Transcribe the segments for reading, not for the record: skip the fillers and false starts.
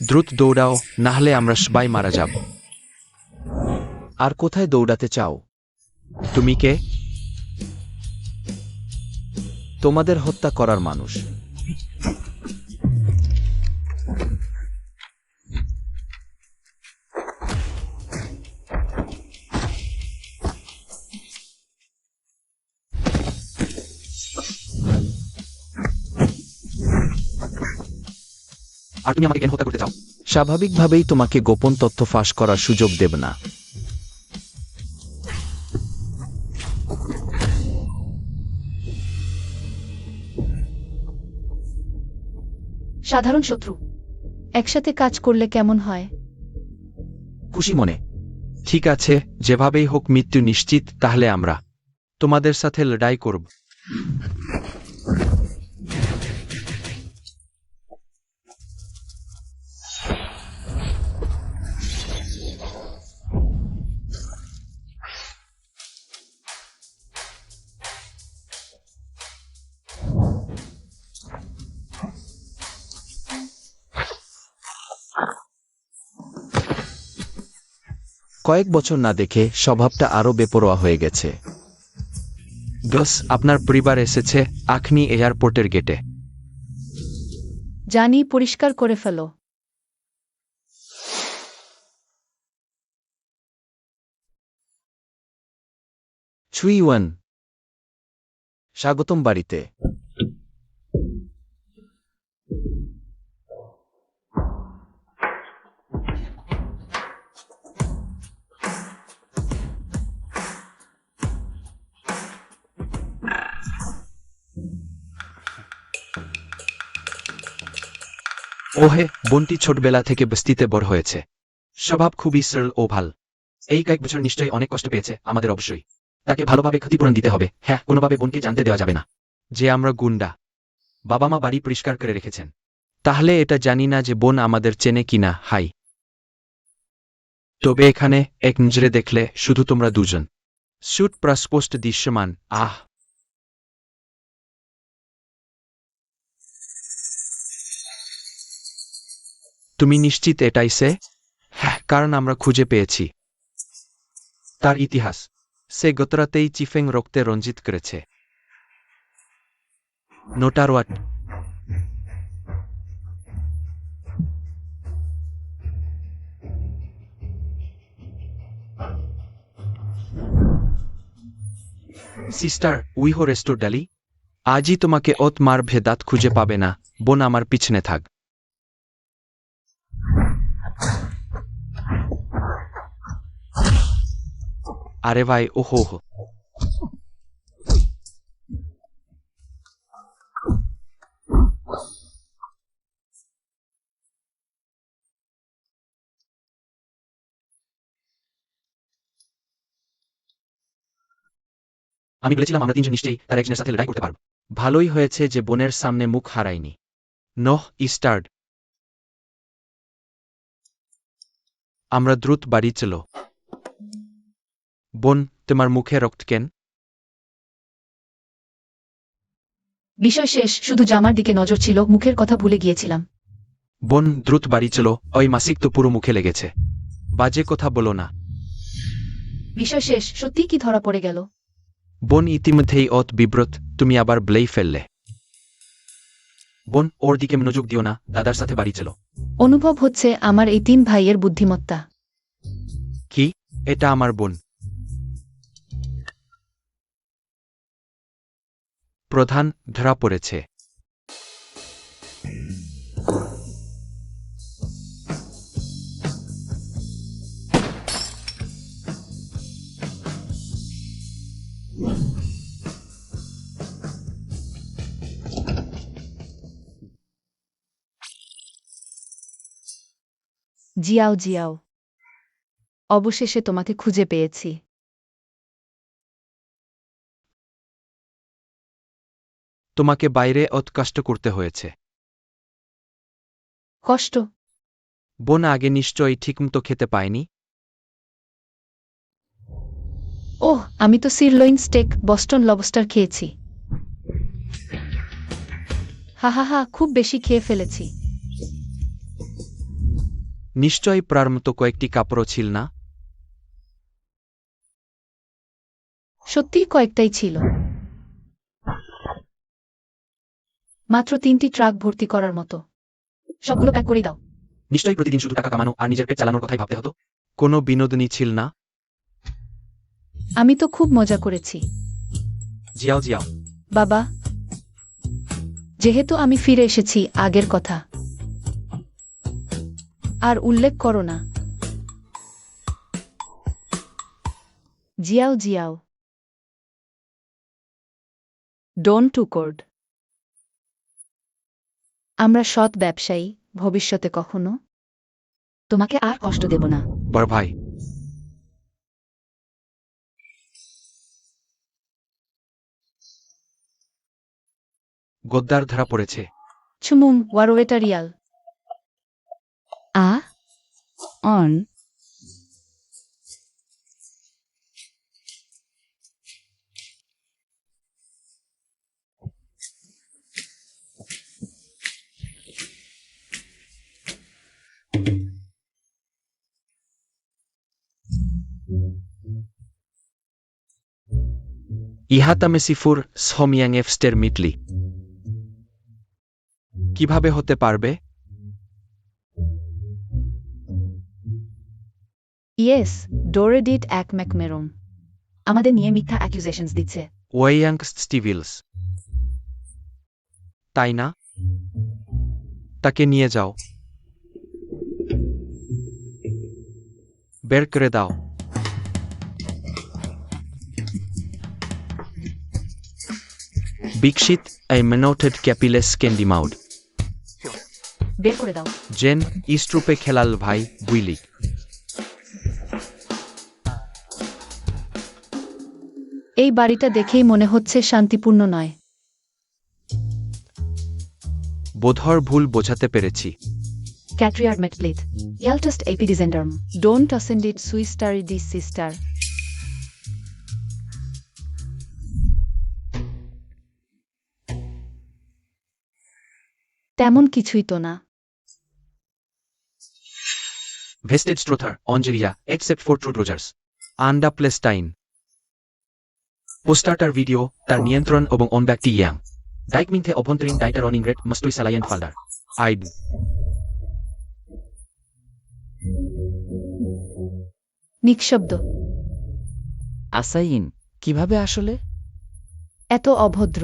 দ্রুত দৌড়াও, নাহলে আমরা সবাই মারা যাব। আর কোথায় দৌড়াতে চাও? তুমি কে? তোমাদের হত্যা করার মানুষ। আর তুমি আমাকে কেন হত্যা করতে চাও? স্বাভাবিকভাবেই তোমাকে গোপন তথ্য ফাঁস করার সুযোগ দেব না। সাধারণ শত্রু একসাথে কাজ করলে কেমন হয়? খুশি মনে। ঠিক আছে, যেভাবেই হোক মৃত্যু নিশ্চিত, তাহলে আমরা তোমাদের সাথে লড়াই করব। কয়েক বছর না দেখে স্বভাবটা আরো বেপরোয়া হয়ে গেছে। বস, আপনার পরিবার এসেছে আখনি এয়ারপোর্টের গেটে। জানি, পরিষ্কার করে ফেলো। ছুইওয়ান, স্বাগতম বাড়িতে। ওহে, বোনটি ছোটবেলা থেকে বস্তিতে বড় হয়েছে। স্বভাব খুবই সরল ও ভাল। এই কয়েক বছর নিশ্চয়ই অনেক কষ্ট পেয়েছে। আমাদের অবশ্যই তাকে ভালোভাবে ক্ষতিপূরণ দিতে হবে। হ্যাঁ, কোনোভাবে বোনকে জানতে দেওয়া যাবে না যে আমরা গুন্ডা। বাবা মা বাড়ি পরিষ্কার করে রেখেছেন। তাহলে এটা জানি না যে বোন আমাদের চেনে কিনা। হাই। তবে এখানে এক নজরে দেখলে শুধু তোমরা দুজন। স্যুট প্রস্পষ্ট দৃশ্যমান। আহ, তুমি নিশ্চিত এটাই সে? হ্যাঁ, কারণ আমরা খুঁজে পেয়েছি তার ইতিহাস। সে গতরাতেই চিফেং রক্তে রঞ্জিত করেছে। নোটারওয়াট। সিস্টার উইহো রেস্টোর ডালি, আজই তোমাকে ওত মার ভেদাত খুঁজে পাবে না। বোন আমার পিছনে থাক। আরে ভাই, ওহো ওহো। আমি বলেছিলাম আমরা তিনজন নিশ্চয়ই তার একজনের সাথে লড়াই করতে পারব। ভালোই হয়েছে যে বোনের সামনে মুখ হারায়নি। নহ ইস্টার্ড, আমরা দ্রুত বাড়ি চলো। বোন, তোমার মুখে রক্ত কেন? বিষয় শেষ, শুধু জামার দিকে নজর ছিল, মুখের কথা ভুলে গিয়েছিলাম। বোন, দ্রুত বাড়ি চলো। ওই মাসিক তো পুরো মুখে লেগেছে। বাজে কথা বলো না। বিষয় শেষ, সত্যিই কি ধরা পড়ে গেল? বোন ইতিমধ্যেই অত বিব্রত, তুমি আবার ব্লেই ফেললে। বোন, ওর দিকে মনোযোগ দিও না, দাদার সাথে বাড়ি চলো। অনুভব হচ্ছে আমার এই 3 ভাইয়ের বুদ্ধিমত্তা। কি? এটা আমার বোন। প্রধান ধরা পড়েছে। জিয়াও জিয়াও, অবশেষে তোমাকে খুঁজে পেয়েছি। তোমাকে বাইরে অত কষ্ট করতে হয়েছে। কষ্ট? বোন আগে নিশ্চয়ই ঠিকমতো খেতে পায়নি। ওহ, আমি তো সিরলইন স্টেক, বস্টন লবস্টার খেয়েছি। হা হা হা, খুব বেশি খেয়ে ফেলেছি। নিশ্চয়ই প্রার মতো কয়েকটি কাপড়ও ছিল না? সত্যিই কয়েকটাই ছিল। মাত্র 3টি ট্রাক ভর্তি করার মতো। সবগুলো প্যাক করে দাও। নিশ্চয়ই প্রতিদিন শুধু টাকা কামানো আর নিজের পেট চালানোর কথাই ভাবতে হতো। কোনো বিনোদনী ছিল না? আমি তো খুব মজা করেছি। Xiao Xiao. বাবা, যেহেতু আমি ফিরে এসেছি, আগের কথা আর উল্লেখ করো না। Xiao Xiao. Don't two code. আমরা সৎ ব্যবসায়ী, ভবিষ্যতে কখনো তোমাকে আর কষ্ট দেব না। বড় ভাই, গদ্দার ধরা পড়েছে। ছুমুম ওয়ারোয়েটারিয়াল। অন। ইহাতামেসিফুর সমিয়াংএফস্টের মিটলি। কিভাবে হতে পারবে? ইয়েস, ডোরেডিট এক ম্যাকমেরম আমাদের নিয়ে মিথ্যা অ্যাকিউজেশনস দিচ্ছে। ওয়াইয়াং স্টিভিলস, তাই না? তাকে নিয়ে যাও। বের করে দাও। বিকশিত এই মেনোটেড ক্যাপিলেস ক্যান্ডিমাউড। বের করে দাও। জেন ইস্ট্রুপে খেলাল ভাই বুইলি। এই বাড়িটা দেখেই মনে হচ্ছে শান্তিপূর্ণ নয়। বোধহর ভুল বোঝাতে পেরেছি। ক্যাট্রিয়ার মেটপ্লিট ইয়ালটাস্ট এপিডিজেন্ডার্ম ডোন্ট অসেন্ডিট সুইস্টারি দি সিস্টার। তেমন কিছুই তো না। ভেস্টেড স্ট্রোথার অঞ্জেরিয়া এক্সেপ্ট ফর ট্রুড রোজার্স আন্ডা প্লেস্টাইন। পোস্টারটার ভিডিও তার নিয়ন্ত্রণ এবং অন ব্যক্তি ইয়াং ডাইকমিংথে অভ্যন্তরীণ ডাইটারনিং রেট মস্তুই সালাইয়েন ফাল্ডার আইড। নিঃশব্দ। আসাইন, কিভাবে আসলে? এত অভদ্র।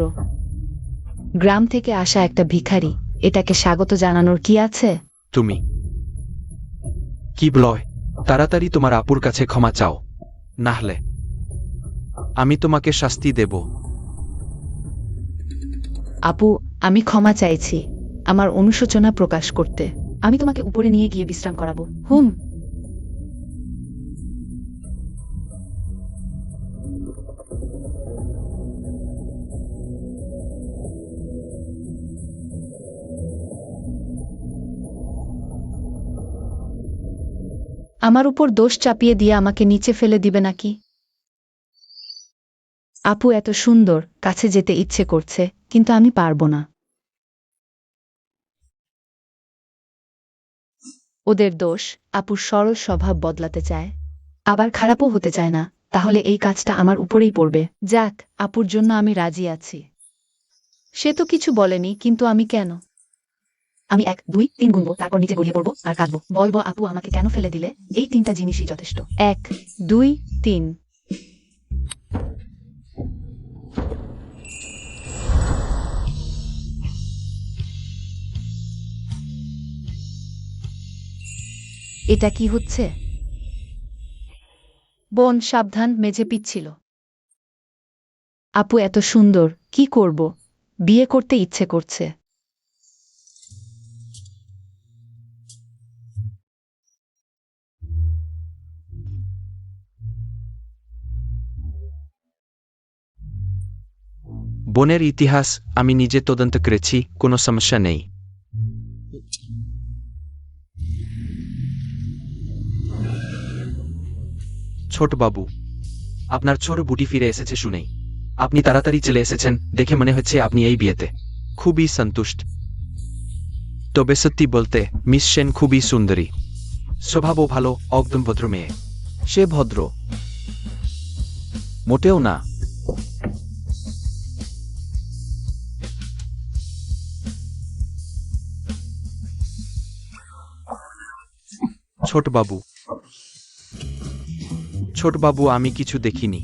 গ্রাম থেকে আসা একটা ভিখারি, এটাকে স্বাগত জানানোর কি আছে? তুমি কি বলয়? তাড়াতাড়ি তোমার আপুর কাছে ক্ষমা চাও, নাহলে আমি তোমাকে শাস্তি দেব। আপু, আমি ক্ষমা চাইছি আমার অনুশোচনা প্রকাশ করতে। আমি তোমাকে উপরে নিয়ে গিয়ে বিশ্রাম করাবো। আমার উপর দোষ চাপিয়ে দিয়ে আমাকে নিচে ফেলে দিবে নাকি? আপু এত সুন্দর, কাছে যেতে ইচ্ছে করছে, কিন্তু আমি পারবো না। ওদের দোষ, আপুর সরল স্বভাব বদলাতে চায়, আবার খারাপও হতে চায় না। তাহলে এই কাজটা আমার উপরেই পড়বে। যাক, আপুর জন্য আমি রাজি আছি। সে তো কিছু বলেনি, কিন্তু আমি কেন? আমি 1, 2, 3 গুনবো, তারপর নিচে গড়িয়ে পড়বো আর কাঁদবো। বলবো, আপু আমাকে কেন ফেলে দিলে? এই 3টা জিনিসই যথেষ্ট। 1, 2, 3। এটা কি হচ্ছে? বোন সাবধান, মেঝে পিচ্ছিল। আপু এত সুন্দর, কি করব? বিয়ে করতে ইচ্ছে করছে। বোনের ইতিহাস আমি নিজে তদন্ত করেছি, কোনো সমস্যা নেই। ছোট বাবু, আপনার ছোট বুটি ফিরে এসেছে শুনেই আপনি তাড়াতাড়ি চলে এসেছেন দেখে মনে হচ্ছে আপনি এই বিয়েতে খুবই সন্তুষ্ট। তবে সত্যি বলতে মিস সেন খুবই সুন্দরী। স্বভাবও ভালো, একদম ভদ্র মেয়ে। সে ভদ্র মোটেও না। ছোটবাবু, ছোটবাবু, আমি কিছু দেখিনি।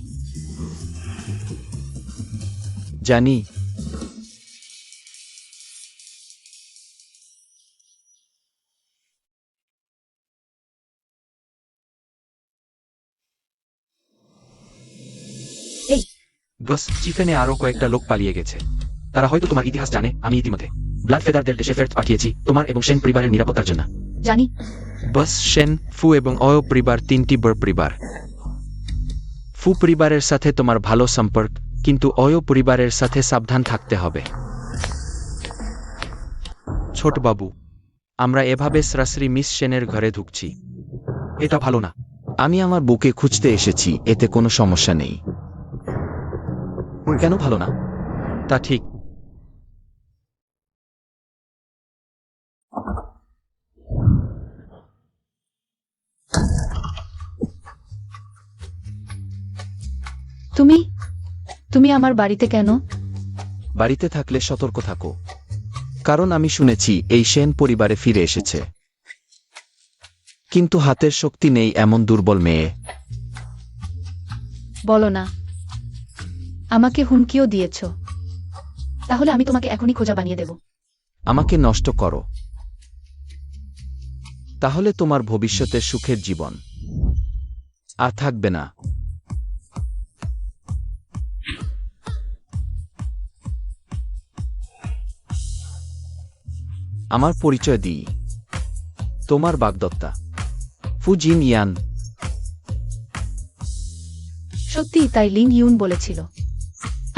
জানি। বস, চিফেনে আরো কয়েকটা লোক পালিয়ে গেছে। তারা হয়তো তোমার ইতিহাস জানে। আমি ইতিমধ্যে ব্লাড ফেদারদের দেশে ফেরত পাঠিয়েছি তোমার এবং সেন পরিবারের নিরাপত্তার জন্য। জানি। বস, সেন, ফু এবং অয় পরিবার তিনটি বড় পরিবার। ফু পরিবারের সাথে তোমার ভালো সম্পর্ক, কিন্তু অয় পরিবারের সাথে সাবধান থাকতে হবে। ছোটবাবু, আমরা এভাবে সরাসরি মিস সেনের ঘরে ঢুকছি। এটা ভালো না। আমি আমার বুকে খুঁজতে এসেছি, এতে কোনো সমস্যা নেই। কেন ভালো না? তা ঠিক। তুমি তুমি আমার বাড়িতে কেন? বাড়িতে থাকলে সতর্ক থাকো, কারণ আমি শুনেছি এই সেন পরিবারে ফিরে এসেছে। কিন্তু হাতের শক্তি নেই এমন দুর্বল মেয়ে। বলো না। আমাকে হুমকিও দিয়েছ। তাহলে আমি তোমাকে এখনই খোঁজা বানিয়ে দেব। আমাকে নষ্ট করো, তাহলে তোমার ভবিষ্যতের সুখের জীবন আর থাকবে না। আমার পরিচয় দিই, তোমার বাগদত্তা ফু জিন ইয়ান। সত্যি তাই লিন ইউন বলেছিল।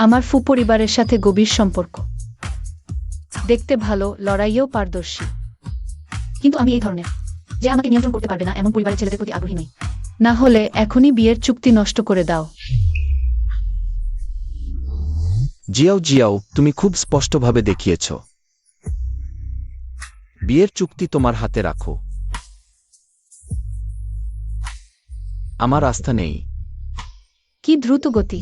আমার ফু পরিবারের সাথে গভীর সম্পর্ক। দেখতে ভালো, লড়াইয়েও পারদর্শী। কিন্তু আমি এই ধরনের, যে আমাকে নিয়ন্ত্রণ করতে পারবে না এমন পরিবারের ছেলেদের প্রতি আগ্রহী নই। না হলে এখনই বিয়ের চুক্তি নষ্ট করে দাও। জিয়াও জিয়াও, তুমি খুব স্পষ্টভাবে দেখিয়েছ। বিয়ের চুক্তি তোমার হাতে রাখো। আমার আস্থা নেই। কি দ্রুত গতি!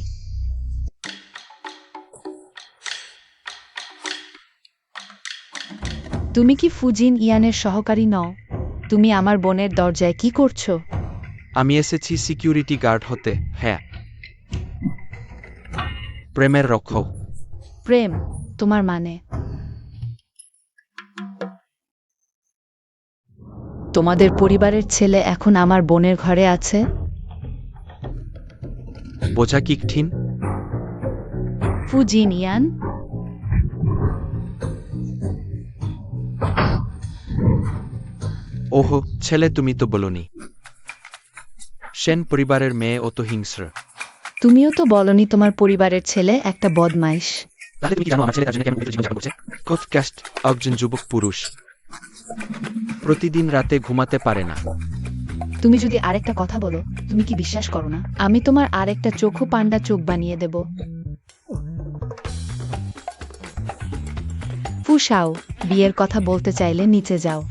তুমি কি ফুজিন ইয়ানের সহকারী নও? তুমি আমার বোনের দরজায় কি করছো? আমি এসেছি সিকিউরিটি গার্ড হতে। হ্যাঁ, প্রেমের রক্ষক। প্রেম তোমার মানে? তোমাদের পরিবারের ছেলে এখন আমার বোনের ঘরে আছে? বোঝা কি কঠিন? ফুজিন ইয়ান, ওহো ছেলে, তুমি তো বলনি সেন পরিবারের মেয়ে অত হিংস্র। তুমিও তো বলনি তোমার পরিবারের ছেলে একটা বদমাইশ। তাহলে তুমি কি জানো আমার ছেলে তার জন্য কেমন পবিত্র জীবনযাপন করছে? কফকাস্ট, একজন যুবক পুরুষ, প্রতিদিন রাতে ঘুমাতে পারে না। তুমি যদি আরেকটা কথা বলো, তুমি কি বিশ্বাস করো না আমি তোমার আরেকটা চোখও পান্ডা চোখ বানিয়ে দেব? ফুসাও, বিয়ের কথা বলতে চাইলে নিচে যাও।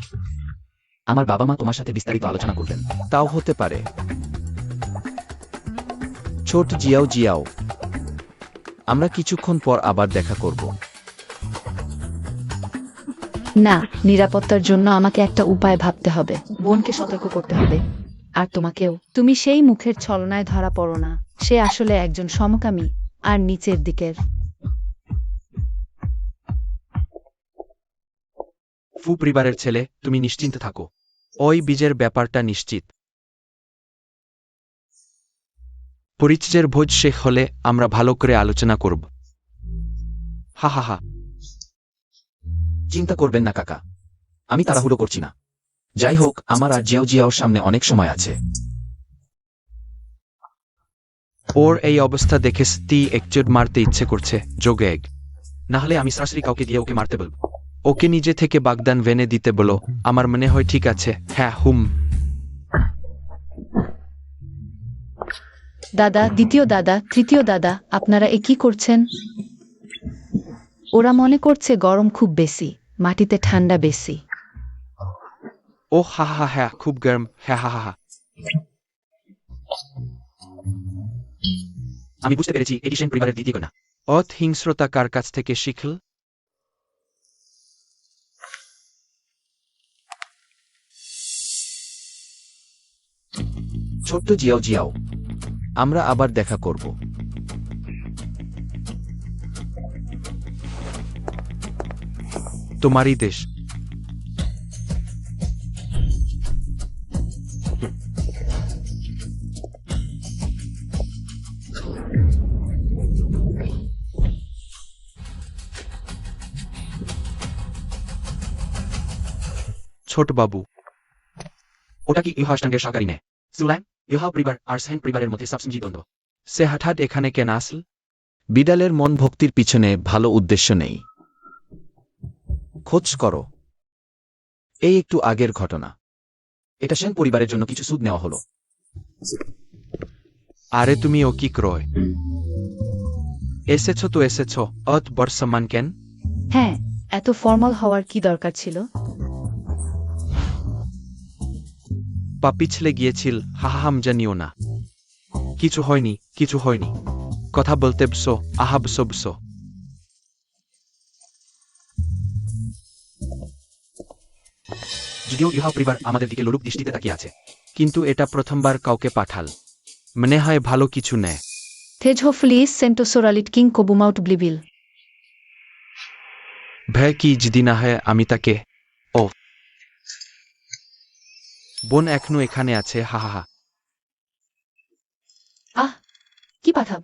আমার বাবা মা তোমার সাথে বিস্তারিত আলোচনা করবেন। তাও হতে পারে। ছোট জিয়াও জিয়াও, আমরা কিছুক্ষণ পর আবার দেখা করব। না, নিরাপত্তার জন্য আমাকে একটা উপায় ভাবতে হবে। বোনকে সতর্ক করতে হবে। আর তোমাকেও। তুমি সেই মুখের ছলনায় ধরা পড়ো না। সে আসলে একজন সমকামী, আর নিচের দিকের। ফু পরিবারের ছেলে, তুমি নিশ্চিন্ত থাকো। ওই বীজের ব্যাপারটা নিশ্চিত। পরিচয়ের ভোজ শেষ হলে আমরা ভালো করে আলোচনা করব। হা হা হা। চিন্তা করবেন না কাকা, আমি তাড়াহুড়ো করছি না। যাই হোক, আমার আর জিয়াও জিয়াওর সামনে অনেক সময় আছে। ওর এই অবস্থা দেখে স্ত্রী একচোট মারতে ইচ্ছে করছে, যোগে এক। না হলে আমি সরাসরি কাউকে দিয়ে ওকে মারতে বলব। ওকে নিজে থেকে বাগদান ভেনে দিতে বলো। আমার মনে হয় ঠিক আছে। হ্যাঁ, দাদা, দ্বিতীয় দাদা, তৃতীয় দাদা, আপনারা এ কি করছেন? ওরা মনে করছে গরম খুব বেশি, মাটিতে ঠান্ডা বেশি। ও হা হা হ্যাঁ খুব গরম হ্যাঁ হা হা হা আমি বুঝতে পেরেছি এটি সেন পরিবারের দ্বিতীয় কন্যা অত হিংস্রতা কার কাছ থেকে শিখল ছোট্ট জিয়াও জিয়াও আমরা আবার দেখা করব। তোমারই দেশ ছোট বাবু ওটা কি ইউহাস্টাঙ্গের সরকারি নেয় সুলাইম ইউহা পরিবার আর সেন পরিবারের মধ্যে সবসময় দ্বন্দ্ব সে হঠাৎ এখানে কেন আসল বিড়ালের মন ভক্তির পিছনে ভালো উদ্দেশ্য নেই। খোঁজ করো। এই একটু আগের ঘটনা। এটা সেন পরিবারের জন্য কিছু সুদ নেওয়া হলো আরে তুমি ও কি ক্রয় এসেছ তো এসেছ অত বড় সম্মান কেন হ্যাঁ, এত ফর্মাল হওয়ার কি দরকার ছিল? পা পিছলে গিয়েছিল হাহাম জানিও না কিছু হয়নি কিছু হয়নি কথা বলতে বসো আহা বসো বসো যদিও ইহা পরিবার আমাদের দিকে লোলুপ দৃষ্টিতে তাকিয়ে আছে কিন্তু এটা প্রথমবার কাউকে পাঠাল মনে হয় ভালো কিছু নেয় Tej hoffelies sentosoralit king kobumaut blibil. ভয় কি যদি না হয় আমি তাকে ও বোন এখনো এখানে আছে হা হা হা আহ, কি পাঠাব?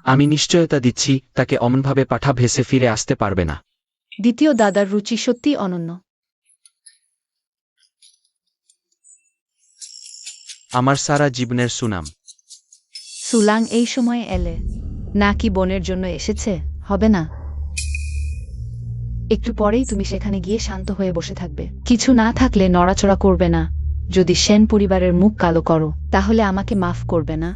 আমি নিশ্চয়তা দিচ্ছি তাকে অমনভাবে পাঠা ভেসে ফিরে আসতে পারবে না দ্বিতীয় দাদার রুচি সত্যিই অনন্য। আমার সারা জীবনের সুনাম সুলাং এই সময়ে এলে নাকি বোনের জন্য এসেছে হবে না একটু পরেই তুমি সেখানে গিয়ে শান্ত হয়ে বসে থাকবে কিছু না থাকলে নড়াচড়া করবে না যদি সেন পরিবারের মুখ কালো করো তাহলে আমাকে মাফ করবে না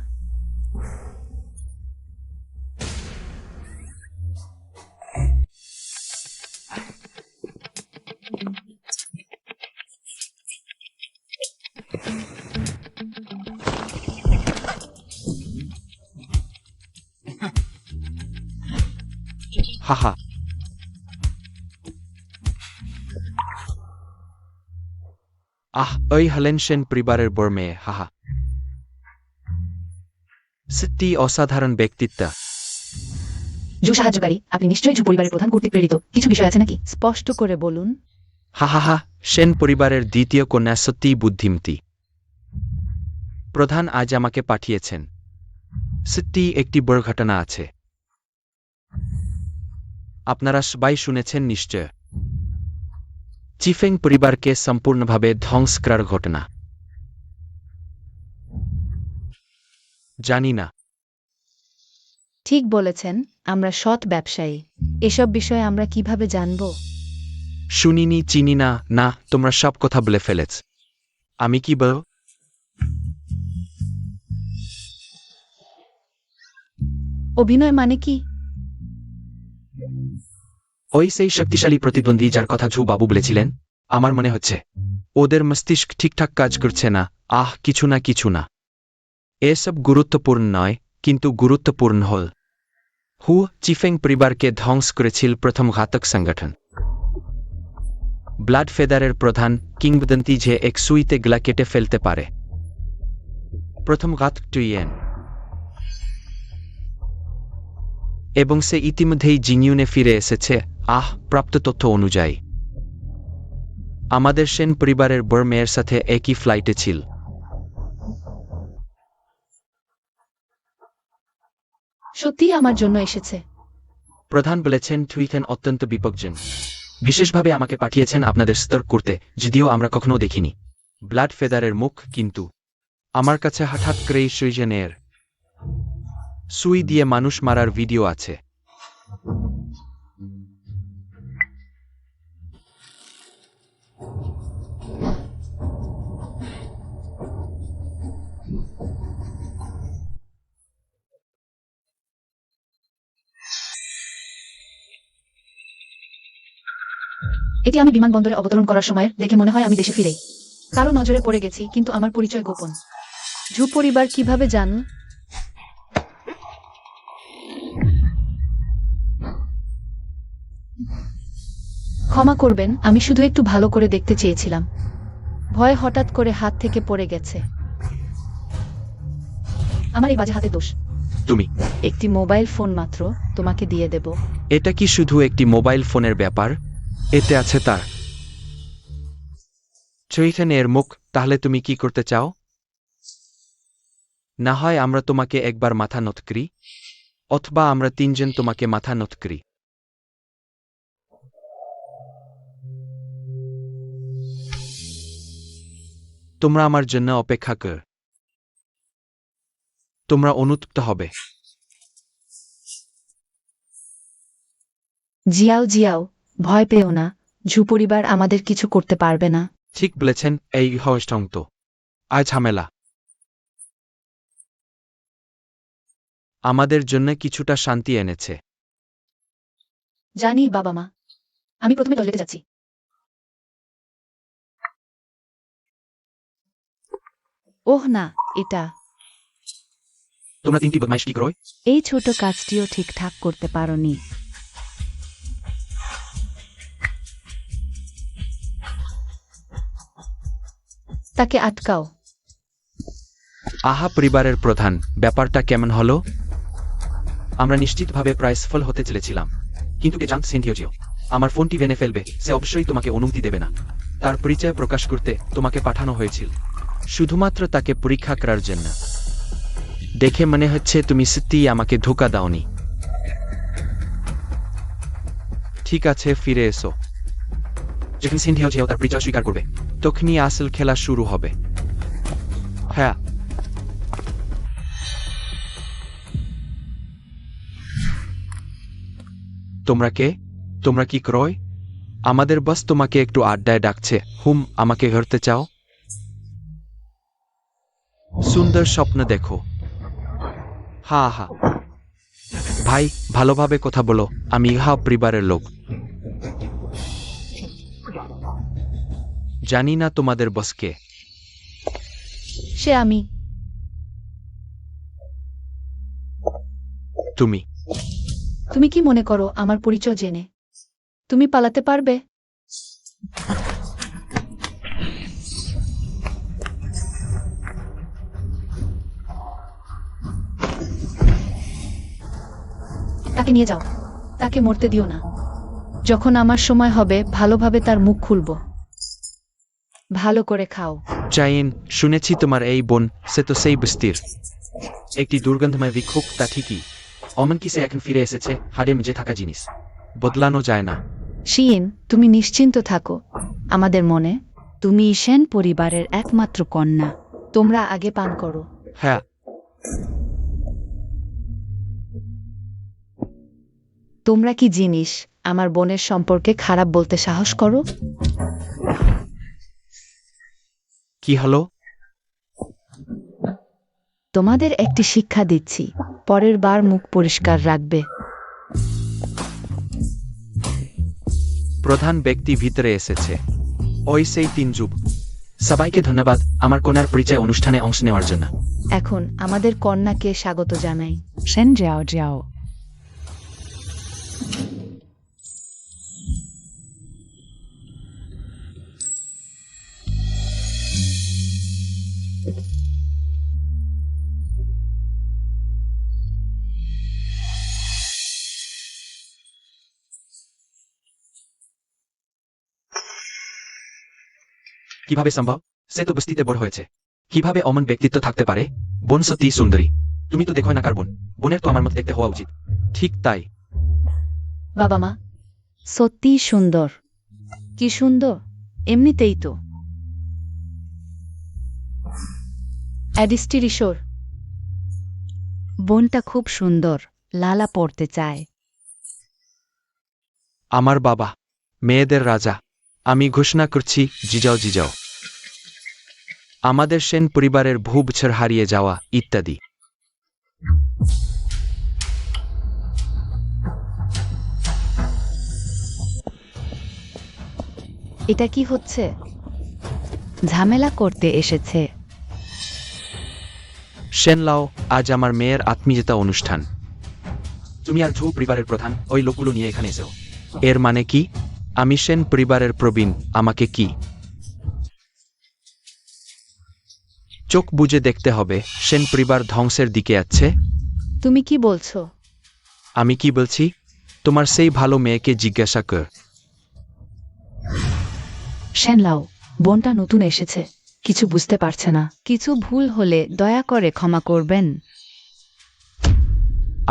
হাহা ওই হলেন সেন পরিবারের বড় মেয়ে হাহা সত্যি অসাধারণ ব্যক্তিত্ব জু সাহায্যকারী আপনি নিশ্চয়ই জু পরিবারের প্রধান কর্তৃক প্রেরিত কিছু বিষয় আছে নাকি স্পষ্ট করে বলুন হাহা সেন পরিবারের দ্বিতীয় কন্যা সত্যিই বুদ্ধিমতী প্রধান আজ আমাকে পাঠিয়েছেন সত্যি একটি বড় ঘটনা আছে আপনারা সবাই শুনেছেন নিশ্চয় চিফেং পরিবারকে সম্পূর্ণভাবে ধ্বংস করার ঘটনা জানি না ঠিক বলেছেন আমরা সৎ ব্যবসায়ী এসব বিষয়ে আমরা কিভাবে জানব শুনিনি চিনি না না তোমরা সব কথা বলে ফেলেছ আমি কি বল অভিনয় মানে কি ওই সেই শক্তিশালী প্রতিদ্বন্দ্বী যার কথা ঝু বাবু বলেছিলেন আমার মনে হচ্ছে ওদের মস্তিষ্ক ঠিকঠাক কাজ করছে না কিছু না এসব গুরুত্বপূর্ণ নয় কিন্তু গুরুত্বপূর্ণ হল চিফেং পরিবারকে ধ্বংস করেছিল প্রথম ঘাতক সংগঠন ব্লাড ফেদারের প্রধান কিংবদন্তি যে এক সুইতে গলা কেটে ফেলতে পারে প্রথম ঘাতক টুইয়েন এবং সে ইতিমধ্যেই জিনিউনে ফিরে এসেছে প্রাপ্ত তথ্য অনুযায়ী আমাদের সেন পরিবারের বড় মেয়ের সাথে একই ফ্লাইটে ছিল সত্যিই আমার জন্য এসেছে প্রধান বলেছেন টুইথেন অত্যন্ত বিপজ্জনক বিশেষভাবে আমাকে পাঠিয়েছেন আপনাদের স্তর্ক করতে যদিও আমরা কখনো দেখিনি ব্লাড ফেদারের মুখ কিন্তু আমার কাছে হঠাৎ করেই সুইজেনের সুই দিয়ে মানুষ মারার ভিডিও আছে এটি আমি বিমানবন্দরে অবতরণ করার সময় দেখে মনে হয় আমি দেশে ফিরেই কারো নজরে পড়ে গেছি, কিন্তু আমার পরিচয় গোপন। ঝু পরিবার কিভাবে জান? ক্ষমা করবেন, আমি শুধু একটু ভালো করে দেখতে চেয়েছিলাম। ভয় হঠাৎ করে হাত থেকে পড়ে গেছে। আমার এই বাজে হাতে দোষ। তুমি একটি মোবাইল ফোন মাত্র, তোমাকে দিয়ে দেব। এটা কি শুধু একটি মোবাইল ফোনের ব্যাপার? এতে আছে তার চৈথানের মুখ। তাহলে তুমি কি করতে চাও? না হয় আমরা তোমাকে একবার মাথা নত করি, অথবা আমরা তিনজন তোমাকে মাথা নত করি। তোমরা আমার জন্য অপেক্ষা কর। তোমরা অনুতপ্ত হবে। জিয়াও জিয়াও, ভয় পেও না। ঝু পরিবার আমাদের কিছু করতে পারবে না। ঠিক বলেছেন, এই হস্তঙ্ক তো আজ ঝামেলা আমাদের জন্য কিছুটা শান্তি এনেছে। জানি বাবা মা, আমি প্রথমে টয়লেটে যাচ্ছি। ওহ না, এটা তোমরা তিনটি বদমাইশ কি করো? এই ছোট কাজটিও ঠিকঠাক করতে পারোনি। তাকে আটকাও। আহা পরিবারের প্রধান, ব্যাপারটা কেমন হলো? আমরা নিশ্চিতভাবে প্রায় সফল হতে চলেছিলাম, কিন্তু কে জানত সেন্টিওজিও আমার ফোনটি ভেঙে ফেলবে। সে অবশ্যই তোমাকে অনুমতি দেবে না। তার পরিচয় প্রকাশ করতে তোমাকে পাঠানো হয়েছিল। শুধুমাত্র তাকে পরীক্ষা করার জন্য। দেখে মনে হচ্ছে তুমি সত্যিই আমাকে ধোঁকা দাওনি। ঠিক আছে, ফিরে এসো। যখন সেন্টিওজিও তার পরিচয় স্বীকার করবে, তখনই আসল খেলা শুরু হবে। হ্যাঁ, তোমরা কে? তোমরা কি ক্রয়? আমাদের বস তোমাকে একটু আড্ডায় ডাকছে। আমাকে ধরতে চাও? সুন্দর স্বপ্ন দেখো। হা হা। ভাই, ভালোভাবে কথা বলো। আমি ইহা পরিবারের লোক। জানি না তোমাদের বসকে। সে আমি। তুমি তুমি কি মনে করো আমার পরিচয় জেনে তুমি পালাতে পারবে? তাকে নিয়ে যাও। তাকে মরতে দিও না। যখন আমার সময় হবে ভালোভাবে তার মুখ খুলব। ভালো করে খাও। চাইন, শুনেছি তোমার এই বোন, সে তো সেই বস্তির। একটি দুর্গন্ধময় বিক্ষোভ, তা ঠিকই। এমনকি সে এখন ফিরে এসেছে। হাড়ে মেজে থাকা জিনিস বদলানো যায় না। শিন, তুমি নিশ্চিন্ত থাকো। আমাদের মনে তুমি সেন পরিবারের একমাত্র কন্যা। তোমরা আগে পান করো। হ্যাঁ, তোমরা কি জিনিস আমার বোনের সম্পর্কে খারাপ বলতে সাহস করো? কি হলো? তোমাদের একটি শিক্ষা দিচ্ছি, পরের বার মুখ পরিষ্কার রাখবে। প্রধান ব্যক্তি ভিতরে এসেছে। ওই সেই তিন যুব। সবাইকে ধন্যবাদ আমার কন্যার পরিচয় অনুষ্ঠানে অংশ নেওয়ার জন্য। এখন আমাদের কন্যাকে স্বাগত জানাই। সেন যাও যাও। কিভাবে সম্ভব? সে তো বস্তিতে বড় হয়েছে। কিভাবে অমন ব্যক্তিত্ব থাকতে পারে? বোন সত্যি সুন্দরী। তুমি তো দেখো না কার বোন। বোনের তো আমার মতো দেখতে হওয়া উচিত। ঠিক তাই। বাবা মা সত্যি সুন্দর। কি সুন্দর! এমনিতেই তো। অ্যাডিস্টির ঈশ্বর। বোনটা খুব সুন্দর। লালা পড়তে চায়। আমার বাবা, মেয়েদের রাজা। আমি ঘোষণা করছি, জিজাও জিজাও। আমাদের সেন পরিবারের বহু বছর হারিয়ে যাওয়া ইত্যাদি। এটা কি হচ্ছে? ঝামেলা করতে এসেছে। সেনলাও, আজ আমার মেয়ের আত্মীয়তা অনুষ্ঠান। তুমি আর ঝু পরিবারের প্রধান ওই লোকগুলো নিয়ে এখানে এসেও। এর মানে কি? আমি সেন পরিবারের প্রবীণ, আমাকে কি চোখ বুজে দেখতে হবে সেন পরিবার ধ্বংসের দিকে যাচ্ছে? তুমি কি বলছো? আমি কি বলছি? তোমার সেই ভালো মেয়েকে জিজ্ঞাসা কর। শ্যানলাও, বোনটা নতুন এসেছে, কিছু বুঝতে পারছে না। কিছু ভুল হলে দয়া করে ক্ষমা করবেন।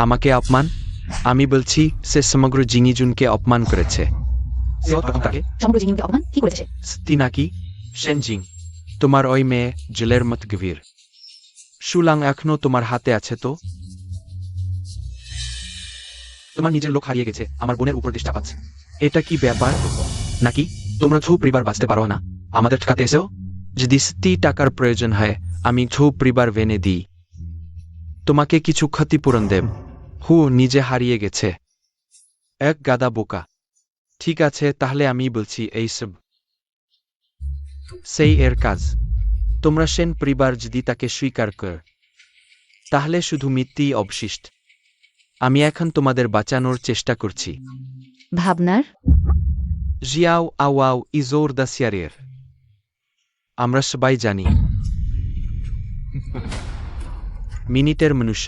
আমাকে অপমান? আমি বলছি সে সমগ্র জিনিজুনকে অপমান করেছে। সমগ্র জিনিসকে অপমান কি করেছে? স্তি নাকি? সেনজিং, তোমার ওই মেয়ে জেলের মত গভীর। সুলাং এখনো তোমার হাতে আছে তো? তোমার নিজের লোক হারিয়ে গেছে, আমার বোনের উপর দৃষ্টা পাচ্ছে। এটা কি ব্যাপার? নাকি তোমরা ঝু পরিবার বাঁচতে পারো না, আমাদের ঠকাতে এসেও? যদি স্তি টাকার প্রয়োজন হয় আমি ঝু পরিবার ভেনে দিই। তোমাকে কিছু ক্ষতিপূরণ দেব। হু নিজে হারিয়ে গেছে, এক গাদা বোকা। ঠিক আছে, তাহলে আমি বলছি এইসব সেই এর কাজ। তোমরা সেন পরিবার যদি তাকে স্বীকার কর, তাহলে শুধু মিথ্যেই অবশিষ্ট। আমি এখন তোমাদের বাঁচানোর চেষ্টা করছি। ভাবনার জিয়াও আওয়াও ইজোর দাসিয়ারের। আমরা সবাই জানি মিনিটের মনুষ্য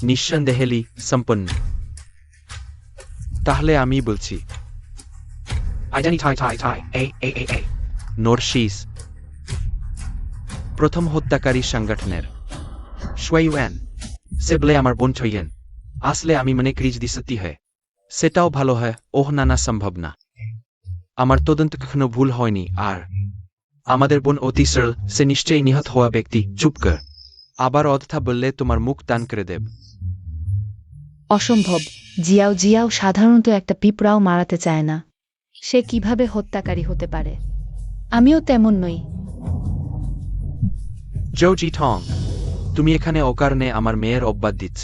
নিঃসন্দেহেলি সম্পন্ন। তাহলে আমি বলছি আইজানি ঠাই ঠাই ঠাই এই নরশিস প্রথম হত্যাকারী সংগঠনের শুয়াইওয়ান সে বলে আমার বোন ছইয়েন। আসলে আমি মনে করি যদি সত্যি হয়। সেটাও ভালো হয়। ওহ নানা সম্ভব না, আমার তদন্ত কখনো ভুল হয়নি। আর আমাদের বোন অতি সরল, সে নিশ্চয়ই নিহত হওয়া ব্যক্তি। চুপ কর। আবার অযথা বললে তোমার মুখ টান করে দেব। অসম্ভব। জিয়াও সাধারণত একটা পিঁপড়াও মারাতে চায় না। সে কিভাবে হত্যাকারী হতে পারে? আমিও তেমন নই। জোজি টং, তুমি এখানে অকারণে আমার মেয়ের অব্বাদ দিচ্ছ।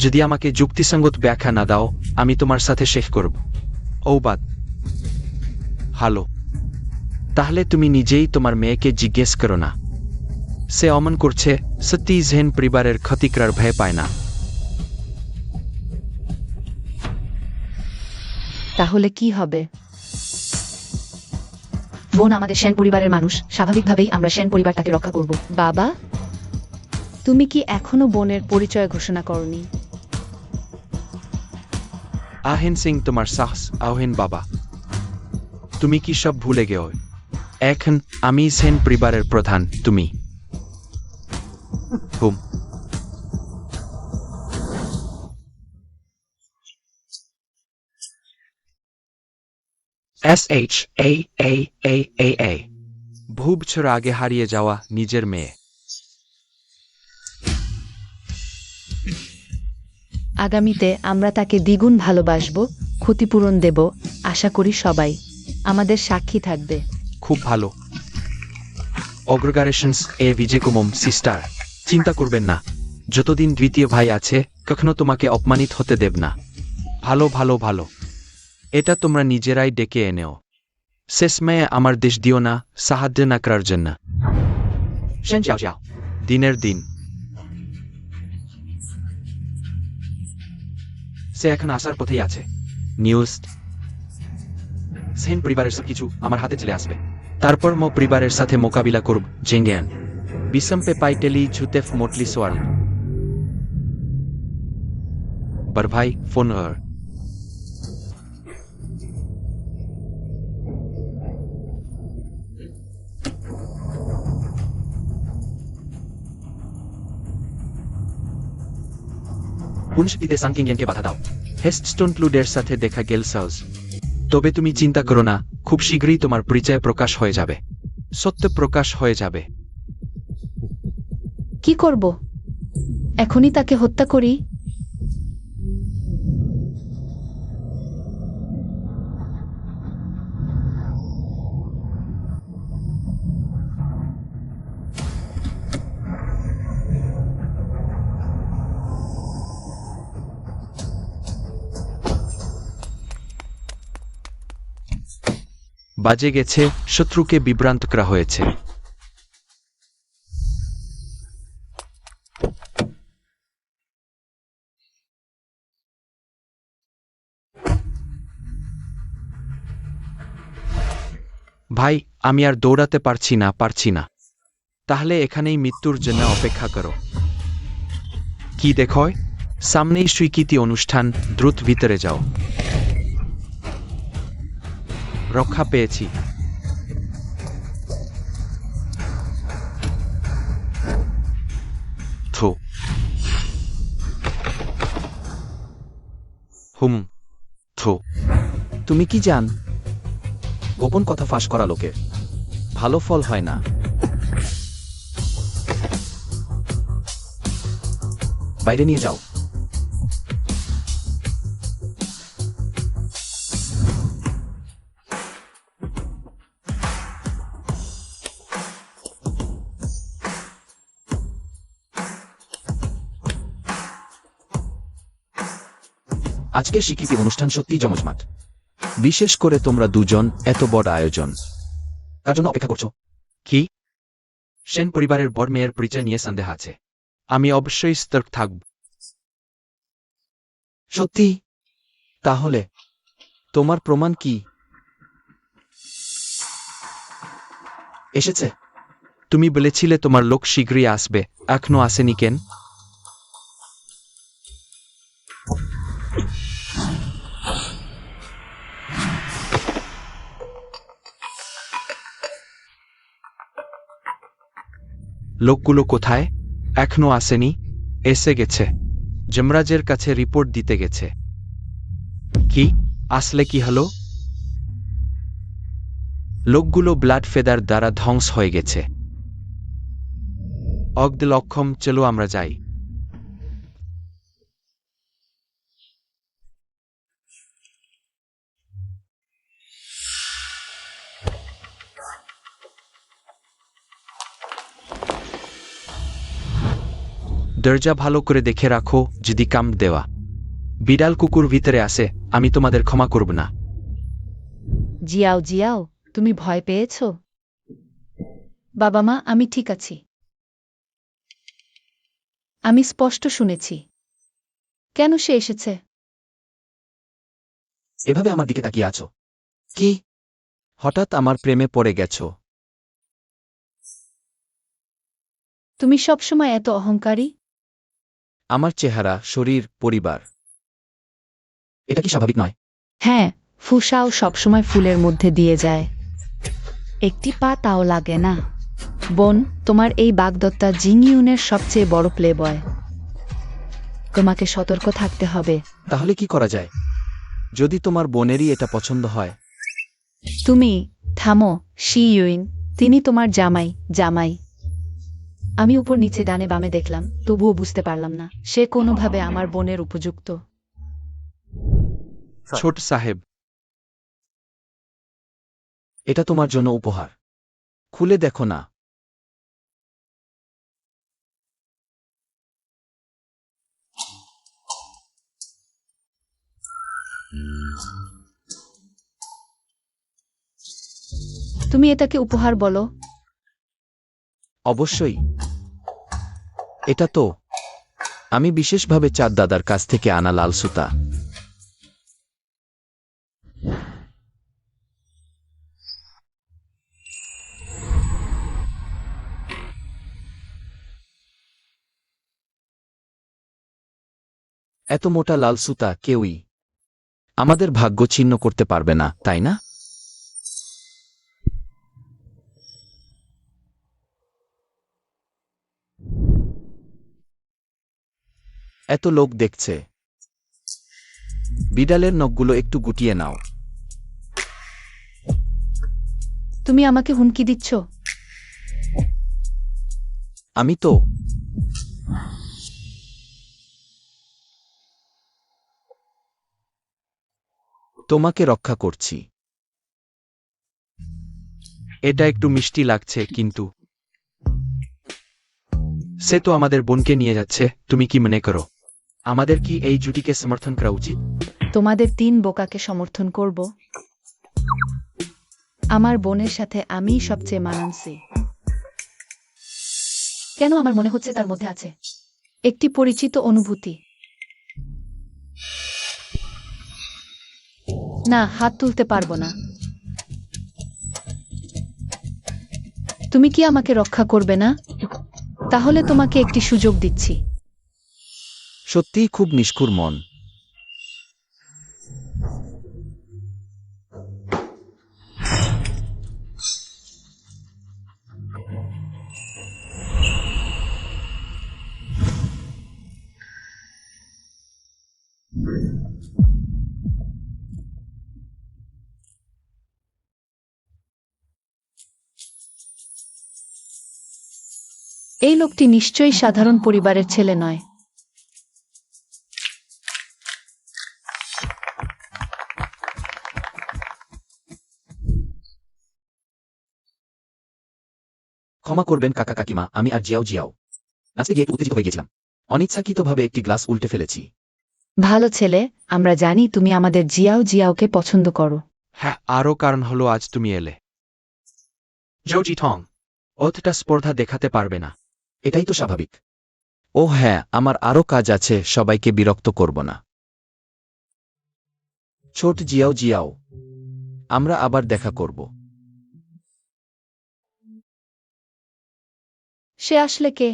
যদি আমাকে যুক্তিসঙ্গত ব্যাখ্যা না দাও আমি তোমার সাথে শেষ করব। ঔবাদ হালো। তাহলে তুমি নিজেই তোমার মেয়েকে জিজ্ঞেস করো না। সে অমন করছে সত্যি জেন পরিবারের ক্ষতি করার ভয় পায় না। তাহলে কি হবে? বোন আমাদের সেন পরিবারের মানুষ, স্বাভাবিকভাবেই আমরা সেন পরিবার তাকে রক্ষা করব। বাবা, তুমি কি এখনো বোনের পরিচয় ঘোষণা করনি? আহেন সিং তোমার সাহস। আহেন বাবা, তুমি কি সব ভুলে গেও? এখন আমি সেন পরিবারের প্রধান, তুমি হুম। SHAAAAA বহু বছর আগে হারিয়ে যাওয়া নিজের মেয়ে। আগামীতে আমরা তাকে দ্বিগুণ ভালোবাসব, ক্ষতিপূরণ দেব। আশা করি সবাই আমাদের সাক্ষী থাকবে। খুব ভালো। অগ্রগারেশনস এ বিজেকুমম সিস্টার, চিন্তা করবেন না। যতদিন দ্বিতীয় ভাই আছে কখনো তোমাকে অপমানিত হতে দেব না। ভালো ভালো ভালো, এটা তোমরা নিজেরাই ডেকে এনেও। শেষ মেয়ে আমার দেশ দিও না সাহায্য না করার জন্য। সেন যাও যাও। দিনের দিন সে এখন আসার পথেই আছে। নিউজ, সেন পরিবারের সব কিছু আমার হাতে চলে আসবে। তারপর মো পরিবারের সাথে মোকাবিলা করব। জেঙ্গিয়ান বিসম্পে পাইটেলি ঝুতেফ মোটলি সোয়াল। বার ভাই ফোন আর পুনশক্তিতে সাংকিংকে বাধা দাও। হেস্টস্টোনপ্লুডের সাথে দেখা গেল সাউজ। তবে তুমি চিন্তা করো না, খুব শীঘ্রই তোমার পরিচয় প্রকাশ হয়ে যাবে। সত্য প্রকাশ হয়ে যাবে। কি করব? এখনই তাকে হত্যা করি? বাজে গেছে, শত্রুকে বিভ্রান্ত করা হয়েছে। ভাই, আমি আর দৌড়াতে পারছি না। তাহলে এখানেই মৃত্যুর জন্য অপেক্ষা করো। কি দেখোয়? সামনেই স্বীকৃতি অনুষ্ঠান, দ্রুত ভিতরে যাও। রক্ষা পেয়েছি। থু। থু। তুমি কি জান? গোপন কথা ফাঁস করা লোকে ভালো ফল হয় না। বাইরে নিয়ে যাও। আজকের স্বীকৃতি অনুষ্ঠান সত্যি জমজমাট। বিশেষ করে তোমরা দুজন, এত বড় আয়োজন। তার জন্য অপেক্ষা করছো? কি? সেন পরিবারের বড় মেয়ের পরিচয় নিয়ে সন্দেহ আছে। আমি অবশ্যই সতর্ক থাকব। সত্যি? তাহলে তোমার প্রমাণ কি? এসেছে। তুমি বলেছিলে তোমার লোক শীঘ্রই আসবে, এখনো আসেনি কেন? লোকগুলো কোথায়? এখনো আসেনি? এসে গেছে। যমরাজের কাছে রিপোর্ট দিতে গেছে। কি? আসলে কি হলো? লোকগুলো ব্লাড ফেদার দ্বারা ধ্বংস হয়ে গেছে। অগ্নিলক্ষম, চলো আমরা যাই। দরজা ভালো করে দেখে রাখো, যদি কাম দেওয়া বিড়াল কুকুর ভিতরে আসে, আমি তোমাদের ক্ষমা করব না। জিয়াও, তুমি ভয় পেয়েছ? বাবা মা, আমি ঠিক আছি। আমি স্পষ্ট শুনেছি। কেন সে এসেছে? এভাবে আমার দিকে তাকিয়ে আছো কি? হঠাৎ আমার প্রেমে পড়ে গেছো? তুমি সবসময় এত অহংকারী? আমার চেহারা, শরীর, পরিবার, এটা কি স্বাভাবিক নয়? হ্যাঁ, ফুসাও সবসময় ফুলের মধ্যে দিয়ে যায়। একটি পা তাও লাগে না। বোন, তোমার এই বাগদত্তা জিনিউনের সবচেয়ে বড় প্লেবয়। তোমাকে সতর্ক থাকতে হবে। তাহলে কি করা যায় যদি তোমার বোনেরই এটা পছন্দ হয়? তুমি থামো, শিইউইন। তিনি তোমার জামাই। আমি উপর নিচে ডানে বামে দেখলাম, তবুও বুঝতে পারলাম না সে কোনোভাবে আমার বোনের উপযুক্ত। ছোট সাহেব, এটা তোমার জন্য উপহার। খুলে দেখো না। তুমি এটাকে উপহার বলো? অবশ্যই। এটা তো আমি বিশেষভাবে চাঁদ দাদার কাছ থেকে আনা লাল সুতা। এত মোটা লাল সুতা কেউই আমাদের ভাগ্য ছিন্ন করতে পারবে না, তাই না? এত লোক দেখছে। বিড়ালের নখগুলো একটু গুটিয়ে নাও। তুমি আমাকে হুমকি দিচ্ছ? আমি তো তোমাকে রক্ষা করছি। এটা একটু মিষ্টি লাগছে, কিন্তু সে তো আমাদের বোনকে নিয়ে যাচ্ছে। তুমি কি মনে করো আমাদের কি এই জুটিকে সমর্থন করা উচিত? তোমাদের 3 বোকাকে সমর্থন করব? আমার বোনের সাথে আমিই সবচেয়ে মানানসই। কেন আমার মনে হচ্ছে তার মধ্যে আছে একটি পরিচিত অনুভূতি। না, হাত তুলতে পারবো না। তুমি কি আমাকে রক্ষা করবে না? তাহলে তোমাকে একটি সুযোগ দিচ্ছি। সত্যিই খুব নিষ্ঠুর মন। এই লোকটি নিশ্চয়ই সাধারণ পরিবারের ছেলে নয়। ক্ষমা করবেন কাকা কাকিমা, আমি আর জিয়াও জিয়াও আজকে গিয়ে একটু উত্তেজিত হয়ে গেছিলাম। অনিচ্ছাকৃতভাবে একটি গ্লাস উল্টে ফেলেছি। ভালো ছেলে, আমরা জানি তুমি আমাদের জিয়াও জিয়াওকে পছন্দ করো। হ্যাঁ, আরও কারণ হলো আজ তুমি এলে। জৌজি ঠং, ওতটা স্পর্ধা দেখাতে পারবে না। এটাই তো স্বাভাবিক। ও হ্যাঁ, আমার আরও কাজ আছে, সবাইকে বিরক্ত করব না। ছোট জিয়াও জিয়াও, আমরা আবার দেখা করব। সে আসলে কে?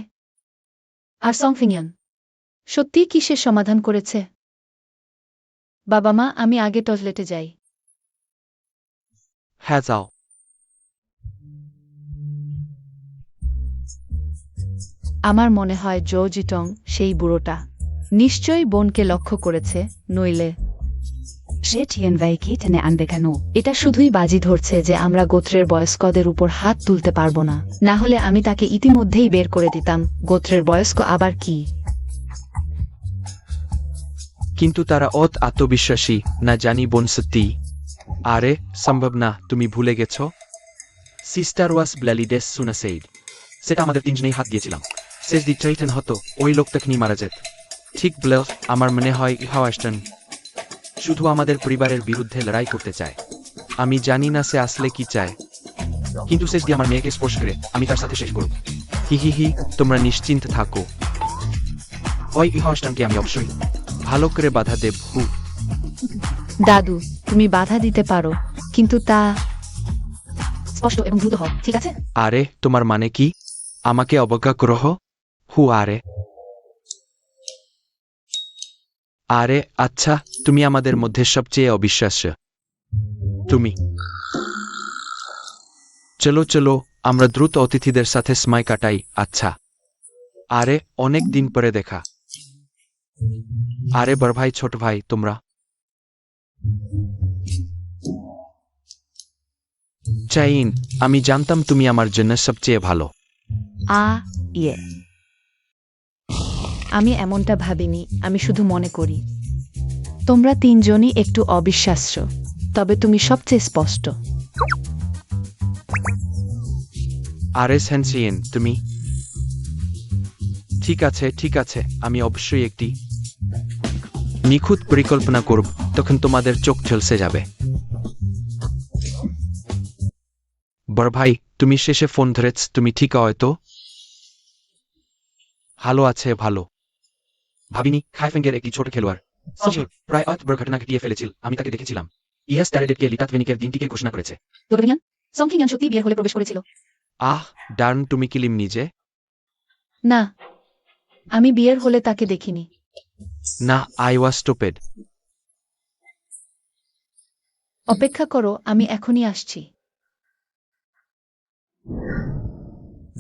আর সংফিংয়ান সত্যিই কি সে সমাধান করেছে? বাবা মা, আমি আগে টয়লেটে যাই। হ্যাঁ, যাও। আমার মনে হয় জো জিটং সেই বুড়োটা নিশ্চয়ই বোনকে লক্ষ্য করেছে, নইলে সে টিয়েনভাইকে আনবে কেন? এটা শুধুই বাজি ধরছে যে আমরা গোত্রের বয়স্কদের উপর হাত তুলতে পারবো না। না হলে আমি তাকে ইতিমধ্যেই বের করে দিতাম। গোত্রের বয়স্ক আবার কি? কিন্তু তারা আত্মবিশ্বাসী না, জানি বোন সত্যি। আরে সম্ভব না, তুমি ভুলে গেছ। সিস্টার ওয়াস ব্ল্যালিডেস সুনাসেইড। সেটা আমাদের তিনজনেই হাত দিয়েছিলাম। শেষ দিকটাইটেন হতো ওই লোকটাকে নিয়ে মারা যেত। ঠিক বলে, আমার মনে হয় ইহাও আসতেন। শুধু আমাদের পরিবারের বিরুদ্ধে লড়াই করতে চায়। আমি জানি না সে আসলে কি চায়। কিন্তু শেষ দিয়ে আমার মেয়েকে স্পর্শ করে আমি তার সাথে শেষ করব। হি হি হি, তোমরা নিশ্চিন্ত থাকো। ওই ইহাস্টানকে আমি অবশ্যই ভালো করে বাধা দেব। দাদু, তুমি বাধা দিতে পারো, কিন্তু তা স্পষ্ট এবং দ্রুত হোক, ঠিক আছে? আরে তোমার মানে কি? আমাকে অবজ্ঞা করহ? আরে আরে আচ্ছা, তুমি আমাদের মধ্যে সবচেয়ে অবিশ্বাস্য। তুমি চলো চলো, আমরা দ্রুত অতিথিদের সাথে সময় কাটাই। আচ্ছা। আরে অনেক দিন পরে দেখা। আরে বড় ভাই, ছোট ভাই, তোমরা চাইন, আমি জানতাম তুমি আমার জন্য সবচেয়ে ভালো। ইয়ে, আমি এমনটা ভাবিনি, আমি শুধু মনে করি তোমরা তিনজনই একটু অবিশ্বাস্য, তবে তুমি সবচেয়ে স্পষ্ট। আরে সেনসিয়েন, তুমি ঠিক আছে ঠিক আছে, আমি অবশ্যই একটি নিখুঁত পরিকল্পনা করব, তখন তোমাদের চোখ ঝলসে যাবে। বড় ভাই, তুমি শেষে ফোন ধরেছ, তুমি ঠিক হয়তো? ভালো আছে, ভালো। ভাবিনি খাইফেঙ্গের একটি ছোট খেলোয়াড় প্রায় বড় ঘটনা ঘটিয়ে ফেলেছিল। আমি তাকে দেখেছিলাম। ইহাস ট্যারেডেটকে লিটাতভেনিকের দিনটিকে ঘোষণা করেছে। সংকিংয়ান সত্যি বিয়ের হলে প্রবেশ করেছিল? আহ ডার্ন, তুমি কিলিম নিজে? না, আমি বিয়ের হলে তাকে দেখিনি। না, আই ওয়াজ স্টুপিড। অপেক্ষা করো, আমি এখনই আসছি।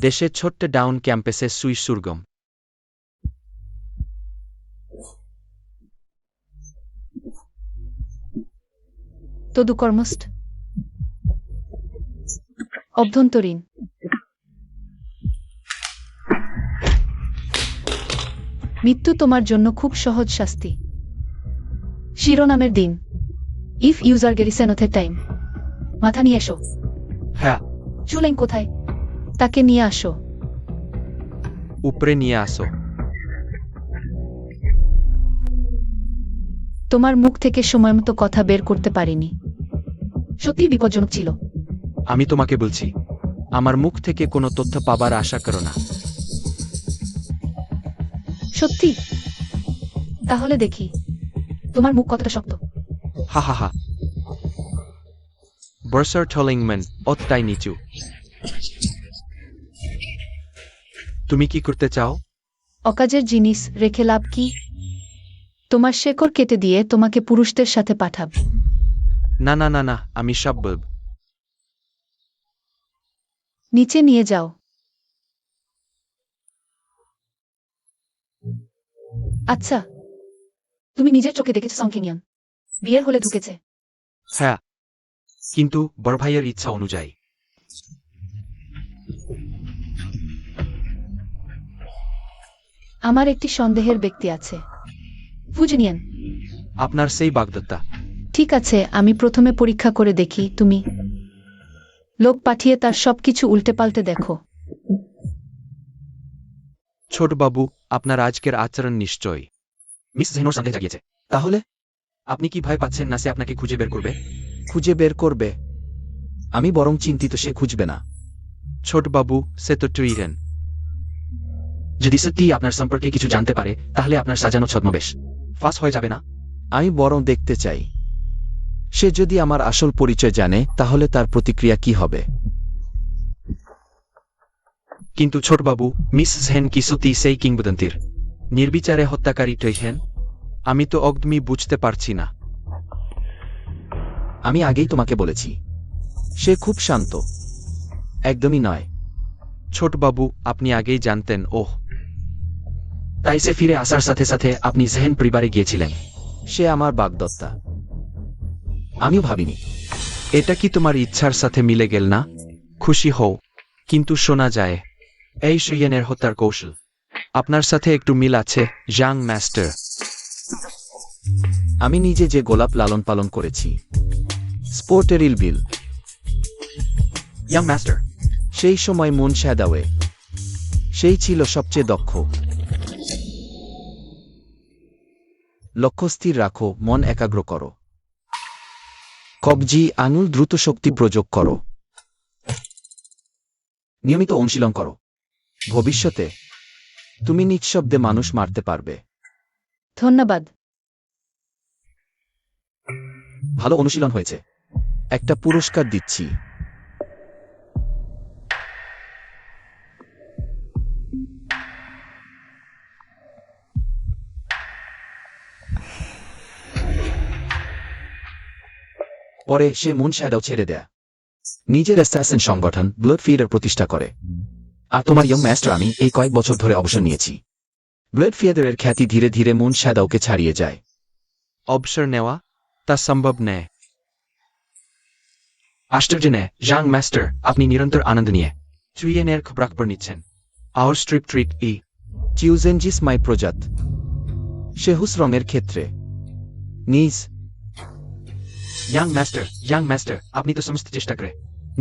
দেশের ছোট্ট ডাউন ক্যাম্পাসে সুইস সুরগম। তদুকর্মস্থ অভ্যন্তরীণ মৃত্যু তোমার জন্য খুব সহজ শাস্তি। শিরোনামের দিন, ইফ ইউজার গেরিসেনথের টাইম। মাথা নিয়ে এসো। হ্যাঁ, চুলেন কোথায়? তাকে নিয়ে আসো। উপরে নিয়ে আসো। তোমার মুখ থেকে সময়মতো কথা বের করতে পারিনি। সত্যি বিপজ্জনক ছিল। আমি তোমাকে বলছি, আমার মুখ থেকে কোনো তথ্য পাবার আশা করো না। সত্যি? তাহলে দেখি তোমার মুখ কতটা শক্ত। হা হা হা। বর্ষার টলিংম্যান অতটাই নিচু। তুমি কি করতে চাও? অকাজের জিনিস রেখে লাভ কি? তোমার শেকড় কেটে দিয়ে তোমাকে পুরুষদের সাথে পাঠাব। না না না না, আমি সব বলব। নিচে নিয়ে যাও। আচ্ছা, তুমি নিজের চোখে দেখেছো সংকিনিয়ান বিয়ের হলে ঢুকেছে? হ্যাঁ, কিন্তু বড় ভাইয়ের ইচ্ছা অনুযায়ী। আমার একটি সন্দেহের ব্যক্তি আছে। ফুজিনিয়ান। আপনার সেই বাগদত্তা। ঠিক আছে, আমি প্রথমে পরীক্ষা করে দেখি, তুমি লোক পাঠিয়ে তার সবকিছু উল্টেপাল্টে দেখো। ছোটবাবু, আপনার আজকের আচরণ নিশ্চয়ই মিস জেনোর সন্দেহ জাগিয়েছে। তাহলে আপনি কি ভয় পাচ্ছেন না সে আপনাকে খুঁজে বের করবে? খুঁজে বের করবে? আমি বরং চিন্তিত সে খুঁজবে না। ছোটবাবু, সে তো টুইরেন। যদি সত্যি আপনার সম্পর্কে কিছু জানতে পারে, তাহলে আপনার সাজানো ছদ্মবেশ ফাঁস হয়ে যাবে না? আমি বরং দেখতে চাই, সে যদি আমার আসল পরিচয় জানে তাহলে তার প্রতিক্রিয়া কি হবে। কিন্তু ছোটবাবু, মিস জেন কি সত্যি সেই কিংবদন্তির নির্বিচারে হত্যাকারী টইহেন? আমি তো একদমই বুঝতে পারছি না। আমি আগেই তোমাকে বলেছি, সে খুব শান্ত। একদমই নয়। ছোটবাবু, আপনি আগেই জানতেন? ওহ, তাই সে ফিরে আসার সাথে সাথে আপনি জেহেন পরিবারে গিয়েছিলেন। সে আমার বাগদত্তা। আমিও ভাবিনি। এটা কি তোমার ইচ্ছার সাথে মিলে গেল না? খুশি হও, কিন্তু শোনা যায় এই সুইয়েনের হত্যার কৌশল আপনার সাথে একটু মিল আছে, জাং মাস্টার। আমি নিজে যে গোলাপ লালন পালন করেছি, স্পোর্টেরিল বিল, ইয়াং মাস্টার। সেই সময় মুন শ্যাদাওয়ে, সেই ছিল সবচেয়ে দক্ষ। লক্ষ্য স্থির রাখো, মন একাগ্র করো, কবজি আঙুল দ্রুত শক্তি প্রয়োগ করো, নিয়মিত অনুশীলন করো। ভবিষ্যতে তুমি নিঃশব্দে মানুষ মারতে পারবে। ধন্যবাদ। ভালো অনুশীলন হয়েছে, একটা পুরস্কার দিচ্ছি। পরে সে মুন শ্যাডাও ছেড়ে দেয়, নিজের অ্যাসাসিন সংগঠন ব্লাড ফিডার প্রতিষ্ঠা করে। আর তোমার ইয়ং মাস্টার আমি এই কয়েক বছর ধরে অবসর নিয়েছি। ব্লাড ফিডারের খ্যাতি ধীরে ধীরে মুন শ্যাডাওকে ছাড়িয়ে যায়। অবসর নেওয়া তা সম্ভব নেয়। আশ্চর্য নেয়, জাং মাস্টার, আপনি নিরন্তর আনন্দ নিয়ে সুইয়েনের খবরাখবর নিচ্ছেন। আওয়ার স্ট্রিপ ট্রিট ই চিউজেনজিস মাই প্রজাত সেহুস রঙের ক্ষেত্রে নিজ। ইয়াং মাস্টার, আপনি তো সমস্ত চেষ্টা করে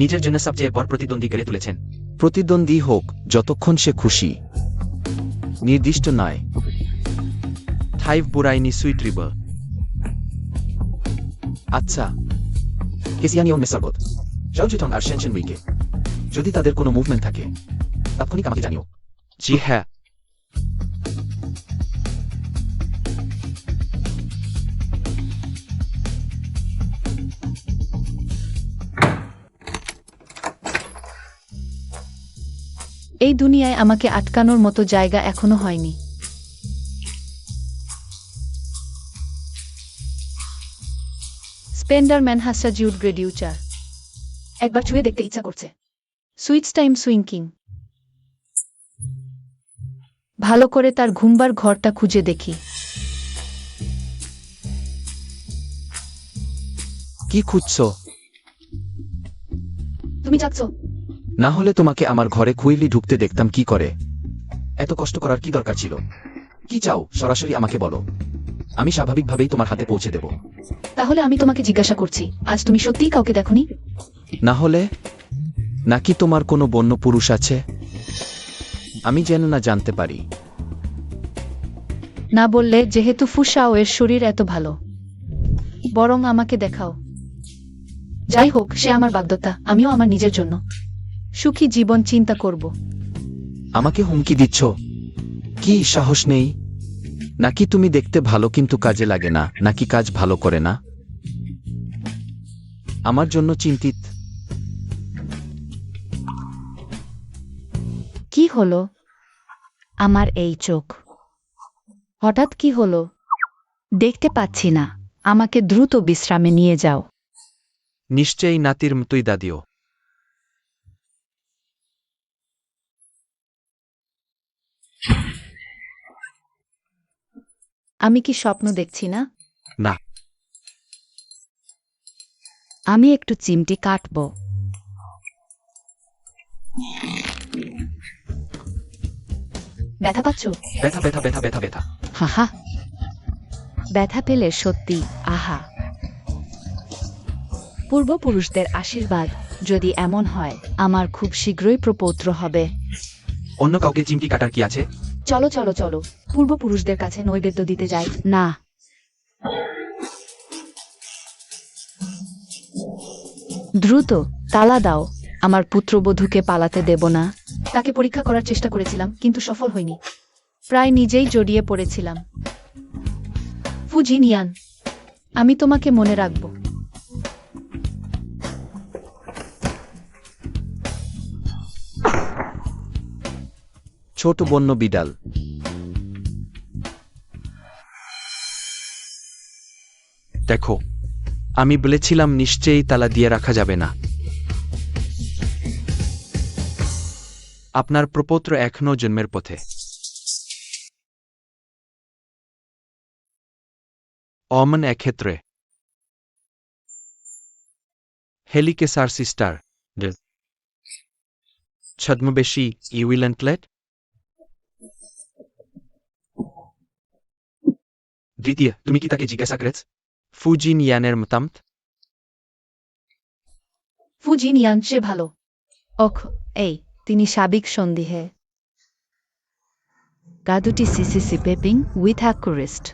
নিজের জন্য সবচেয়ে বড় প্রতিদ্বন্দ্বী করে তুলেছেন। প্রতিদ্বন্দ্বী হোক যতক্ষণ সে খুশি, নির্দিষ্ট নয়। থাইভ বুরাইনি সুইট রিবল। আচ্ছা, কেসিয়ানিও মেসারবত জলজিতং আর শেনশেন উইকে, যদি তাদের কোনো মুভমেন্ট থাকে তাৎক্ষণিক আমাকে জানিও। জি হ্যাঁ। এই দুনিয়ায় আমাকে আটকানোর মতো জায়গা এখনো হয়নি। স্পেন্ডারম্যান হাসাজিউড গ্রেডিউচার একবার ছুঁয়ে দেখতে ইচ্ছা করছে। সুইটস টাইম সুইঙ্কিং। ভালো করে তার ঘুমবার ঘরটা খুঁজে দেখি। কি খুঁজছ? তুমি যাচ্ছ? না হলে তোমাকে আমার ঘরে খুইলি ঢুকতে দেখতাম কি করে। এত কষ্ট করার কি দরকার ছিল? কি চাও সরাসরি আমাকে বলো, আমি স্বাভাবিকভাবেই তোমার হাতে পৌঁছে দেব। তাহলে আমি তোমাকে জিজ্ঞাসা করছি, আজ তুমি সত্যিই কাউকে দেখোনি? না হলে? নাকি তোমার কোনো বন্য পুরুষ আছে? আমি যেন না জানতে পারি। না বললে, যেহেতু ফুসাও এর শরীর এত ভালো, বরং আমাকে দেখাও। যাই হোক, সে আমার বাগদত্তা, আমিও আমার নিজের জন্য সুখী জীবন চিন্তা করব। আমাকে হুমকি দিচ্ছ? কি সাহস নেই? নাকি তুমি দেখতে ভালো কিন্তু কাজে লাগে না, নাকি কাজ ভালো করে না? আমার জন্য চিন্তিত? কি হলো? আমার এই চোখ হঠাৎ কি হলো? দেখতে পাচ্ছি না। আমাকে দ্রুত বিশ্রামে নিয়ে যাও। নিশ্চয়ই নাতির মতোই দাদিও। আমি কি স্বপ্ন দেখছি না? না। আমি একটু চিমটি কাটব। ব্যথা পাচ্ছ? ব্যথা ব্যথা ব্যথা ব্যথা ব্যথা। হাহা, ব্যথা পেলে সত্যি আহা। পূর্বপুরুষদের আশীর্বাদ যদি এমন হয়, আমার খুব শীঘ্রই প্রপৌত্র হবে। অন্য কাউকে চিমটি কাটার কি আছে? চলো চলো চলো, পূর্বপুরুষদের কাছে নৈবেদ্য দিতে যাই। না, দ্রুত তালা দাও। আমার পুত্রবধূকে পালাতে দেব না। তাকে পরীক্ষা করার চেষ্টা করেছিলাম, কিন্তু সফল হয়নি। প্রায় নিজেই জড়িয়ে পড়েছিলাম। ফুজিনিয়ান, আমি তোমাকে মনে রাখব। ছোট বন্য বিড়াল। দেখো, আমি বলেছিলাম নিশ্চয়ই তালা দিয়ে রাখা যাবে না। আপনার প্রপৌত্র এখনো জন্মের পথে। অমন এক্ষেত্রে হেলিকেসার সিস্টার ছদ্মবেশী ইউইলেন্টলেট। দ্বিতীয়, তুমি কি তাকে জিজ্ঞাসা করেছ ফুজিন ইয়ানের মতামত? ফুজিনিয়ান সে ভালো। অখ, এই তিনি সাবিক সন্দিহে গাদুটি সিসিসি পেপিং উইথ অ্যাকুরিস্ট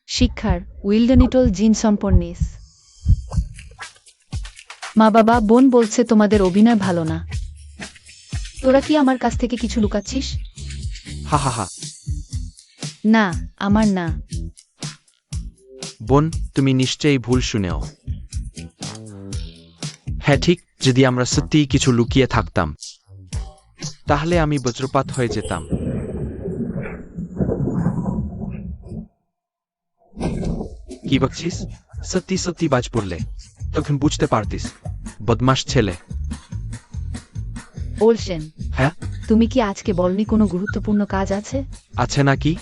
শিক্ষার উইল্ডেনিটল জিন সম্পন্নিস। মা বাবা বোন বলছে তোমাদের অভিনয় ভালো না। তোরা কি আমার কাছ থেকে কিছু লুকাচ্ছিস? হা হা হা। না, আমার না। বোন, তুমি নিশ্চয়ই ভুল শুনেও। হ্যাঁ ঠিক, যদি আমরা সত্যিই কিছু লুকিয়ে থাকতাম, তাহলে আমি বজ্রপাত হয়ে যেতাম। কি বকছিস? সত্যি সত্যি বাজ পড়লে তখন বুঝতে পারতিস। বদমাস ছেলে। ওলসেন, হ্যাঁ, তুমি কি আজকে বলনি কোনো গুরুত্বপূর্ণ কাজ আছে? আছে নাকি?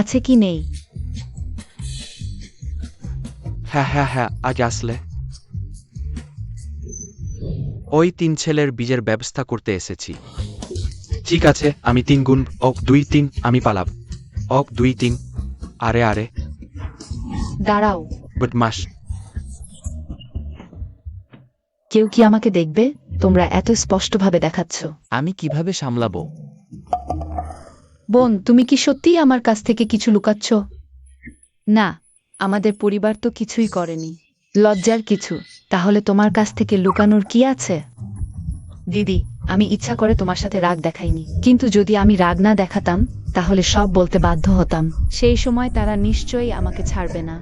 আছে কি নেই? হ্যাঁ হ্যাঁ হ্যাঁ, আজ আসলে ওই 3 ছেলের বীজের ব্যবস্থা করতে এসেছি। ঠিক আছে, আমি 3 গুণ অক 2 3, আমি পালাব। অক 2 3। আরে আরে, দাঁড়াও, বদমাস। কেউ কি আমাকে দেখবে? তোমরা এত স্পষ্টভাবে দেখাচ্ছ। আমি কিভাবে সামলাবো? বোন, তুমি কি সত্যিই আমার কাছ থেকে কিছু লুকাচ্ছ? না, আমাদের পরিবার তো কিছুই করেনি। লজ্জার কিছু? তাহলে তোমার কাছ থেকে লুকানোর কি আছে? দিদি, আমি ইচ্ছা করে তোমার সাথে রাগ দেখাইনি, কিন্তু যদি আমি রাগ না দেখাতাম, তাহলে সব বলতে বাধ্য হতাম। সেই সময় তারা নিশ্চয়ই আমাকে ছাড়বে না।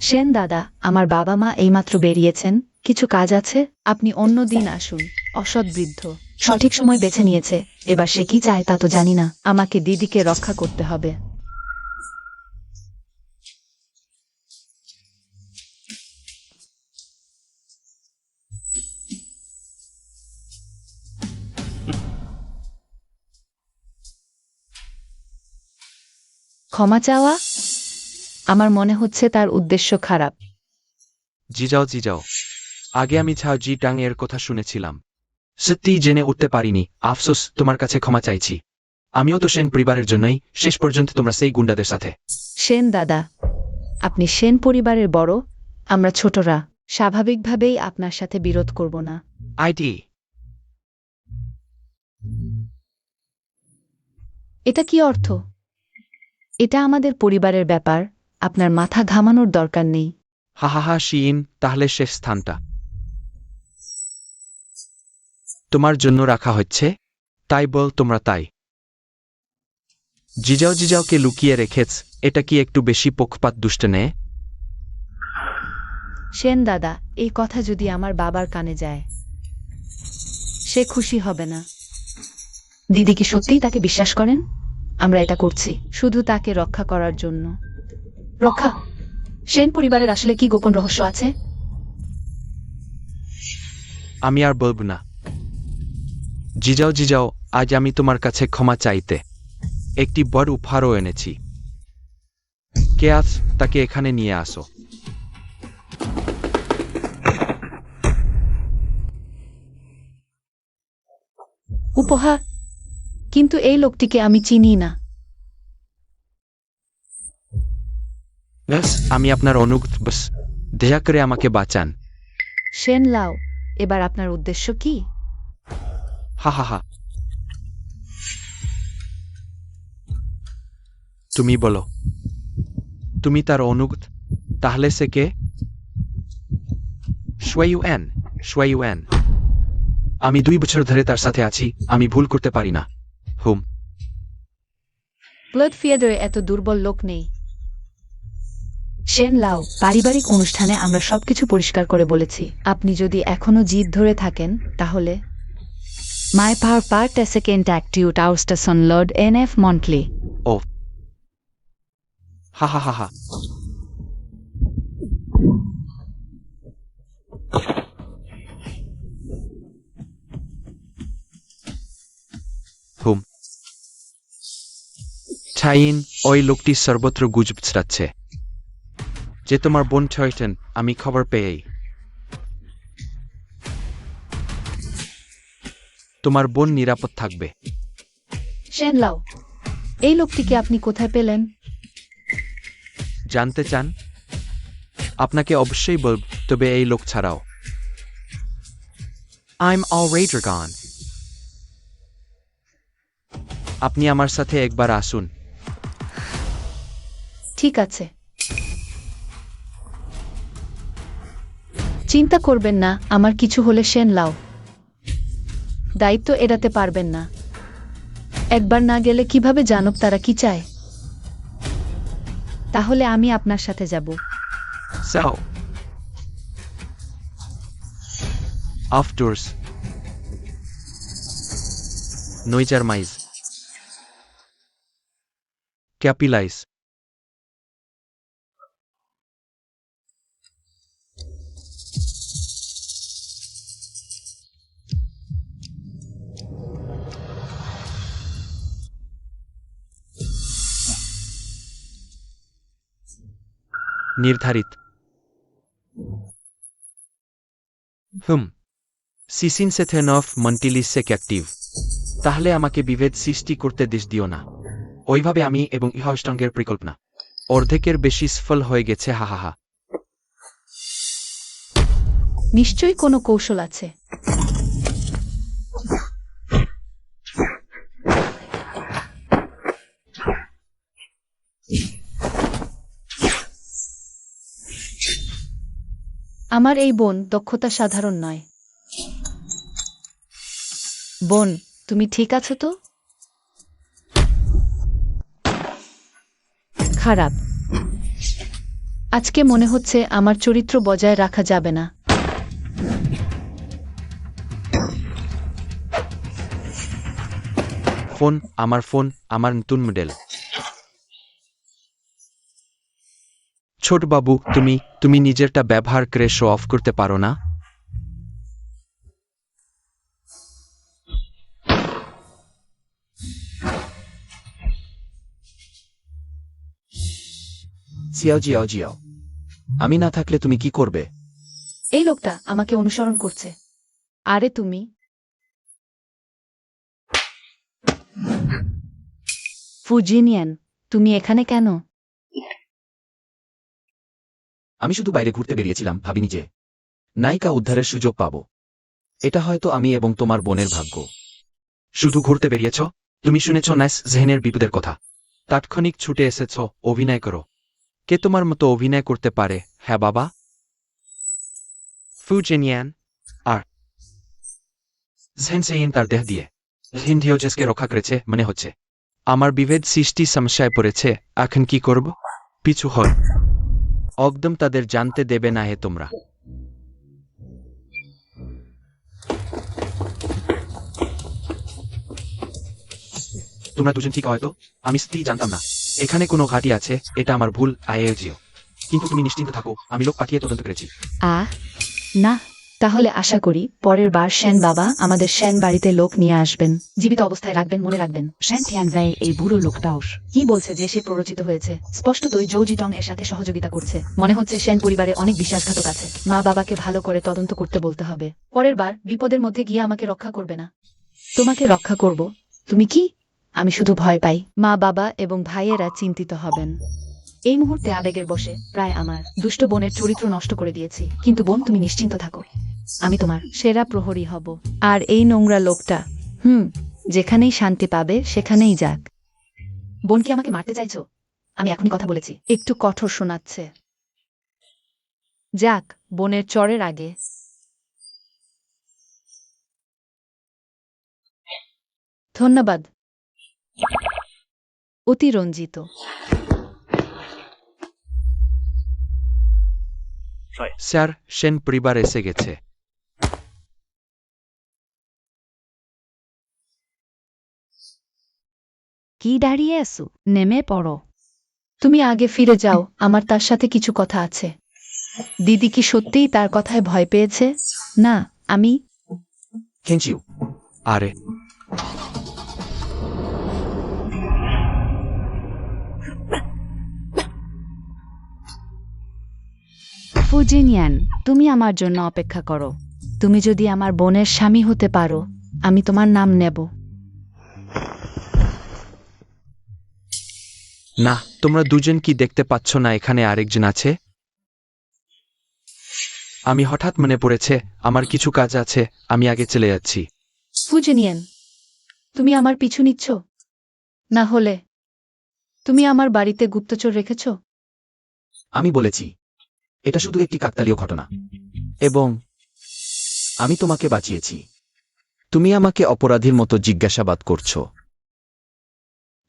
সেন দাদা, আমার বাবা মা এইমাত্র বেরিয়েছেন। কিছু কাজ আছে, আপনি অন্য দিন আসুন। অসৎ বৃদ্ধ সঠিক সময় বেছে নিয়েছে। এবার সে কি চায় তা তো জানি না। আমাকে দিদিকে রক্ষা করতে হবে। ক্ষমা চাওয়া? আমার মনে হচ্ছে তার উদ্দেশ্য খারাপ। জিজাও জিজাও, আগে আমি ছাও জি টাং এর কথা শুনেছিলাম। সত্যিই জেনে উঠতে পারিনি। আফসোস, তোমার কাছে ক্ষমা চাইছি। আমিও তো সেন পরিবারের জন্যই শেষ পর্যন্ত তোমরা সেই গুন্ডাদের সাথে। সেন দাদা, আপনি সেন পরিবারের বড়, আমরা ছোটরা। স্বাভাবিকভাবেই আপনার সাথে বিরোধ করব না। আইটি এটা কি অর্থ? এটা আমাদের পরিবারের ব্যাপার, আপনার মাথা ঘামানোর দরকার নেই। হা হা হা শিইন, তাহলে শেষ স্থানটা তোমার জন্য রাখা হচ্ছে, তাই বল তোমরা তাই জিজাওকে লুকিয়ে রেখেছ, এটা কি একটু বেশি পক্ষপাত দুষ্ট নেয়? সেন দাদা, এই কথা যদি আমার বাবার কানে যায়, সে খুশি হবে না। দিদি কি সত্যিই তাকে বিশ্বাস করেন? আমরা এটা করছি শুধু তাকে রক্ষা করার জন্য। রক্ষা? সেন পরিবারের আসলে কি গোপন রহস্য আছে? আমি আর বলব না। জিজাও, আজ আমি তোমার কাছে ক্ষমা চাইতে একটি বড় উপহারও এনেছি। কে আজ তাকে এখানে নিয়ে আসো। উপহার? কিন্তু এই লোকটিকে আমি চিনি না। ব্যাস, আমি আপনার অনুগত, বস দয়া করে আমাকে বাঁচান। সেন লাও, এবার আপনার উদ্দেশ্য কি? হা হা হা, তুমি বলো। তুমি তার অনুগত, তাহলে সে কে? শুয়াইউয়ান। আমি 2 বছর ধরে তার সাথে আছি, আমি ভুল করতে পারি না। হুম। ব্লাড ফিয়াডারে এত দুর্বল লোক নেই। সেন লাও, পারিবারিক অনুষ্ঠানে আমরা সবকিছু পরিষ্কার করে বলেছি। আপনি যদি এখনো জিদ ধরে থাকেন, তাহলে মাই পাওয়ার পার্ট সেকেন্ড অ্যাক্টিউট আউস্টাসন লর্ড NF মন্টলি। ও হা হা হা হা। হুম। ছাইন, ওই লোকটি সর্বত্র গুজব ছড়াচ্ছে যে তোমার বোন ছয়টেন, আমি খবর পেয়েই। তোমার বোন নিরাপদ থাকবে। সেন লাও, এই লোকটিকে আপনি কোথায় পেলেন? জানতে চান? আপনাকে অবশ্যই বলব, তবে এই লোক ছাড়াও। I'm already gone. আপনি আমার সাথে একবার আসুন। ঠিক আছে। চিন্তা করবেন না, আমার কিছু হলে সেন লাও দায়িত্ব এড়াতে পারবেন না। একবার না গেলে কিভাবে জানব তারা কি চায়? তাহলে আমি আপনার সাথে যাব। So, outdoors. Neugermais. Capitalize. নির্ধারিত। সিসিন সেথেনফ মন্টিলিসেক অ্যাক্টিভ। তাহলে আমাকে বিভেদ সৃষ্টি করতে দেশ দিও না। ওইভাবে আমি এবং ইহাষ্টঙ্গের পরিকল্পনা অর্ধেকের বেশি সফল হয়ে গেছে, হা হা হা। নিশ্চয়ই কোনো কৌশল আছে। আমার এই বোন দক্ষতা সাধারণ নয়। বোন, তুমি ঠিক আছো তো? খারাপ। আজকে মনে হচ্ছে আমার চরিত্র বজায় রাখা যাবে না। ফোন, আমার নতুন মডেল। ছোট বাবু, তুমি নিজেরটা ব্যবহার করে শো অফ করতে পারো না? জিয়াও, আমি না থাকলে তুমি কি করবে? এই লোকটা আমাকে অনুসরণ করছে। আরে তুমি? ফুজিনিয়ান, তুমি এখানে কেন? আমি শুধু বাইরে ঘুরতে বেরিয়েছিলাম, ভাবিনি যে নায়িকা উদ্ধারের সুযোগ পাব। এটা হয়তো আমি এবং তোমার বোনের ভাগ্য। শুধু ঘুরতে বেরিয়েছ? তুমি শুনেছ নাইস জেহেনের বিপদের কথা। তাৎক্ষণিক ছুটে এসেছ, অভিনয় করো। কে তোমার মতো অভিনয় করতে পারে, হ্যাঁ বাবা? ফুজেনিয়ান। জেহেন সেইন তার দেহ দিয়ে হিন্দিওজেসকে রক্ষা করেছে মনে হচ্ছে। আমার বিভেদ সৃষ্টি সমস্যায় পড়েছে, এখন কি করব? পিছু হল। একদম তাদের জানতে দেবে না হে তোমরা। তোমরা দুজন ঠিক হয়তো, আমি স্ত্রী জানতাম না। এখানে কোনো ঘাঁটি আছে, এটা আমার ভুল আইএলজিও। কিন্তু তুমি নিশ্চিন্ত থাকো, আমি লোক পাঠিয়ে তদন্ত করেছি। না, তাহলে আশা করি পরের বার সেন বাবা আমাদের সেন বাড়িতে লোক নিয়ে আসবেন। জীবিত অবস্থায় রাখবেন, মনে রাখবেন। সেন থিয়াংরাই এই বুড়ো লোকটাও কি বলছে যে সে প্ররোচিত হয়েছে। স্পষ্টতই জৌজিটং এর সাথে সহযোগিতা করছে। মনে হচ্ছে সেন পরিবারে অনেক বিশ্বাসঘাতক আছে। মা বাবাকে ভালো করে তদন্ত করতে বলতে হবে। পরের বার বিপদের মধ্যে গিয়ে আমাকে রক্ষা করবে না। তোমাকে রক্ষা করব। তুমি কি? আমি শুধু ভয় পাই। মা বাবা এবং ভাইয়েরা চিন্তিত হবেন। এই মুহূর্তে আবেগের বসে প্রায় আমার দুষ্ট বোনের চরিত্র নষ্ট করে দিয়েছি। কিন্তু বোন, তুমি নিশ্চিন্ত থাকো, আমি তোমার সেরা প্রহরী হব। আর এই নোংরা লোকটা যেখানেই শান্তি পাবে সেখানেই যাক। বোন, কি আমাকে মারতে চাইছো? আমি এখনই কথা বলেছি। একটু কঠোর শোনাচ্ছে। যাক, বোনের চরের আগে। ধন্যবাদ। অতিরঞ্জিত। স্যার, সেন পরিবার এসে গেছে। কি দাঁড়িয়ে আছো? নেমে পড়ো। তুমি আগে ফিরে যাও, আমার তার সাথে কিছু কথা আছে। দিদি কি সত্যিই তার কথায় ভয় পেয়েছে? না, আমি কেনচিউ, আরে ফুজিনিয়ান, তুমি আমার জন্য অপেক্ষা করো। তুমি যদি আমার বোনের স্বামী হতে পারো, আমি তোমার নাম নেব। না, তোমরা দুজন কি দেখতে পাচ্ছ না এখানে আরেকজন আছে? আমি হঠাৎ মনে পড়েছে, আমার কিছু কাজ আছে, আমি আগে চলে যাচ্ছি। ফুজিনিয়ান, তুমি আমার পিছু নিচ্ছ? না হলে তুমি আমার বাড়িতে গুপ্তচর রেখেছ? আমি বলেছি, এটা শুধু একটি কাকতালীয় ঘটনা। এবং আমি তোমাকে বাঁচিয়েছি। তুমি আমাকে অপরাধীর মতো জিজ্ঞাসাবাদ করছো?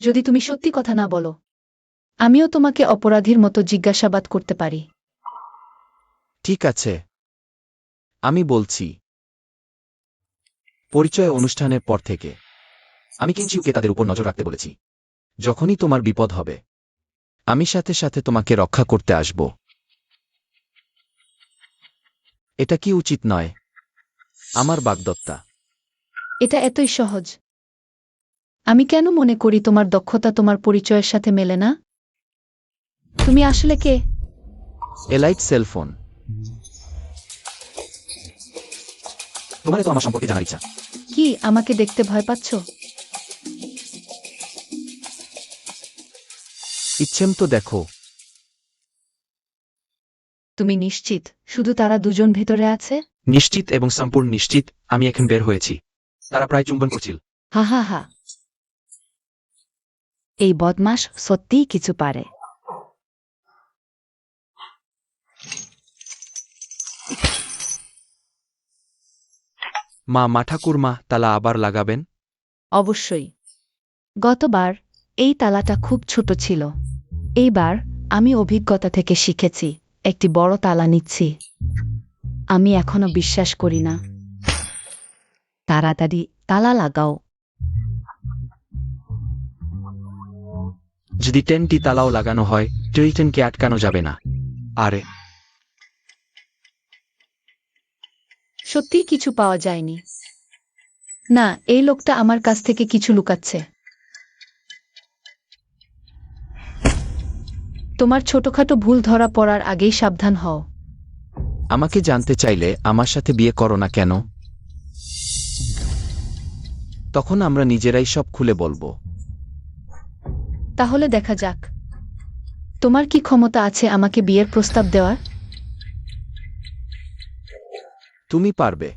যদি তুমি সত্যি কথা না বলো, আমিও তোমাকে অপরাধীর মতো জিজ্ঞাসাবাদ করতে পারি। ঠিক আছে, আমি বলছি। পরিচয় অনুষ্ঠানের পর থেকে আমি কেনচিউকে তাদের উপর নজর রাখতে বলেছি। যখনই তোমার বিপদ হবে, আমি সাথে সাথে তোমাকে রক্ষা করতে আসব। এটা কি উচিত নয়? আমার বাগদত্তা। এটা এতই সহজ। আমি কেন মনে করি তোমার দক্ষতা তোমার পরিচয়ের সাথে মেলে না? তুমি আসলে কে? Elite cellphone. তোমার তো আমার সম্পর্কে জানার ইচ্ছা। কি আমাকে দেখতে ভয় পাচ্ছ? ইচ্ছেম তো দেখো। তুমি নিশ্চিত শুধু তারা দুজন ভেতরে আছে? নিশ্চিত এবং সম্পূর্ণ নিশ্চিত, আমি এখন বের হয়েছি। তারা প্রায় চুম্বন করছিল। হা হা হা। এই বদমাস সত্যিই কিছু পারে। মা ঠাকুরমা তালা আবার লাগাবেন? অবশ্যই। গতবার এই তালাটা খুব ছোট ছিল। এইবার আমি অভিজ্ঞতা থেকে শিখেছি, একটি বড় তালা নিচ্ছি। আমি এখনো বিশ্বাস করি না। তাড়াতাড়ি তালা লাগাও। যদি 10টি তালাও লাগানো হয়, ট্রিটনকে আটকানো যাবে না। আরে সত্যিই কিছু পাওয়া যায়নি। না, এই লোকটা আমার কাছ থেকে কিছু লুকাচ্ছে। তোমার ছোটখাটো ভুল ধরা পড়ার আগেই সাবধান হও। আমাকে জানতে চাইলে আমার সাথে বিয়ে করো না কেন? তখন আমরা নিজেরাই সব খুলে বলবো। তাহলে দেখা যাক, তোমার কি ক্ষমতা আছে আমাকে বিয়ের প্রস্তাব দেওয়ার? তুমি পারবে।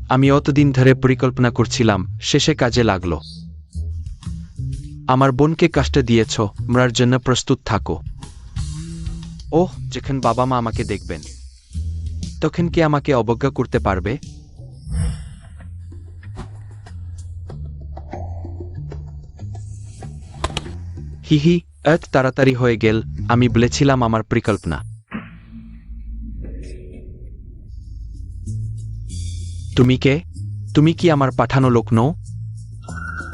আমি অতদিন ধরে পরিকল্পনা করছিলাম, শেষে কাজে লাগলো। আমার বোনকে কষ্ট দিয়েছ, মরার জন্য প্রস্তুত থাকো। ওহ, যখন বাবা মা আমাকে দেখবেন, তখন কি আমাকে অবজ্ঞা করতে পারবে? হিহি, এত তাড়াতাড়ি হয়ে গেল। আমি বলেছিলাম আমার পরিকল্পনা। তুমি কে? তুমি কি আমার পাঠানো লোক নও?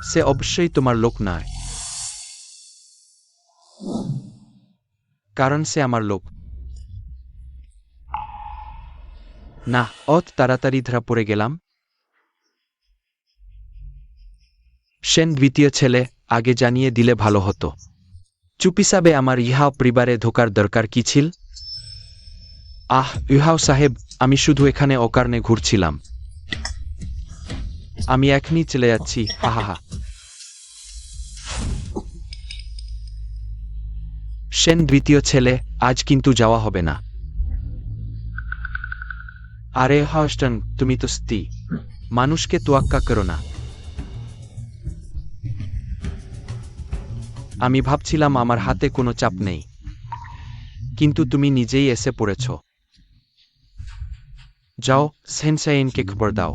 সে অবশ্যই তোমার লোক নয়, কারণ সে আমার লোক না। অত তাড়াতাড়ি ধরা পড়ে গেলাম। সেন দ্বিতীয় ছেলে, আগে জানিয়ে দিলে ভালো হতো। চুপিসাবে আমার ইহাও পরিবারে ঢোকার দরকার কি ছিল? ইহাও সাহেব, আমি শুধু এখানে অকারণে ঘুরছিলাম। আমি এখনই চলে যাচ্ছি। হাহাহা। সেন দ্বিতীয় ছেলে, আজ কিন্তু যাওয়া হবে না। আরে হাস্টন, তুমি তো স্ত্রী, মানুষকে তোয়াক্কা করো না। আমি ভাবছিলাম আমার হাতে কোনো চাপ নেই, কিন্তু তুমি নিজেই এসে পড়েছ। যাও, সেনসাইনকে খবর দাও।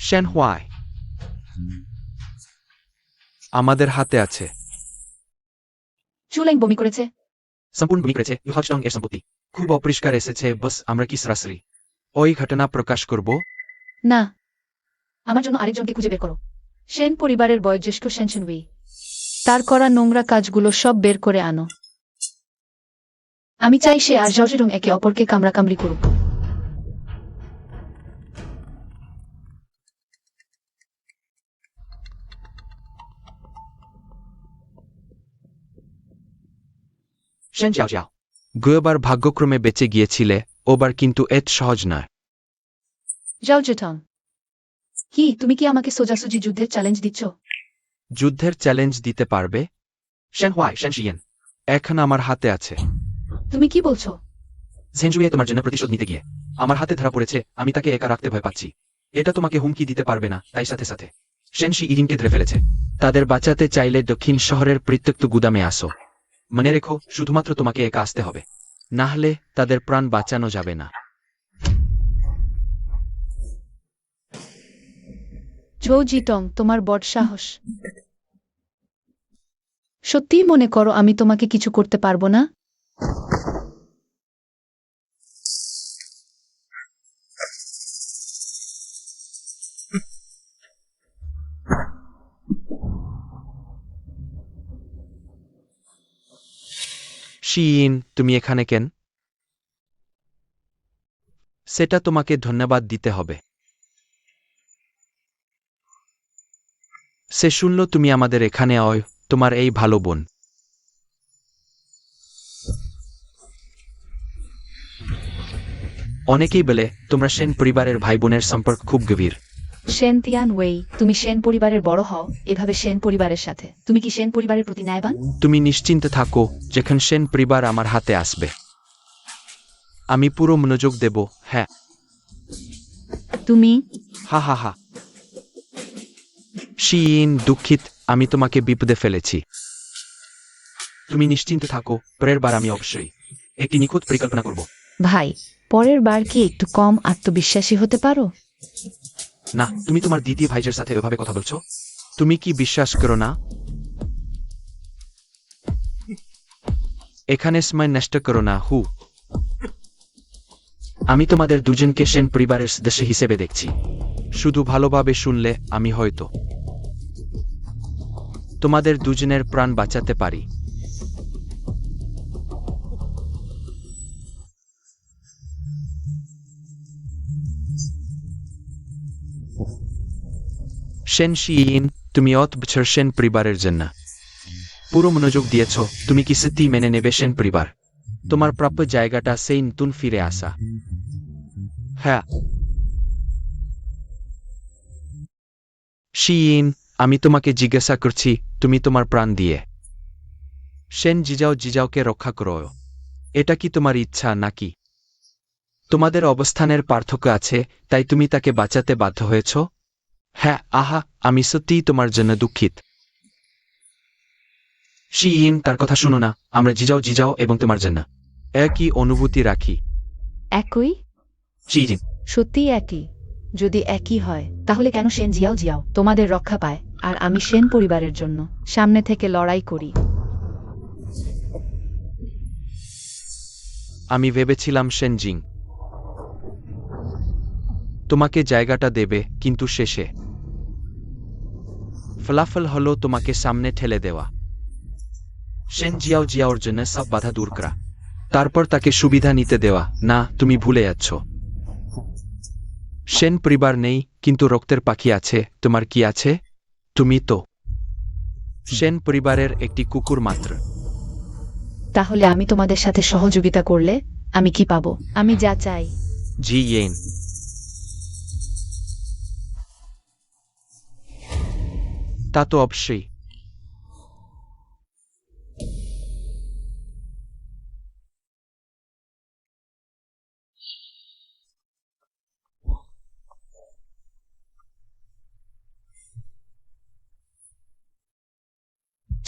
সেন হোয়াই আমাদের হাতে আছে। চুলেং বমি করেছে। সম্পূর্ণ বমি করেছে। ইউহাস্টং এর সম্পত্তি খুব অপরিষ্কার এসেছে। বস, আমরা কি সরাসরি ওই ঘটনা প্রকাশ করব? না, আমার জন্য আরেকজনকে খুঁজে বের করো। সেন পরিবারের বয়োজ্যেষ্ঠ সেনসুনউই। তার করা নোংরা কাজগুলো সব বের করে আনো। আমি চাই সে আর জর্জেরং একে অপরকে কামড়াকামড়ি করুক। সেন যাও যাও। গয়বার ভাগ্যক্রমে বেঁচে গিয়েছিলে, ওবার কিন্তু এত সহজ নয়। যাও জেঠং। কি, তুমি কি আমাকে সোজাসুজি যুদ্ধের চ্যালেঞ্জ দিচ্ছ? যুদ্ধের চ্যালেঞ্জ দিতে পারবে? সেন হোয়াই, সেন শিয়েন। এখন আমার হাতে আছে। তুমি কি বলছো? সেঞ্জুয়ে তোমার জন্য প্রতিশোধ নিতে গিয়ে আমার হাতে ধরা পড়েছে। আমি তাকে একা রাখতে ভয় পাচ্ছি। এটা তোমাকে হুমকি দিতে পারবে না, তাই সাথে সাথে সেন শি ইরিনকে ধরে ফেলেছে। তাদের বাঁচাতে চাইলে দক্ষিণ শহরের পরিত্যক্ত গুদামে আসো। মনে রেখো, শুধুমাত্র তোমাকে একা আসতে হবে। না হলে তাদের প্রাণ বাঁচানো যাবে না। জো জিটং, তোমার বড় সাহস। সত্যিই মনে করো আমি তোমাকে কিছু করতে পারবো না? শিইন, তুমি এখানে কেন? সেটা তোমাকে ধন্যবাদ দিতে হবে। সে শুনল তুমি আমাদের এখানে অয়, তোমার এই ভালো বোন। অনেকেই বলে তোমরা সেন পরিবারের ভাই বোনের সম্পর্ক খুব গভীর। সেন তিয়ান ওয়েই, তুমি সেন পরিবারের বড় হও, এভাবে সেন পরিবারের সাথে তুমি কি সেন পরিবারের প্রতি ন্যায়বান? তুমি নিশ্চিন্ত থাকো, যখন সেন পরিবার আমার হাতে আসবে আমি পুরো মনোযোগ দেব। হ্যাঁ। তুমি হা হা হা। শিইন, দুঃখিত, আমি তোমাকে বিপদে ফেলেছি। তুমি নিশ্চিন্ত থাকো, পরের বার আমি অবশ্যই একটি নিখুঁত পরিকল্পনা করব। ভাই, পরের বার কি একটু কম আত্মবিশ্বাসী হতে পারো? না, তুমি তোমার দ্বিতীয় ভাইজের সাথে এভাবে কথা বলছো। তুমি কি বিশ্বাস করো না? এখানে সময় নষ্ট করো না। আমি তোমাদের দুজনকে সেন পরিবারের সদস্য হিসেবে দেখছি। শুধু ভালোভাবে শুনলে আমি হয়তো তোমাদের দুজনের প্রাণ বাঁচাতে পারি। সেন শিইন, তুমি অত বছর সেন পরিবারের জন্য পুরো মনোযোগ দিয়েছ। তুমি কি সত্যি মেনে নেবে সেন পরিবার? তোমার প্রাপ্য জায়গাটা সেই নতুন ফিরে আসা। হ্যাঁ। শিইন, আমি তোমাকে জিজ্ঞাসা করছি, তুমি তোমার প্রাণ দিয়ে সেন জিজাওকে রক্ষা করো, এটা কি তোমার ইচ্ছা নাকি? তোমাদের অবস্থানের পার্থক্য আছে, তাই তুমি তাকে বাঁচাতে বাধ্য হয়েছ? হ্যাঁ, আহা, আমি সত্যিই তোমার জন্য দুঃখিত। শিইন, তার কথা শুনো না, আমরা জিজাও এবং তোমার জন্য একই অনুভূতি রাখি। একই? শিইন, সত্যিই একই? যদি একই হয় তাহলে কেন সেন জিয়াও তোমাদের রক্ষা পায় আর আমি সেন পরিবারের জন্য সামনে থেকে লড়াই করি? আমি ভেবেছিলাম সেনজিং তোমাকে জায়গাটা দেবে, কিন্তু শেষে ফলাফল হলো তোমাকে সামনে ঠেলে দেওয়া। সেন জিয়াওর জন্য সব বাধা দূর করা, তারপর তাকে সুবিধা নিতে দেওয়া। না, তুমি ভুলে যাচ্ছ। সেন পরিবার নেই, কিন্তু রক্তের পাখি আছে। তোমার কি আছে? তুমি তো সেন পরিবারের একটি কুকুর মাত্র। তাহলে আমি তোমাদের সাথে সহযোগিতা করলে আমি কি পাবো? আমি যা চাই। জি ইয়েন, তা তো অবশ্যই।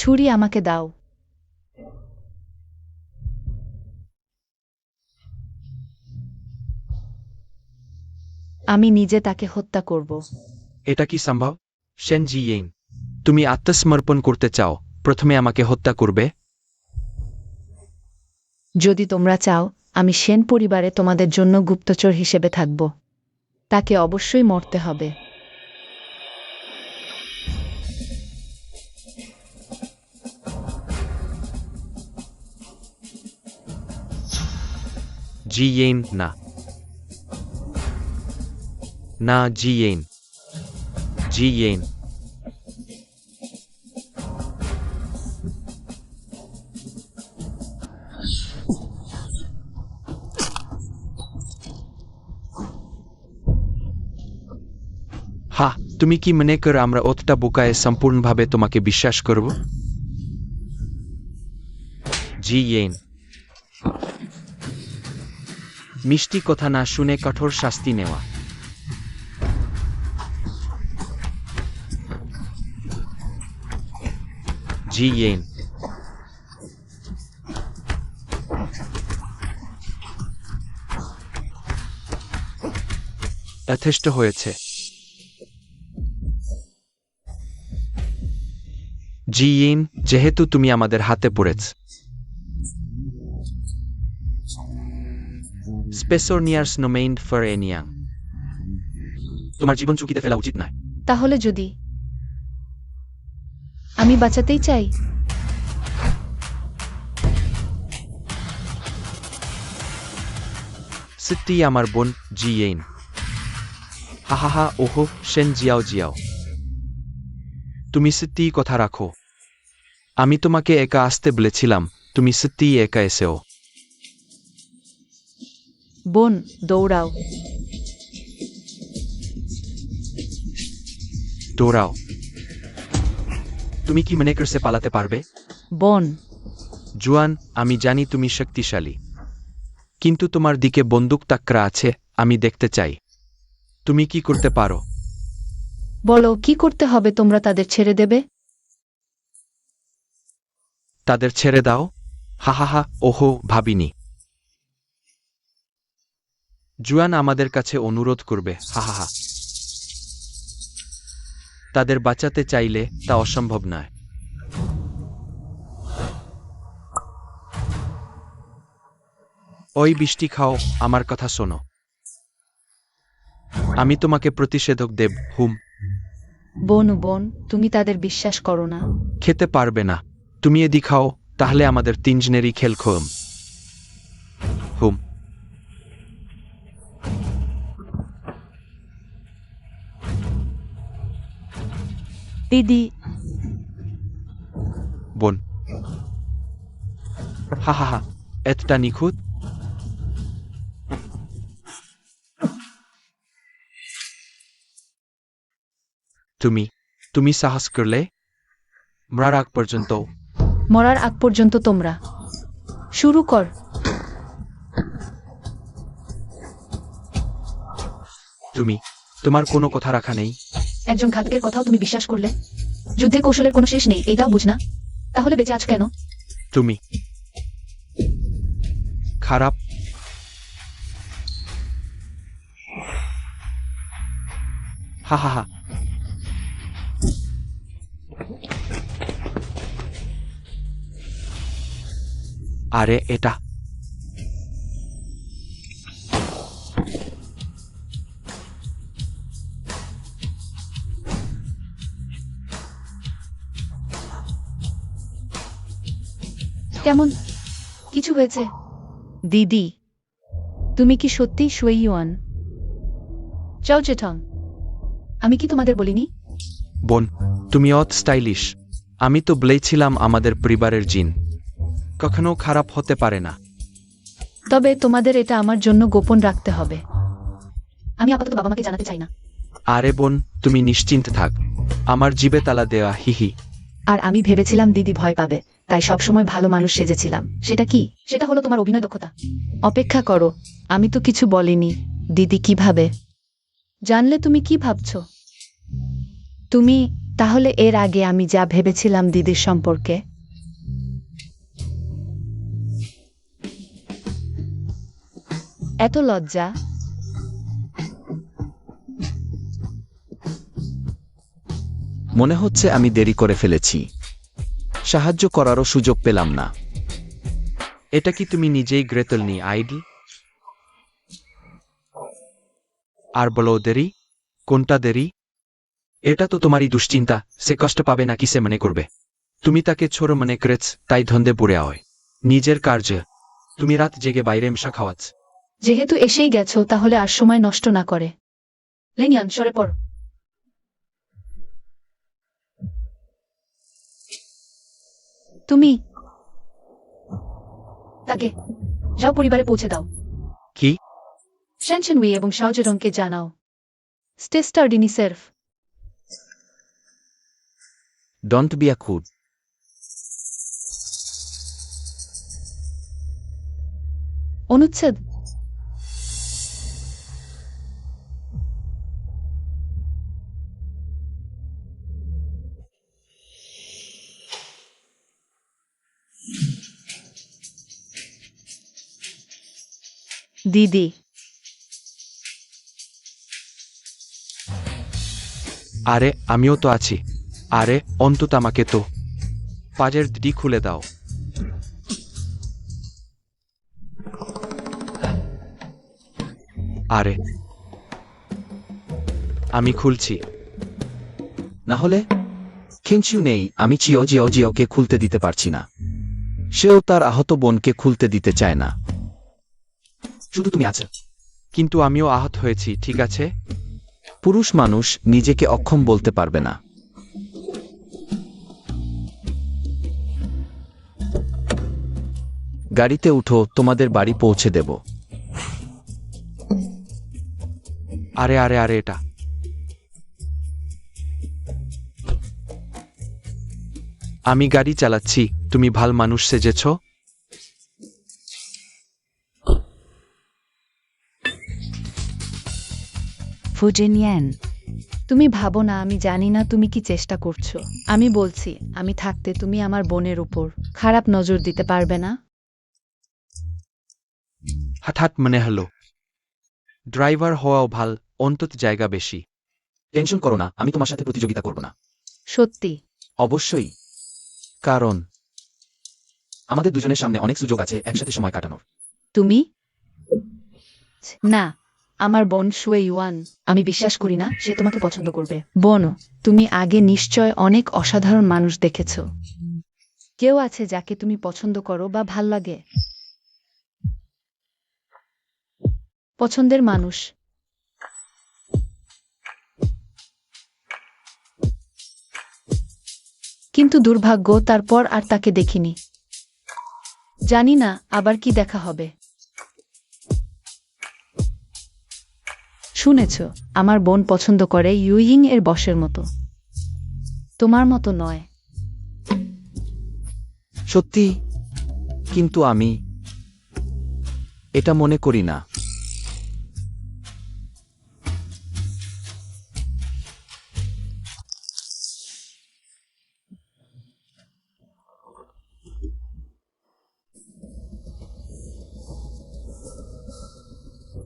ছুরি আমাকে দাও। আমি নিজে তাকে হত্যা করব। এটা কি সম্ভব? সেন জি ইয়েন, তুমি আত্মসমর্পণ করতে চাও, প্রথমে আমাকে হত্যা করবে? যদি তোমরা চাও আমি সেন পরিবারে তোমাদের জন্য গুপ্তচর হিসেবে থাকব, তাকে অবশ্যই মরতে হবে। জি ইয়েন, না না, জি ইয়েন, জি ইয়েন। হা, তুমি কি মনে কর আমরা অতটা বোকায় সম্পূর্ণভাবে তোমাকে বিশ্বাস করব? জি ইয়েন, মিষ্টি কথা না শুনে কঠোর শাস্তি নেওয়া। জি ইয়েন, যথেষ্ট হয়েছে। জি ইয়েন, যেহেতু তুমি আমাদের হাতে পড়েছ, স্পেসোনিয়ার্স নোমেইন্ড ফর এনিয়াং, তোমার জীবন ঝুঁকিতে ফেলা উচিত নয়। তাহলে যদি আমি বাঁচাতেই চাই, সত্যিই আমার বোন, জি ইয়েন। হা হা হা, ওহো, সেন জিয়াও, তুমি সত্যিই কথা রাখো। আমি তোমাকে একা আসতে বলেছিলাম, তুমি সত্যিই একা এসেও। বোন, দৌড়াও। দৌড়াও। তুমি কি মনে করছে পালাতে পারবে? বোন, জুয়ান, আমি জানি তুমি শক্তিশালী, কিন্তু তোমার দিকে বন্দুক তাকরা আছে, আমি দেখতে চাই তুমি কি করতে পারো। বলো কি করতে হবে? তোমরা তাদের ছেড়ে দেবে? তাদের ছেড়ে দাও? হা হা হা, ওহো, ভাবিনি। জুয়ান আমাদের কাছে অনুরোধ করবে, হা হা হা। তাদের বাঁচাতে চাইলে তা অসম্ভব নয়। ওই বৃষ্টি খাও, আমার কথা শোনো। আমি তোমাকে প্রতিষেধক দেব, হুম। বোন, তুমি তাদের বিশ্বাস করো না? খেতে পারবে না। তুমি এদি খাও, তাহলে আমাদের তিনজনেরই খেল খোম, হুম। দিদি, বোন, হা হা হা, এতটা নিখুঁত? তুমি সাহস করলে মরার আগ পর্যন্ত। মরার আগ পর্যন্ত তোমরা শুরু কর। তোমার কোনো কথা রাখা নেই। একজন ঘাতকের কথাও তুমি বিশ্বাস করলে? যুদ্ধের কৌশলের কোনো শেষ নেই, এটাও বুঝ না? তাহলে বেঁচে আছো কেন? তুমি খারাপ। হা হা হা। আরে এটা কেমন কিছু হয়েছে? দিদি, তুমি কি সত্যি সুইয়ুয়ান চাও চেঠং? আমি কি তোমাদের বলিনি? বোন, তুমি অত স্টাইলিশ। আমি তো বলেছিলাম আমাদের পরিবারের জিন কখনো খারাপ হতে পারে না। তবে তোমাদের এটা আমার জন্য গোপন রাখতে হবে। আমি আপাতত বাবা মাকে জানাতে চাই না। আরে বোন, তুমি নিশ্চিন্ত থাক, আমার জিবে তালা দেওয়া। হিহি। আর আমি ভেবেছিলাম দিদি ভয় পাবে, তাই সবসময় ভালো মানুষ সেজেছিলাম। সেটা কি? সেটা হলো তোমার অভিনয় দক্ষতা। অপেক্ষা করো, আমি তো কিছু বলিনি। দিদি কিভাবে জানলে তুমি কি ভাবছো? তুমি তাহলে এর আগে আমি যা ভেবেছিলাম দিদির সম্পর্কে? এত লজ্জা? মনে হচ্ছে আমি দেরি করে ফেলেছি। সাহায্য করারও সুযোগ পেলাম না। এটা কি তুমি নিজেই গ্রেতল নি আইডল? আর বলো দেরি? কোনটা দেরি? এটা তো তোমারই দুশ্চিন্তা। সে কষ্ট পাবে না কি সে মনে করবে? তুমি তাকে ছোড় মনে করেছ, তাই ধন্দে পড়ে হয় নিজের কার্যে। তুমি রাত জেগে বাইরে মশা খাওয়াচ্ছ। যেহেতু এসেই গেছো, তাহলে আর সময় নষ্ট না করে লেনিয়ান সরে পড়। তুমি তাকে যাও পরিবারে পৌঁছে দাও। কি? শ্যানশনউই এবং শাওজেরংকে জানাও স্টে স্টার্ডিনি সেরফ। ডন্ট বি আ খুদ। অনুচ্ছেদ দিদি, আরে আমিও তো আছি। আরে অন্তত আমাকে তো পাজের দিদি খুলে দাও। আরে আমি খুলছি। না হলে খিঞ্চিউ নেই, আমি চিও জিও জিওকে খুলতে দিতে পারছি না। সেও তার আহত বোনকে খুলতে দিতে চায় না। শুধু তুমি আছো। কিন্তু আমিও আহত হয়েছি, ঠিক আছে? পুরুষ মানুষ নিজেকে অক্ষম বলতে পারবে না। গাড়িতে উঠো, তোমাদের বাড়ি পৌঁছে দেব। আরে আরে আরে এটা আমি গাড়ি চালাচ্ছি, তুমি ভাল মানুষ সেজেছ। ফুজিনিয়ান, তুমি ভাবো না আমি জানি না তুমি কি চেষ্টা করছো। আমি বলছি, আমি থাকতে তুমি আমার বোনের উপর খারাপ নজর দিতে পারবে না। হঠাৎ মনে হলো ড্রাইভার হওয়াও ভাল, অন্তত জায়গা বেশি। টেনশন করো না, আমি তোমার সাথে প্রতিযোগিতা করব না। সত্যি? অবশ্যই, কারণ আমাদের দুজনের সামনে অনেক সুযোগ আছে একসাথে সময় কাটানোর। তুমি না, আমার বোন সুইয়ুয়ান। আমি বিশ্বাস করি না সে তোমাকে পছন্দ করবে। বোন, তুমি আগে নিশ্চয় অনেক অসাধারণ মানুষ দেখেছ। কেউ আছে যাকে তুমি পছন্দ করো বা ভাল লাগে? পছন্দের মানুষ। কিন্তু দুর্ভাগ্য, তারপর আর তাকে দেখিনি। জানি না আবার কি দেখা হবে। শুনেছ, আমার বোন পছন্দ করে ইউইং এর বসের মতো। তোমার মতো নয়। সত্যি? কিন্তু আমি এটা মনে করি না।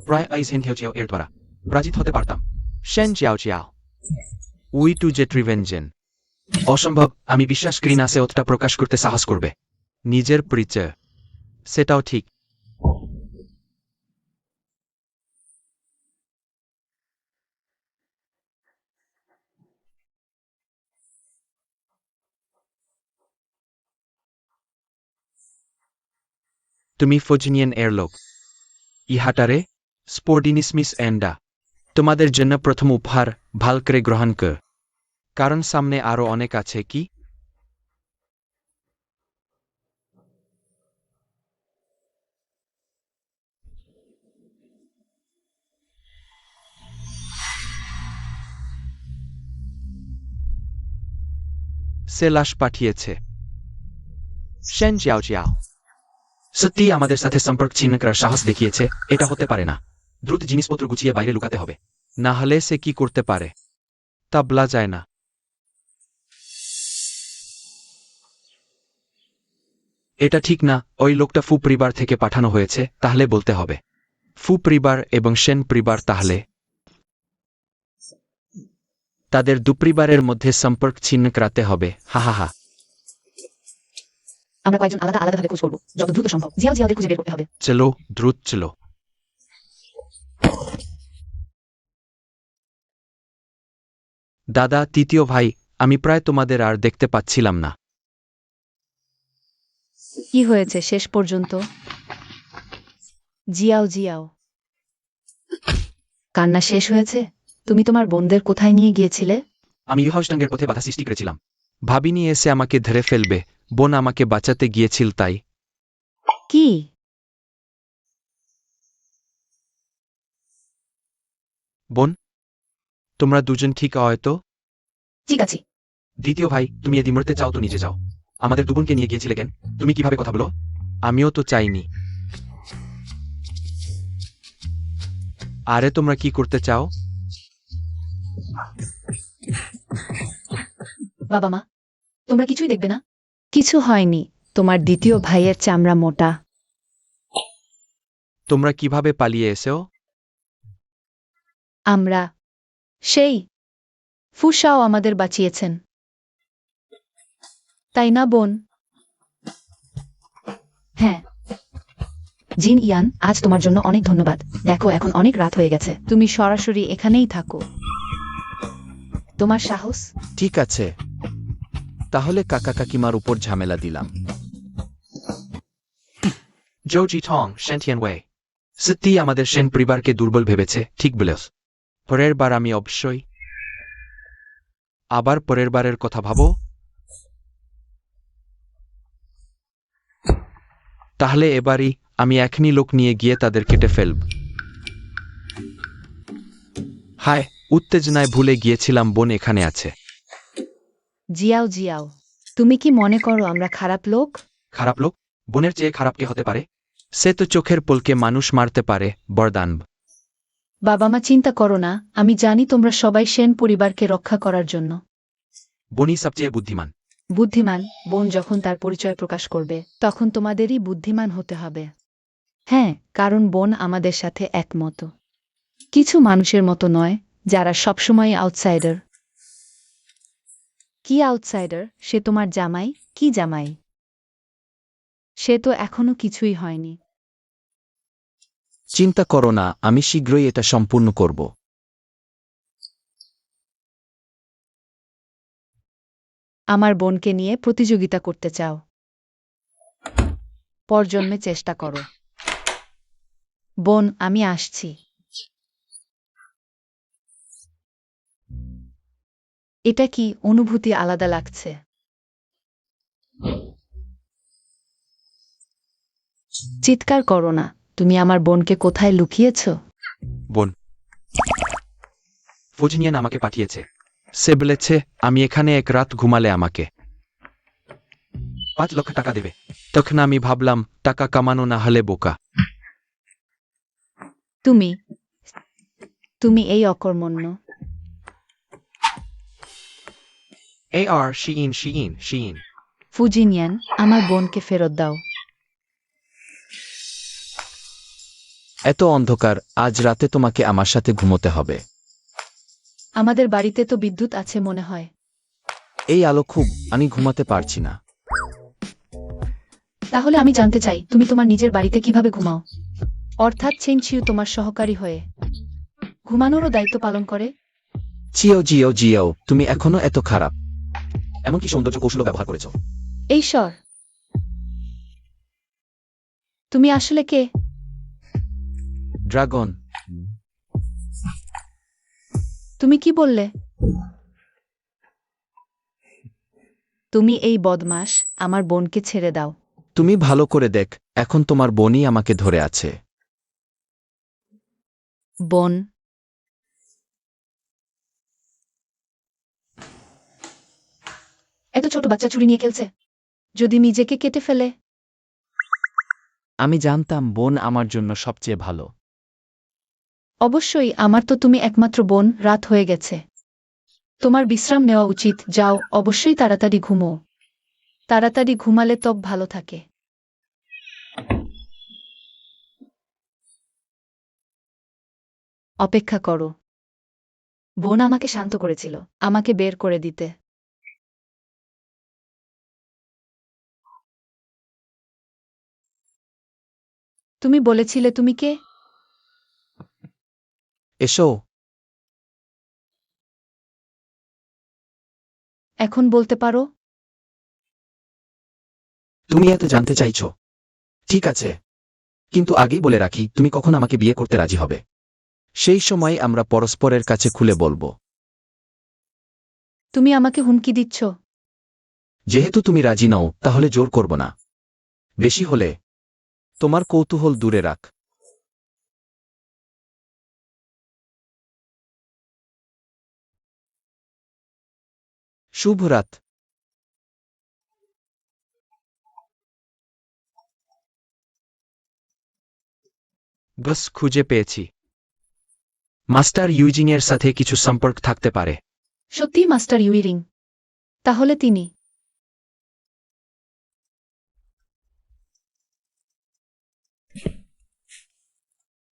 প্রায় আইস হেন হেও এর দ্বারা পরাজিত হতে পারতাম। শেন চিয়াও চিয়াও উই টু জেট রিভেঞ্জেন অসম্ভব, আমি বিশ্বাস করি না সে ওটা প্রকাশ করতে সাহস করবে। নিজের পরিচয় সেটাও ঠিক। তুমি ফোজিনিয়ান এর লোক। ইহাটারে স্পোর্ডিনিসমিস এন্ডা তোমাদের জন্য প্রথম উপহার ভাল করে গ্রহণ কর, কারণ সামনে আরো অনেক আছে। কি সে লাশ পাঠিয়েছে। শেন চিয়াও চিয়াও সত্যি আমাদের সাথে সম্পর্ক ছিন্ন করার সাহস দেখিয়েছে। এটা হতে পারে না। দ্রুত জিনিসপত্র গুছিয়ে বাইরে লুকাতে হবে। না হলে সে কি করতে পারে তা বলা যায় না। এটা ঠিক না, ওই লোকটা ফু পরিবার থেকে পাঠানো হয়েছে, তাহলে বলতে হবে। ফু পরিবার এবং সেন পরিবার, তাহলে তাদের দুপরিবারের মধ্যে সম্পর্ক ছিন্ন করাতে হবে। হা হা হা। আমরা কয়েকজন আলাদা আলাদাভাবে খোঁজ করবো, যত দ্রুত সম্ভব জিয়াওদের খুঁজে বের করতে হবে। চলো দ্রুত চলো। দাদা, তৃতীয় ভাই, আমি প্রায় তোমাদের আর দেখতে পাচ্ছিলাম না। কি হয়েছে শেষ পর্যন্ত? জিয়াও কান্না শেষ হয়েছে? তুমি তোমার বোনদের কোথায় নিয়ে গিয়েছিলে? আমি ইউহাউস্টাঙ্গের পথে বাধা সৃষ্টি করেছিলাম। ভাবিনি এসে আমাকে ধরে ফেলবে। বোন আমাকে বাঁচাতে গিয়েছিল তাই। কি? বোন, তোমরা দুজন ঠিক হয়তো? ঠিক আছে। দ্বিতীয় ভাই, তুমি এদি মরতে চাও তো নিজে যাও। আমাদের দুবোনকে নিয়ে গিয়েছিলে কেন? তুমি কিভাবে কথা বলো? আমিও তো চাইনি। আরে তোমরা কি করতে চাও? বাবা মা, তোমরা কিছুই দেখবে না? কিছু হয়নি, তোমার দ্বিতীয় ভাইয়ের চামড়া মোটা। তোমরা কিভাবে পালিয়ে এসেও? আমরা সেই ফুসাও আমাদের বাঁচিয়েছেন, তাই না বোন? হ্যাঁ জিন ইয়ান, আজ তোমার জন্য অনেক ধন্যবাদ। দেখো এখন অনেক রাত হয়ে গেছে, তুমি সরাসরি এখানেই থাকো। তোমার সাহস। ঠিক আছে, তাহলে কাকা কাকিমার উপর ঝামেলা দিলাম। জোজি টং, শেন্টিয়ান ওয়ে। সত্যি আমাদের সেন পরিবারকে দুর্বল ভেবেছে, ঠিক বলেছ। পরের বার আমি অবশ্যই আবার পরের বারের কথা ভাবো। তাহলে এবারই আমি এখনই লোক নিয়ে গিয়ে তাদের কেটে ফেলব। হায়, উত্তেজনায় ভুলে গিয়েছিলাম বোন এখানে আছে। জিয়াও, তুমি কি মনে করো আমরা খারাপ লোক? খারাপ লোক? বোনের চেয়ে খারাপ কে হতে পারে? সে তো চোখের পলকে মানুষ মারতে পারে। বরদান। বাবা মা, চিন্তা করো না, আমি জানি তোমরা সবাই সেন পরিবারকে রক্ষা করার জন্য বোনই সবচেয়ে বুদ্ধিমান। বুদ্ধিমান। বোন যখন তার পরিচয় প্রকাশ করবে, তখন তোমাদেরই বুদ্ধিমান হতে হবে। হ্যাঁ, কারণ বোন আমাদের সাথে একমত। কিছু মানুষের মতো নয়, যারা সবসময় আউটসাইডার। কি আউটসাইডার? সে তোমার জামাই? কি জামাই? সে তো এখনো কিছুই হয়নি। চিন্তা করো না, আমি শীঘ্রই এটা সম্পূর্ণ করব। আমার বোনকে নিয়ে প্রতিযোগিতা করতে চাও? পরজন্মে চেষ্টা করো। বোন, আমি আসছি। এটা কি অনুভূতি আলাদা লাগছে? চিৎকার করো না, তুমি আমার বোনকে কোথায় লুকিয়েছ? বোন, ফোজিনিয়ান আমাকে পাঠিয়েছে। সে বলেছে আমি এখানে এক রাত ঘুমালে আমাকে 5 লক্ষ টাকা দেবে। তখন আমি ভাবলাম টাকা কামানো না হলে বোকা। তুমি এই অকর্মণ্য। শিইন। ফুজিনিয়ান, আমার বোনকে ফেরত দাও। এত অন্ধকার, আজ রাতে তোমাকে আমার সাথে ঘুমোতে হবে। আমাদের বাড়িতে তো বিদ্যুৎ আছে মনে হয়। এই আলো খুব, আমি ঘুমাতে পারছি না। তাহলে আমি জানতে চাই তুমি তোমার নিজের বাড়িতে কিভাবে ঘুমাও, অর্থাৎ চেনচিউ তোমার সহকারী হয়ে ঘুমানোরও দায়িত্ব পালন করে। জিও জিও জিও, তুমি এখনো এত খারাপ। এমনকি সৌন্দর্য কৌশল ব্যবহার করেছ। এই স্বর, তুমি আসলে কে? ড্রাগন। তুমি কি বললে? তুমি এই বদমাস, আমার বোনকে ছেড়ে দাও। তুমি ভালো করে দেখ, এখন তোমার বোনই আমাকে ধরে আছে। বোন? এত ছোট বাচ্চা ছুরি নিয়ে খেলছে, যদি নিজেকে কেটে ফেলে। আমি জানতাম বোন আমার জন্য সবচেয়ে ভালো। অবশ্যই, আমার তো তুমি একমাত্র বোন। রাত হয়ে গেছে, তোমার বিশ্রাম নেওয়া উচিত। যাও, অবশ্যই তাড়াতাড়ি ঘুমো। তাড়াতাড়ি ঘুমালে ত্বক ভালো থাকে। অপেক্ষা করো। বোন আমাকে শান্ত করেছিল, আমাকে বের করে দিতে। তুমি বলেছিলে তুমি কে? এসো। এখন বলতে পারো? তুমি এত জানতে চাইছো? ঠিক আছে, কিন্তু আগেই বলে রাখি, তুমি কখন আমাকে বিয়ে করতে রাজি হবে? সেই সময় আমরা পরস্পরের কাছে খুলে বলবো। তুমি আমাকে হুমকি দিচ্ছ? যেহেতু তুমি রাজি নও, তাহলে জোর করব না। বেশি হলে তোমার কৌতূহল দূরে রাখ। শুভ রাত। বস, খুঁজে পেয়েছি। মাস্টার ইউজিং এর সাথে কিছু সম্পর্ক থাকতে পারে। সত্যি মাস্টার ইউইরিং? তাহলে তিনি?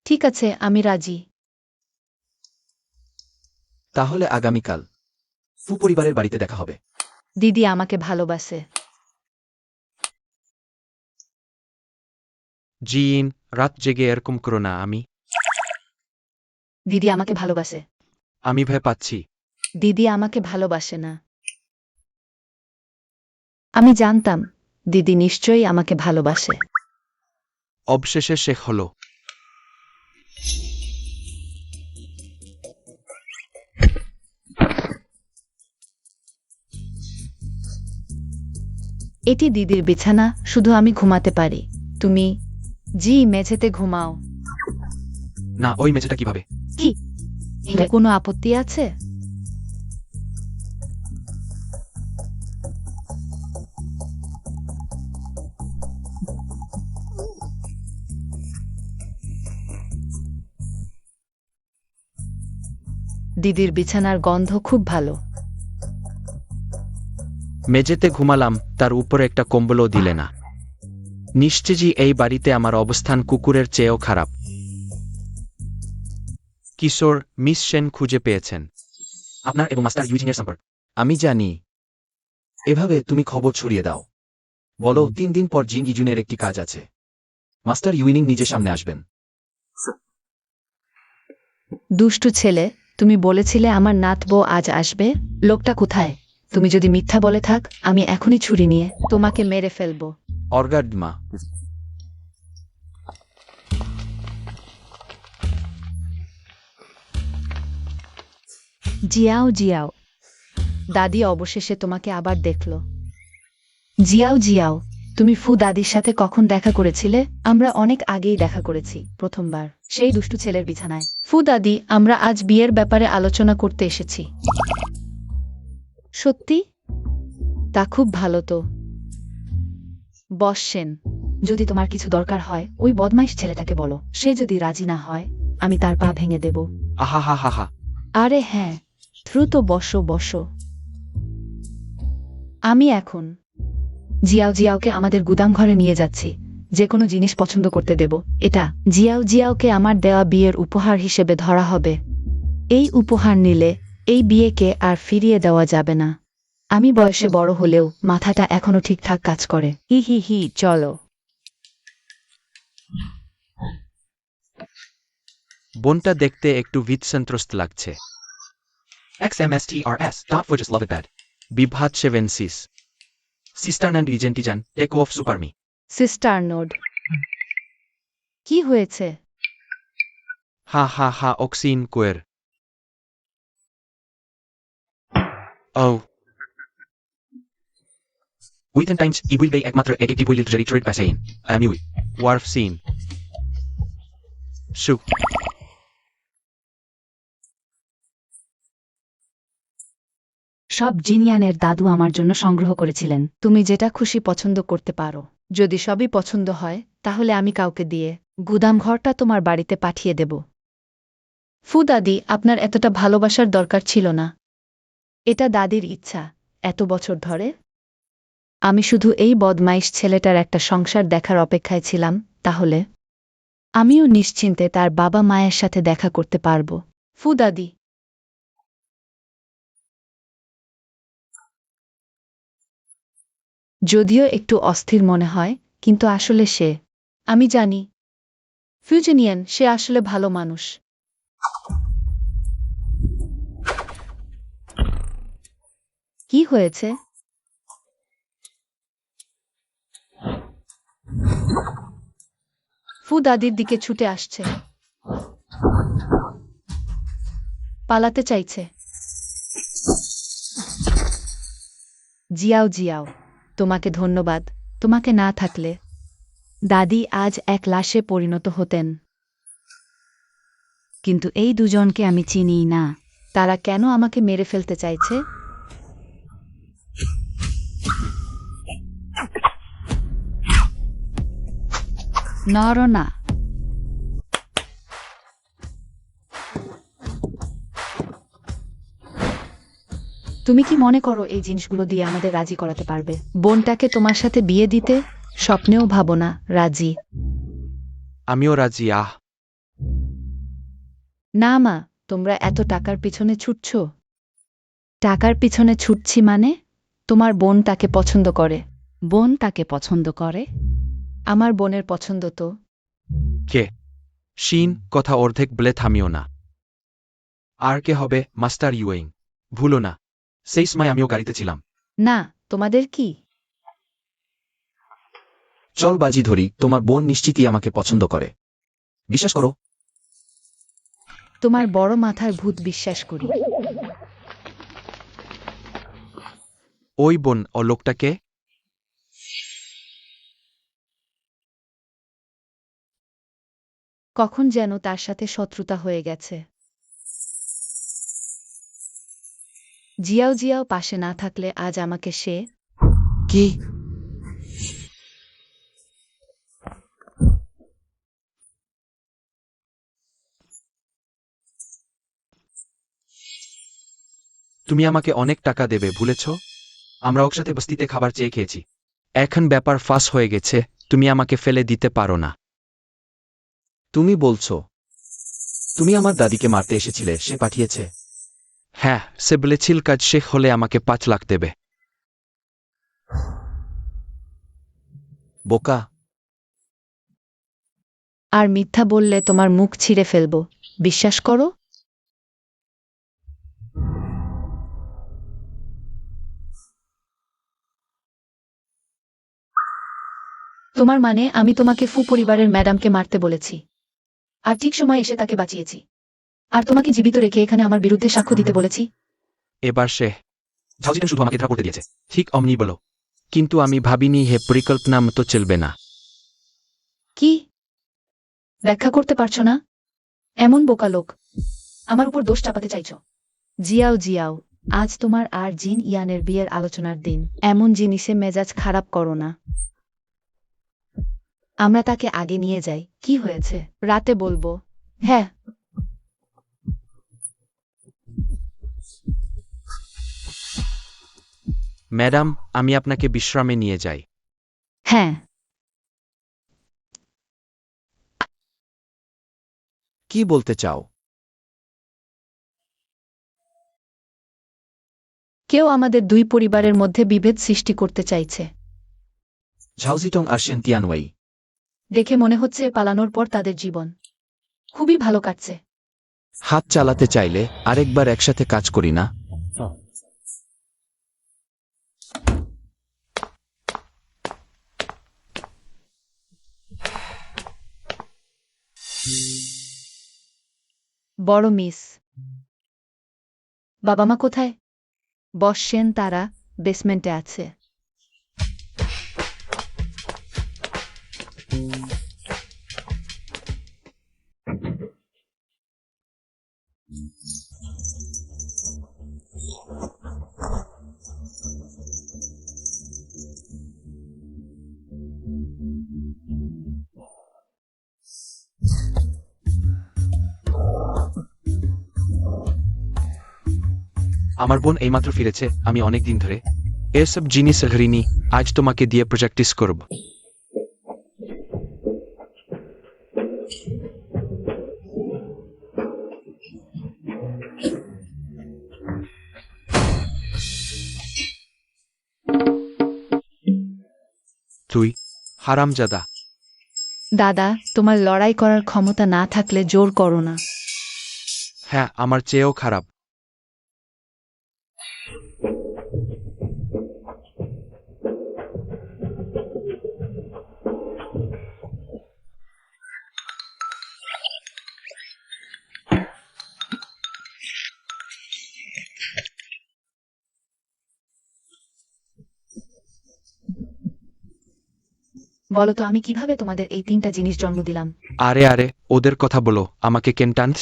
ঠিক আছে, আমি রাজি। তাহলে আগামীকাল সুপরিবারের বাড়িতে দেখা হবে। দিদি আমাকে ভালোবাসে। জিন, রাত জেগে এরকম করো না। দিদি আমাকে ভালোবাসে। আমি ভয় পাচ্ছি। দিদি আমাকে ভালোবাসে না। আমি জানতাম দিদি নিশ্চয়ই আমাকে ভালোবাসে। অবশেষে শেখ হলো। এটি দিদির বিছানা, শুধু আমি ঘুমাতে পারি। তুমি জি মেঝেতে ঘুমাও। না, ওই মেঝেটা কিভাবে? কি, এটা কোনো আপত্তি আছে? দিদির বিছানার গন্ধ খুব ভালো। মেঝেতে ঘুমালাম, তার উপরে একটা কম্বলও দিলে না। নিশ্চয়ই এই বাড়িতে আমার অবস্থান কুকুরের চেয়েও খারাপ। কিশোর, মিস সেন খুঁজে পেয়েছেন। আপনার এবং মাস্টার ইউজিং এর সম্পর্ক। আমি জানি। এভাবে তুমি খবর ছড়িয়ে দাও। বলো 3 দিন পর জিন ইজুনের একটি কাজ আছে। মাস্টার ইউইনিং নিজে সামনে আসবেন। দুষ্টু ছেলে, তুমি বলেছিলে আমার নাতবো আজ আসবে। লোকটা কোথায়? তুমি যদি মিথ্যা বলে থাক, আমি এখনই ছুরি নিয়ে তোমাকে মেরে ফেলবো। অর্গাডমা। জিয়াও জিয়াও, দাদি অবশেষে তোমাকে আবার দেখল। জিয়াও জিয়াও, তুমি ফু দাদির সাথে কখন দেখা করেছিলে? আমরা অনেক আগেই দেখা করেছি, প্রথমবার সেই দুষ্টু ছেলের বিছানায়। ফু দাদি, আমরা আজ বিয়ের ব্যাপারে আলোচনা করতে এসেছি। সত্যি? তা খুব ভালো তো। বসেন। যদি তোমার কিছু দরকার হয়, ওই বদমাইশ ছেলেটাকে বলো। সে যদি রাজি না হয়, আমি তার পা ভেঙে দেব। আহা হা হা হা। আরে হ্যাঁ, দ্রুত বসো বসো। আমি এখন জিয়াও জিয়াওকে আমাদের গুদাম ঘরে নিয়ে যাচ্ছি। যে কোনো জিনিস পছন্দ করতে দেব। এটা জিয়াওকে আমার দেওয়া বিয়ের উপহার হিসেবে ধরা হবে। এই উপহার নিলে এই বিয়েকে আর ফিরিয়ে দেওয়া যাবে না। আমি বয়সে বড় হলেও মাথাটা এখনো ঠিকঠাক কাজ করে। হি হি হি, চলো। বোনটা দেখতে একটু ভীতসন্ত্রস্ত লাগছে। XMSTRS. For just love it bad. বিভাত সেভেন্সিস। Sister and Regentijan. Take off super me. Sister নোড, কি হয়েছে? হা হা হা অক্সিন কোয়ের। ও Within times, I will be একমাত্র একটি বই লিটারি ট্রেড পাসাইন। আমি ওয়ার্ফ সিন। সু সব জিনিয়ানের দাদু আমার জন্য সংগ্রহ করেছিলেন। তুমি যেটা খুশি পছন্দ করতে পারো। যদি সবই পছন্দ হয় তাহলে আমি কাউকে দিয়ে গুদাম ঘরটা তোমার বাড়িতে পাঠিয়ে দেব। ফু দাদি, আপনার এতটা ভালোবাসার দরকার ছিল না। এটা দাদির ইচ্ছা। এত বছর ধরে আমি শুধু এই বদমাইশ ছেলেটার একটা সংসার দেখার অপেক্ষায় ছিলাম। তাহলে আমিও নিশ্চিন্তে তার বাবা মায়ের সাথে দেখা করতে পারব। ফু দাদি। যদিও একটু অস্থির মনে হয়, কিন্তু আসলে সে, আমি জানি ফিউজিনিয়ান, সে আসলে ভালো মানুষ। কি হয়েছে? ফু দাদির দিকে ছুটে আসছে, পালাতে চাইছে। জিয়াও, তোমাকে ধন্যবাদ। তোমাকে না থাকলে দাদি আজ এক লাশে পরিণত হতেন। কিন্তু এই দুজনকে আমি চিনি না। তারা কেন আমাকে মেরে ফেলতে চাইছে? নরনা, তুমি কি মনে করো এই জিনিসগুলো দিয়ে আমাদের রাজি করাতে পারবে? বোনটাকে তোমার সাথে বিয়ে দিতে স্বপ্নেও ভাবো না। রাজি? আমিও রাজি। আহ না মা, তোমরা এত টাকার পিছনে ছুটছ। টাকার পিছনে ছুটছি মানে? তোমার বোন তাকে পছন্দ করে। বোন তাকে পছন্দ করে? আমার বোনের পছন্দ তো। কে? শিন কথা অর্ধেক বলে থামিও না। আর কে হবে? Master Ewing. ভুলো না, সেই সময় আমিও গাড়িতে ছিলাম। না, তোমাদের কি? চল বাজি ধরি, তোমার বোন নিশ্চিতই আমাকে পছন্দ করে। বিশ্বাস করো। তোমার বড় মাথার ভূত বিশ্বাস করি। ওই বোন ও লোকটাকে? কখন যেন তার সাথে শত্রুতা হয়ে গেছে। জিয়াও পাশে না থাকলে আজ আমাকে সে। কি? তুমি আমাকে অনেক টাকা দেবে, ভুলেছ? আমরা একসাথে বস্তিতে খাবার চেয়ে খেয়েছি। এখন ব্যাপার ফাঁস হয়ে গেছে। তুমি আমাকে ফেলে দিতে পারো না। তুমি বলছো তুমি আমার দাদিকে মারতে এসেছিলে, সে পাঠিয়েছে? হ্যাঁ, সে বলেছিল কাজ শেষ হলে আমাকে 5 লাখ দেবে। বোকা। আর মিথ্যা বললে তোমার মুখ ছিঁড়ে ফেলব। বিশ্বাস করো। তোমার মানে আমি তোমাকে ফু পরিবারের ম্যাডামকে মারতে বলেছি, আর ঠিক সময় এসে তাকে বাঁচিয়েছি, আর তোমাকে জীবিত রেখে এখানে আমার বিরুদ্ধে সাক্ষ্য দিতে বলেছি। এবার সে। ঝাউজিটান শুধু আমাকে ধরা করতে দিয়েছে। ঠিক অমনি বলো। কিন্তু আমি ভাবিনি হে পরিকল্পনা মতো চলবে না। কি ব্যাখ্যা করতে পারছো না? এমন বোকা লোক আমার উপর দোষ চাপাতে চাইছো। জিয়াও, আজ তোমার আর জিন ইয়ানের বিয়ের আলোচনার দিন। এমন জিনিসে মেজাজ খারাপ করো না। আমরা তাকে আগে নিয়ে যাই। কি হয়েছে? রাতে বলবো। হ্যাঁ। ম্যাডাম, আমি আপনাকে বিশ্রামে নিয়ে যাই। হ্যাঁ। কি বলতে চাও? কেউ আমাদের দুই পরিবারের মধ্যে বিভেদ সৃষ্টি করতে চাইছে। ঝাউজিটং আর সেন্তিয়ানওয়াই। দেখে মনে হচ্ছে পালানোর পর তাদের জীবন খুবই ভালো কাটছে। হাত চালাতে চাইলে আরেকবার একসাথে কাজ করি না? বড় মিস, বাবা মা কোথায়? বস সেন তারা বেসমেন্টে আছে। আমার বোন এইমাত্র ফিরেছে, আমি অনেক দিন ধরে এসব জিনিস হরিনি, আজ তোমাকে দিয়ে প্র্যাকটিস করব। তুই হারামজাদা। দাদা, তোমার লড়াই করার ক্ষমতা না থাকলে জোর করো না। হ্যাঁ, আমার চেয়েও খারাপ। বলো তো আমি কিভাবে তোমাদের এই তিনটা জিনিস জন্ম দিলাম? আরে আরে, ওদের কথা বলো, আমাকে কেন টানছ?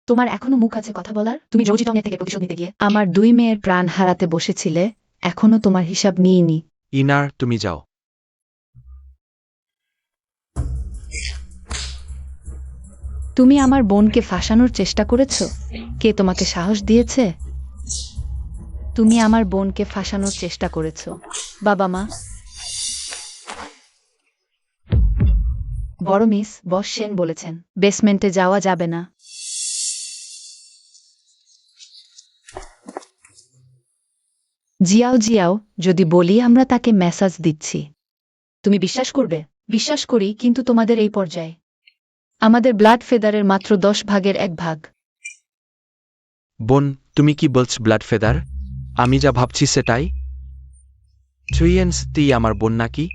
তোমার এখনো মুখ আছে কথা বলার? তুমি জৌজিটং থেকে প্রতিশোধ নিতে গিয়ে আমার দুই মেয়ের প্রাণ হারাতে বসেছিলে, এখনো তোমার হিসাব নিইনি। ইনার, তুমি যাও। তুমি আমার বোনকে ফাঁসানোর চেষ্টা করেছ? কে তোমাকে সাহস দিয়েছে? তুমি আমার বোনকে ফাঁসানোর চেষ্টা করেছ। বাবা মা, বড় মিস, বস সেন বলেছেন বেসমেন্টে যাওয়া যাবে না। জিয়াও জিয়াও, যদি বলি আমরা তাকে মেসাজ দিচ্ছি, তুমি বিশ্বাস করবে? বিশ্বাস করি, কিন্তু তোমাদের এই পর্যায়ে আমাদের ব্লাড ফেদারের মাত্র 10 ভাগের 1 ভাগ। বোন, তুমি কি বলছ ব্লাড ফেদার? আমি যা ভাবছি সেটাই। ছুইয়েন্স, তুই আমার বোন নাকি?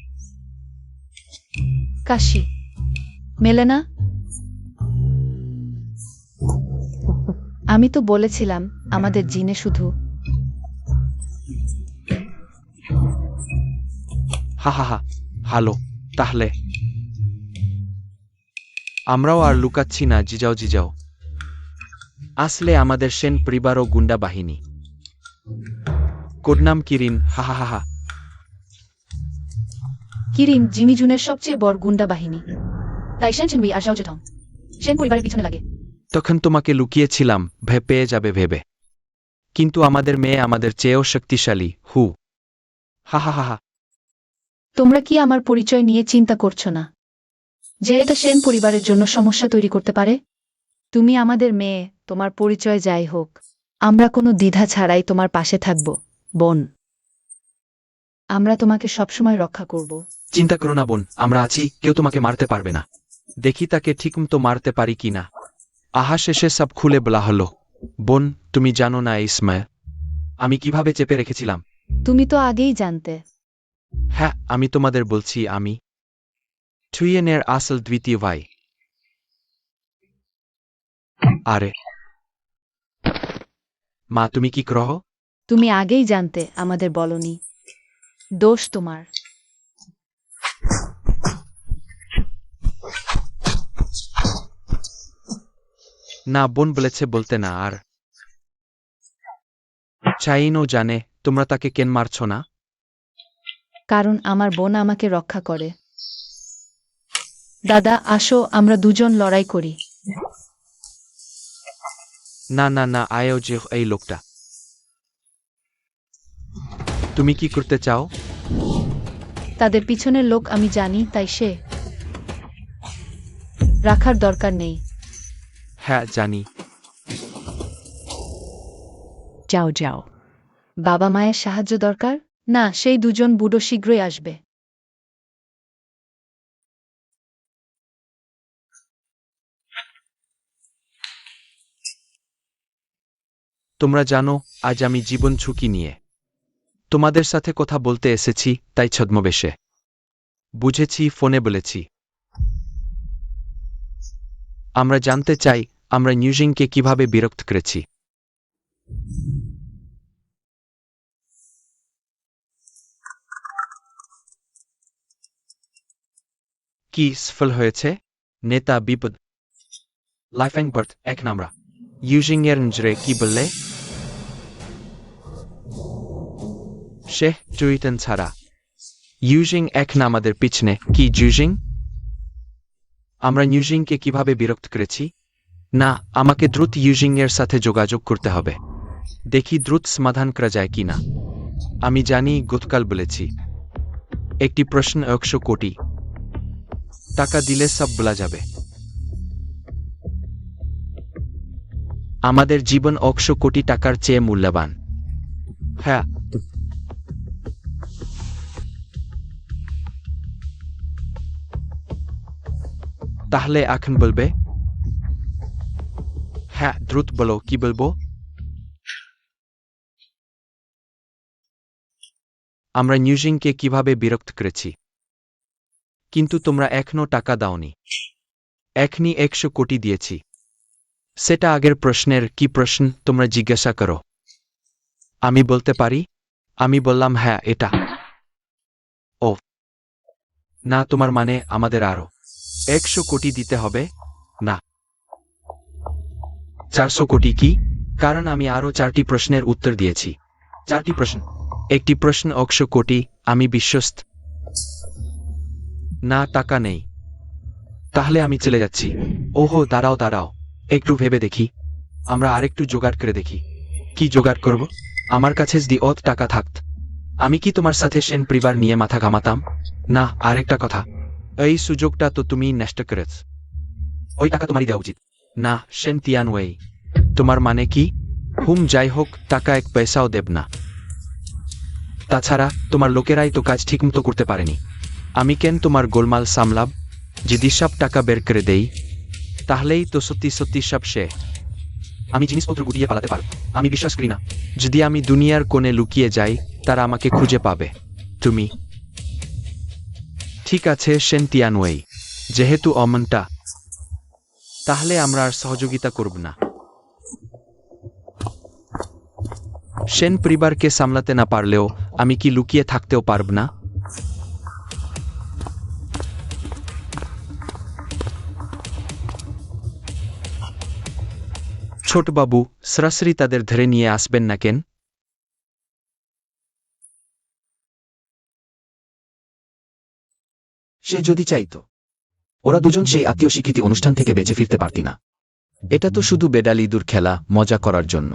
কাশি মেলে না? আমি তো বলেছিলাম আমাদের জিনে শুধু। হা হা হা, ভালো, তাহলে আমরাও আর লুকাচ্ছি না। জিজাও জিজাও, আসলে আমাদের সেন পরিবার ও গুন্ডা বাহিনী। কোডনাম কিরিন, হা হা হা হা। কিরিম জিমিজুনের সবচেয়ে বড় গুন্ডা বাহিনী, তাই সেন চেনবি আর শাওজেটং সেন পরিবারের পিছনে লাগে। তখন তোমাকে লুকিয়েছিলাম পেয়ে যাবে ভেবে, কিন্তু আমাদের মেয়ে আমাদের চেয়েও শক্তিশালী। হু, হা হা হা হা। তোমরা কি আমার পরিচয় নিয়ে চিন্তা করছো না, যে এটা সেন পরিবারের জন্য সমস্যা তৈরি করতে পারে? তুমি আমাদের মেয়ে, তোমার পরিচয় যাই হোক, আমরা কোনো দ্বিধা ছাড়াই তোমার পাশে থাকব বোন। আমরা তোমাকে সবসময় রক্ষা করব। চিন্তা করো না বোন, আমরা আছি, কেউ তোমাকে মারতে পারবে না। দেখি তাকে ঠিকমতো মারতে পারি কিনা। আহা, শেষে সব খুলে বলা হলো। বোন, তুমি জানো না এই সময় আমি কিভাবে চেপে রেখেছিলাম? তুমি তো আগেই জানতে। হ্যাঁ, আমি তোমাদের বলছি, আমি ছুইয়েনের আসল দ্বিতীয় ভাই। আরে মা, তুমি কি গ্রহ? তুমি আগেই জানতে, আমাদের বলনি। দোষ তোমার। না, বোন বলেছে বলতে না। আর চাইনও জানে তোমরা তাকে কেন মারছ না। কারণ আমার বোন আমাকে রক্ষা করে। দাদা, আসো আমরা দুজন লড়াই করি। না না না, আয়ো যে এই লোকটা। তুমি কি করতে চাও? তাদের পিছনের লোক আমি জানি, তাই সে রাখার দরকার নেই। হ্যাঁ জানি। যাও যাও। বাবা মায়ের সাহায্য দরকার? না, সেই দুজন বুড়ো শীঘ্রই আসবে। তোমরা জানো আজ আমি জীবন ঝুঁকি নিয়ে তোমাদের সাথে কথা বলতে এসেছি, তাই ছদ্মবেশে। বুঝেছি, ফোনে বলেছি। আমরা জানতে চাই আমরা নিউজিংকে কিভাবে বিরক্ত করেছি। কি সফল হয়েছে? নেতা বিপদ লাইফ্যাং বার্থ এক নামরা ইউজিং এর নজরে কি বললে? শেখ জুইটেন ছাড়া ইউজিং এক নামাদের পিছনে কি জুজিং? আমরা নিউজিংকে কিভাবে বিরক্ত করেছি? না, আমাকে দ্রুত ইউজিং এর সাথে যোগাযোগ করতে হবে। দেখি দ্রুত সমাধান করা যায় কিনা। আমি জানি, গতকাল বলেছি একটি প্রশ্ন 100 কোটি টাকা দিলে সব বলা যাবে। আমাদের জীবন 100 কোটি টাকার চেয়ে মূল্যবান। হ্যাঁ, তাহলে এখন বলবে? হ্যাঁ, দ্রুত বলো, কি বলবো? আমরা নিউজিংকে কিভাবে বিরক্ত করেছি। কিন্তু তোমরা এখনো টাকা দাওনি। এখনই 100 কোটি দিয়েছি। সেটা আগের প্রশ্নের কি প্রশ্ন তোমরা জিজ্ঞাসা করো। আমি বলতে পারি? আমি বললাম হ্যাঁ এটা। ও না, তোমার মানে আমাদের আরো 100 কোটি দিতে হবে? না, 400 কোটি। কি? কারণ আমি আরো 4টি প্রশ্নের উত্তর দিয়েছি। 4টি প্রশ্ন, একটি প্রশ্ন 100 কোটি। আমি বিশ্বস্ত। না, টাকা নেই। তাহলে আমি চলে যাচ্ছি। ওহো, দাঁড়াও দাঁড়াও, একটু ভেবে দেখি। আমরা আরেকটু জোগাড় করে দেখি। কি জোগাড় করব? আমার কাছে যদি অত টাকা থাকত, আমি কি তোমার সাথে সেন পরিবার নিয়ে মাথা ঘামাতাম? না, আরেকটা কথা, এই সুযোগটা তো তুমি নষ্ট করেছ। ওই টাকা তোমারই দেওয়া উচিত। না, সেন তিয়ানওয়েই। তোমার মানে কি? যাই হোক, টাকা 1 পয়সাও দেব না। তাছাড়া তোমার লোকেরাই তো কাজ ঠিকমতো করতে পারেনি। আমি কেন তোমার গোলমাল সামলাব? যদি সব টাকা বের করে দেই, তাহলেই তো সত্যি সত্যি সব শেষ। আমি জিনিসপত্র গুটিয়ে পালাতে পারব। আমি বিশ্বাস করি না যদি আমি দুনিয়ার কোণে লুকিয়ে যাই তারা আমাকে খুঁজে পাবে। তুমি ঠিক আছে সেন তিয়ানওয়েই, যেহেতু অমনটা, তাহলে আমরা আর সহযোগিতা করব না। সেন পরিবারকে সামলাতে না পারলেও আমি কি লুকিয়ে থাকতেও পারব না? ছোটবাবু, সরাসরি তাদের ধরে নিয়ে আসবেন না কেন? সে যদি চাইতো, ওরা দুজন সেই আত্মীয় স্বীকৃতি অনুষ্ঠান থেকে বেঁচে ফিরতে পারতি না। এটা তো শুধু বেডাল ইঁদুর খেলা, মজা করার জন্য।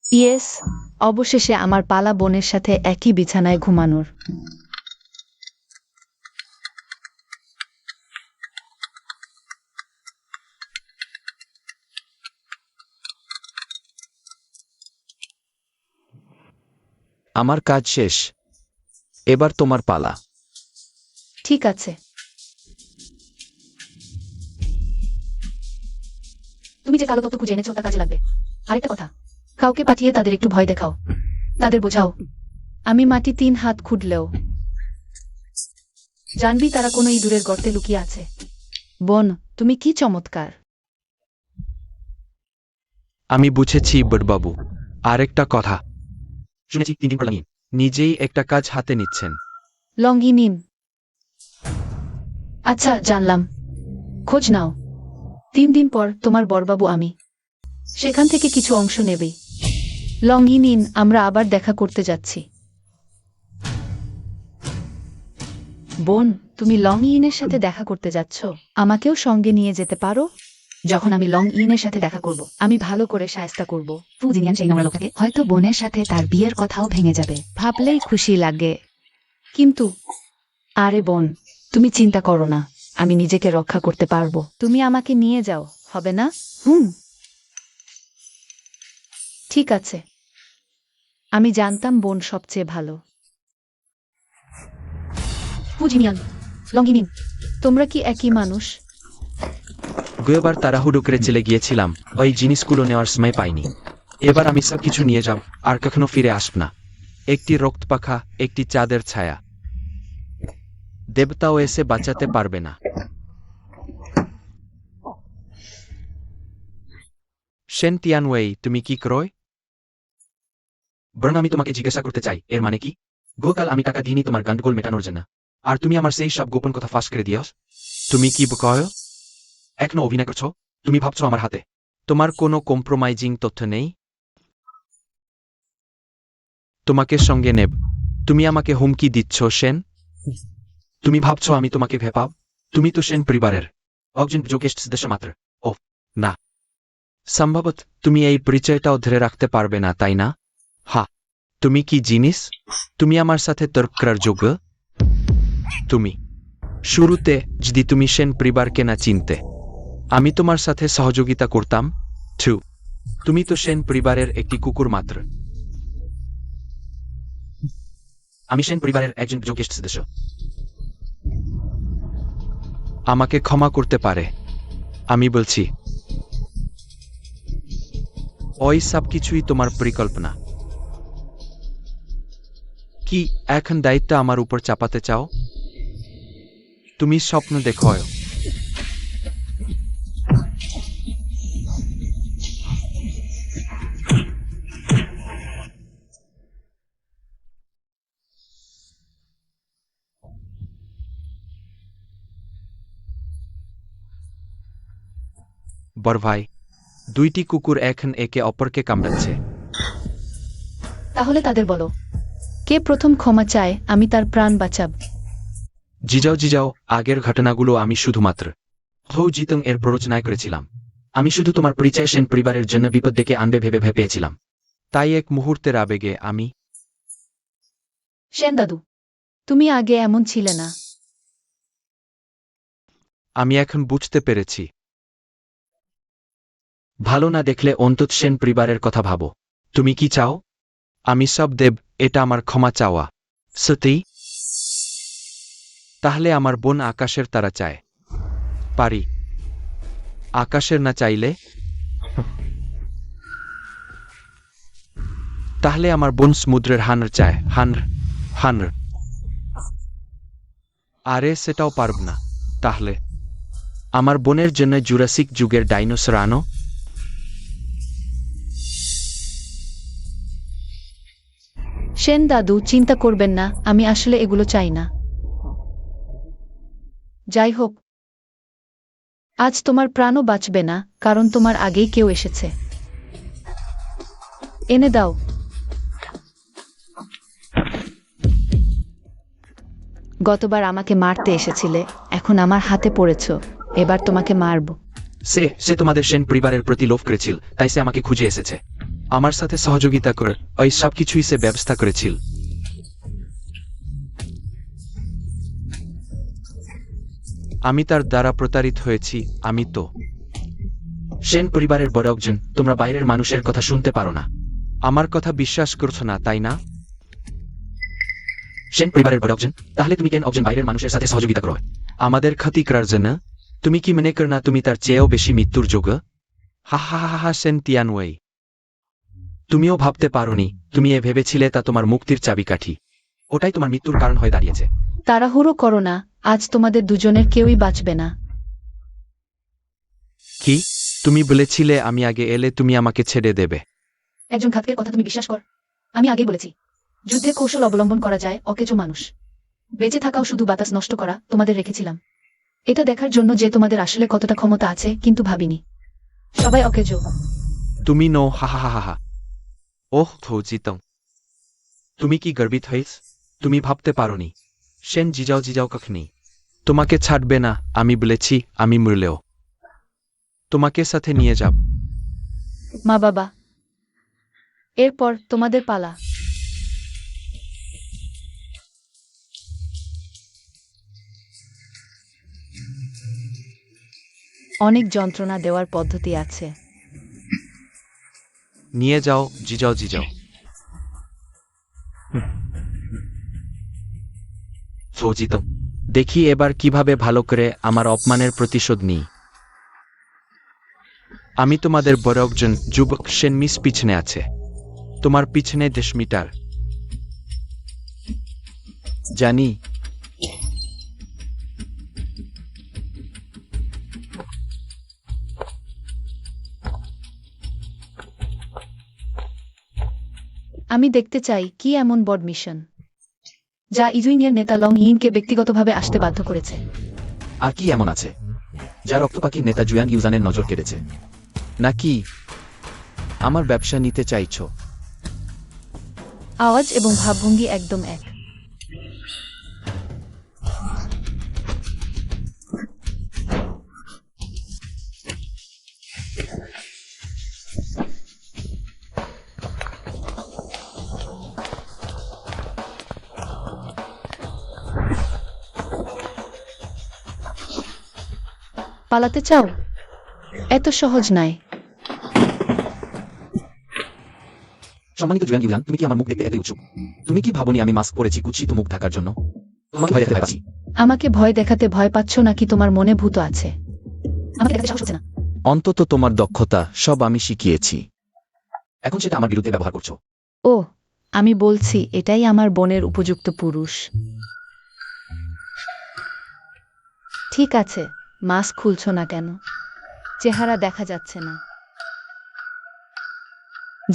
ইয়েস, অবশেষে আমার পালা বোনের সাথে একই বিছানায় ঘুমানোর। আমার কাজ শেষ, এবার তোমার পালা। ঠিক আছে। তুমি যে কালো তত্ত্ব খুঁজে এনেছো তা কাজে লাগবে। আরেকটা কথা, কাউকে পাঠিয়ে তাদের একটু ভয় দেখাও, তাদের বোঝাও আমি মাটি 3 হাত খুঁড়লেও জানবি তারা কোনো ইঁদুরের গর্তে লুকিয়ে আছে। বোন, তুমি কি চমৎকার। আমি বুঝেছি বড়বাবু। আরেকটা কথা শুনেছি 3 দিন পর লাগিয়ে নিজেই একটা কাজ হাতে নিচ্ছেন। লঙ্গি নিন। আচ্ছা, জানলাম। খোঁজ নাও। 3 দিন পর তোমার বড়বাবু আমি সেখান থেকে কিছু অংশ নেবেই। লঙ্গি নিন, আমরা আবার দেখা করতে যাচ্ছি। বোন, তুমি লং ইনের সাথে দেখা করতে যাচ্ছ? আমাকেও সঙ্গে নিয়ে যেতে পারো? যখন আমি লং ইনের সাথে দেখা করব আমি ভালো করে সায়স্তা করব। ফুজিনিয়ান সেই নোংরা লোকটাকে হয়তো বোনের সাথে তার বিয়ের কথাও ভেঙে যাবে, ভাবলেই খুশি লাগে। কিন্তু আরে বোন, তুমি চিন্তা করো না, আমি নিজেকে রক্ষা করতে পারবো। তুমি আমাকে নিয়ে যাও, হবে না? ঠিক আছে। আমি জানতাম বোন সবচেয়ে ভালো। ফুজিনিয়ান, লঙ্গিনিন, তোমরা কি একই মানুষ? গতবার তাড়াহুড়ো করে চলে গিয়েছিলাম, ওই জিনিসগুলো নেওয়ার সময় পাইনি। এবার আমি সব কিছু নিয়ে যাব, আর কখনো ফিরে আসব না। একটি রক্তপাখা, একটি চাঁদের ছায়া। দেবতাও এসে বাঁচাতে পারবে না। শেন তিয়ানওয়েই, তুমি কি ক্রয়? বরং আমি তোমাকে জিজ্ঞাসা করতে চাই, এর মানে কি? গতকাল আমি টাকা দিইনি তোমার গন্ডগোল মেটানোর জন্য, আর তুমি আমার সেই সব গোপন কথা ফাঁস করে দিওস। তুমি কি কয়? এখনো অভিনয় করছো? তুমি ভাবছো আমার হাতে তোমার কোনো কম্প্রোমাইজিং তথ্য নেই? তোমাকে সঙ্গে নেব। তুমি আমাকে হুমকি দিচ্ছ সেন? তুমি ভাবছো আমি তোমাকে ভেপাব? তুমি তো সেন পরিবারের একজন যোগ্য সদস্য মাত্র। ও না, সম্ভবত তুমি এই পরিচয়টাও ধরে রাখতে পারবে না, তাই না? হ্যাঁ, তুমি কি জিনিস? তুমি আমার সাথে তর্ক করার যোগ্য? তুমি শুরুতে যদি তুমি সেন পরিবারকে না চিনতে, আমি তোমার সাথে সহযোগিতা করতাম। তুমি তো সেন পরিবারের একটি কুকুর মাত্র। আমি সেন পরিবারের একজন যোগ্য সদস্য। আমাকে ক্ষমা করতে পারে, আমি বলছি। ওই সব কিছুই তোমার পরিকল্পনা। কি এখন দায়িত্ব আমার উপর চাপাতে চাও? তুমি স্বপ্ন দেখো। বড় ভাই, দুইটি কুকুর এখন একে অপরকে কামড়াচ্ছে। তাহলে তাদের বলো, কে প্রথম ক্ষমা চায়, আমি তার প্রাণ বাঁচাব। জিজাও, আগের ঘটনাগুলো আমি শুধুমাত্র জিতং এর প্ররোচনায় করেছিলাম। আমি শুধু তোমার পরিচয় সেন পরিবারের জন্য বিপদ ডেকে আনবে ভেবে পেয়েছিলাম। তাই এক মুহূর্তের আবেগে আমি। সেন দাদু, তুমি আগে এমন ছিলে না। আমি এখন বুঝতে পেরেছি। ভালো না দেখলে অন্তত সেন পরিবারের কথা ভাবো। তুমি কি চাও? আমি সব দেব, এটা আমার ক্ষমা চাওয়া। সত্যি? তাহলে আমার বোন আকাশের তারা চায়। পারি। আকাশের না চাইলে? তাহলে আমার বোন সমুদ্রের হানর চায়। হানর। আরে সেটাও পারব না। তাহলে আমার বোনের জন্য জুরাসিক যুগের ডাইনোসর আনো। সেন দাদু, চিন্তা করবেন না, আমি আসলে এগুলো চাই না। যাই হোক, আজ তোমার প্রাণও বাঁচবে না, কারণ তোমার আগেই কেউ এসেছে। এনে দাও। গতবার আমাকে মারতে এসেছিলে, এখন আমার হাতে পড়েছ, এবার তোমাকে মারব। সে তোমাদের সেন পরিবারের প্রতি লোভ করেছিল, তাই সে আমাকে খুঁজে এসেছে। আমার সাথে সহযোগিতা করে ওই সব কিছুই সে ব্যবস্থা করেছিল। আমি তার দ্বারা প্রতারিত হয়েছি। আমি তো সেন পরিবারের বড় একজন। তোমরা বাইরের মানুষের কথা শুনতে পারো না। আমার কথা বিশ্বাস করছো না, তাই না? সেন পরিবারের বড় একজন, তাহলে তুমি কেন একজন বাইরের মানুষের সাথে সহযোগিতা করো আমাদের ক্ষতি করার জন্য? তুমি কি মনে কর না তুমি তার চেয়েও বেশি মৃত্যুর যোগ্য? হা হা হা হা, সেন তিয়ানওয়েই, তুমিও ভাবতে পারোনি। তুমি এ ভেবেছিলে তা তোমার মুক্তির চাবিকাঠি। ওটাই তোমার মৃত্যুর কারণ হয়ে দাঁড়িয়েছে। তাড়াহুড়ো করো না, আজ তোমাদের দুজনের কেউই বাঁচবে না। কি? তুমি বলেছিলে আমি আগে এলে তুমি আমাকে ছেড়ে দেবে। একজন ঘাতকের কথা তুমি বিশ্বাস কর? আমি আগেই বলেছি, যুদ্ধে কৌশল অবলম্বন করা যায়, অকেজো মানুষ বেঁচে থাকাও শুধু বাতাস নষ্ট করা। তোমাদের রেখেছিলাম এটা দেখার জন্য যে তোমাদের আসলে কতটা ক্ষমতা আছে, কিন্তু ভাবিনি সবাই অকেজো। তুমি নো, হা হা হা হা। ওহ জিতং, তুমি কি গর্বিত হয়েছ? তুমি ভাবতে পারোনি সেন জিজাও কখনই তোমাকে ছাড়বে না। আমি বলেছি, আমি মরলেও তোমাকে সাথে নিয়ে যাব। মা বাবা, এরপর তোমাদের পালা। অনেক যন্ত্রণা দেওয়ার পদ্ধতি আছে। নিয়ে যাও, জিজাও জিজাও। সজিত, দেখি এবার কিভাবে ভালো করে আমার অপমানের প্রতিশোধ নিই। আমি তোমাদের বড় একজন যুবক সেনমিস পিছনে আছে। তোমার পিছনে 10 মিটার। জানি। আমি দেখতে চাই কি এমন বড় মিশন যা ইজুইনের নেতা লং ইনকে ব্যক্তিগতভাবে আসতে বাধ্য করেছে। আর কি এমন আছে যা রক্তপাকির নেতা জুয়ান ইউজানের নজর কেড়েছে? নাকি আমার ব্যবসা নিতে চাইছো? আওয়াজ এবং ভাবভঙ্গি একদম এক। পালাতে চাও? এত সহজ নয়। সম্মানিত জুয়ান ইউজান, তুমি কি আমার মুখ দেখতে এতই উৎসুক? তুমি কি ভাবনি আমি মাস্ক পরেছি কুৎসিত মুখ ঢাকার জন্য? তোমাকে ভয় দেখতে পাচ্ছি। আমাকে ভয় দেখাতে ভয় পাচ্ছ নাকি তোমার মনে ভূত আছে? আমাকে দেখাতে সাহস হচ্ছে না। অন্তত তোমার দক্ষতা সব আমি শিখিয়েছি। এখন সেটা আমার বিরুদ্ধে ব্যবহার করছো। ও, আমি বলছি এটাই আমার বোনের উপযুক্ত পুরুষ। ঠিক আছে, মাস্ক খুলছো না কেন? চেহারা দেখা যাচ্ছে না।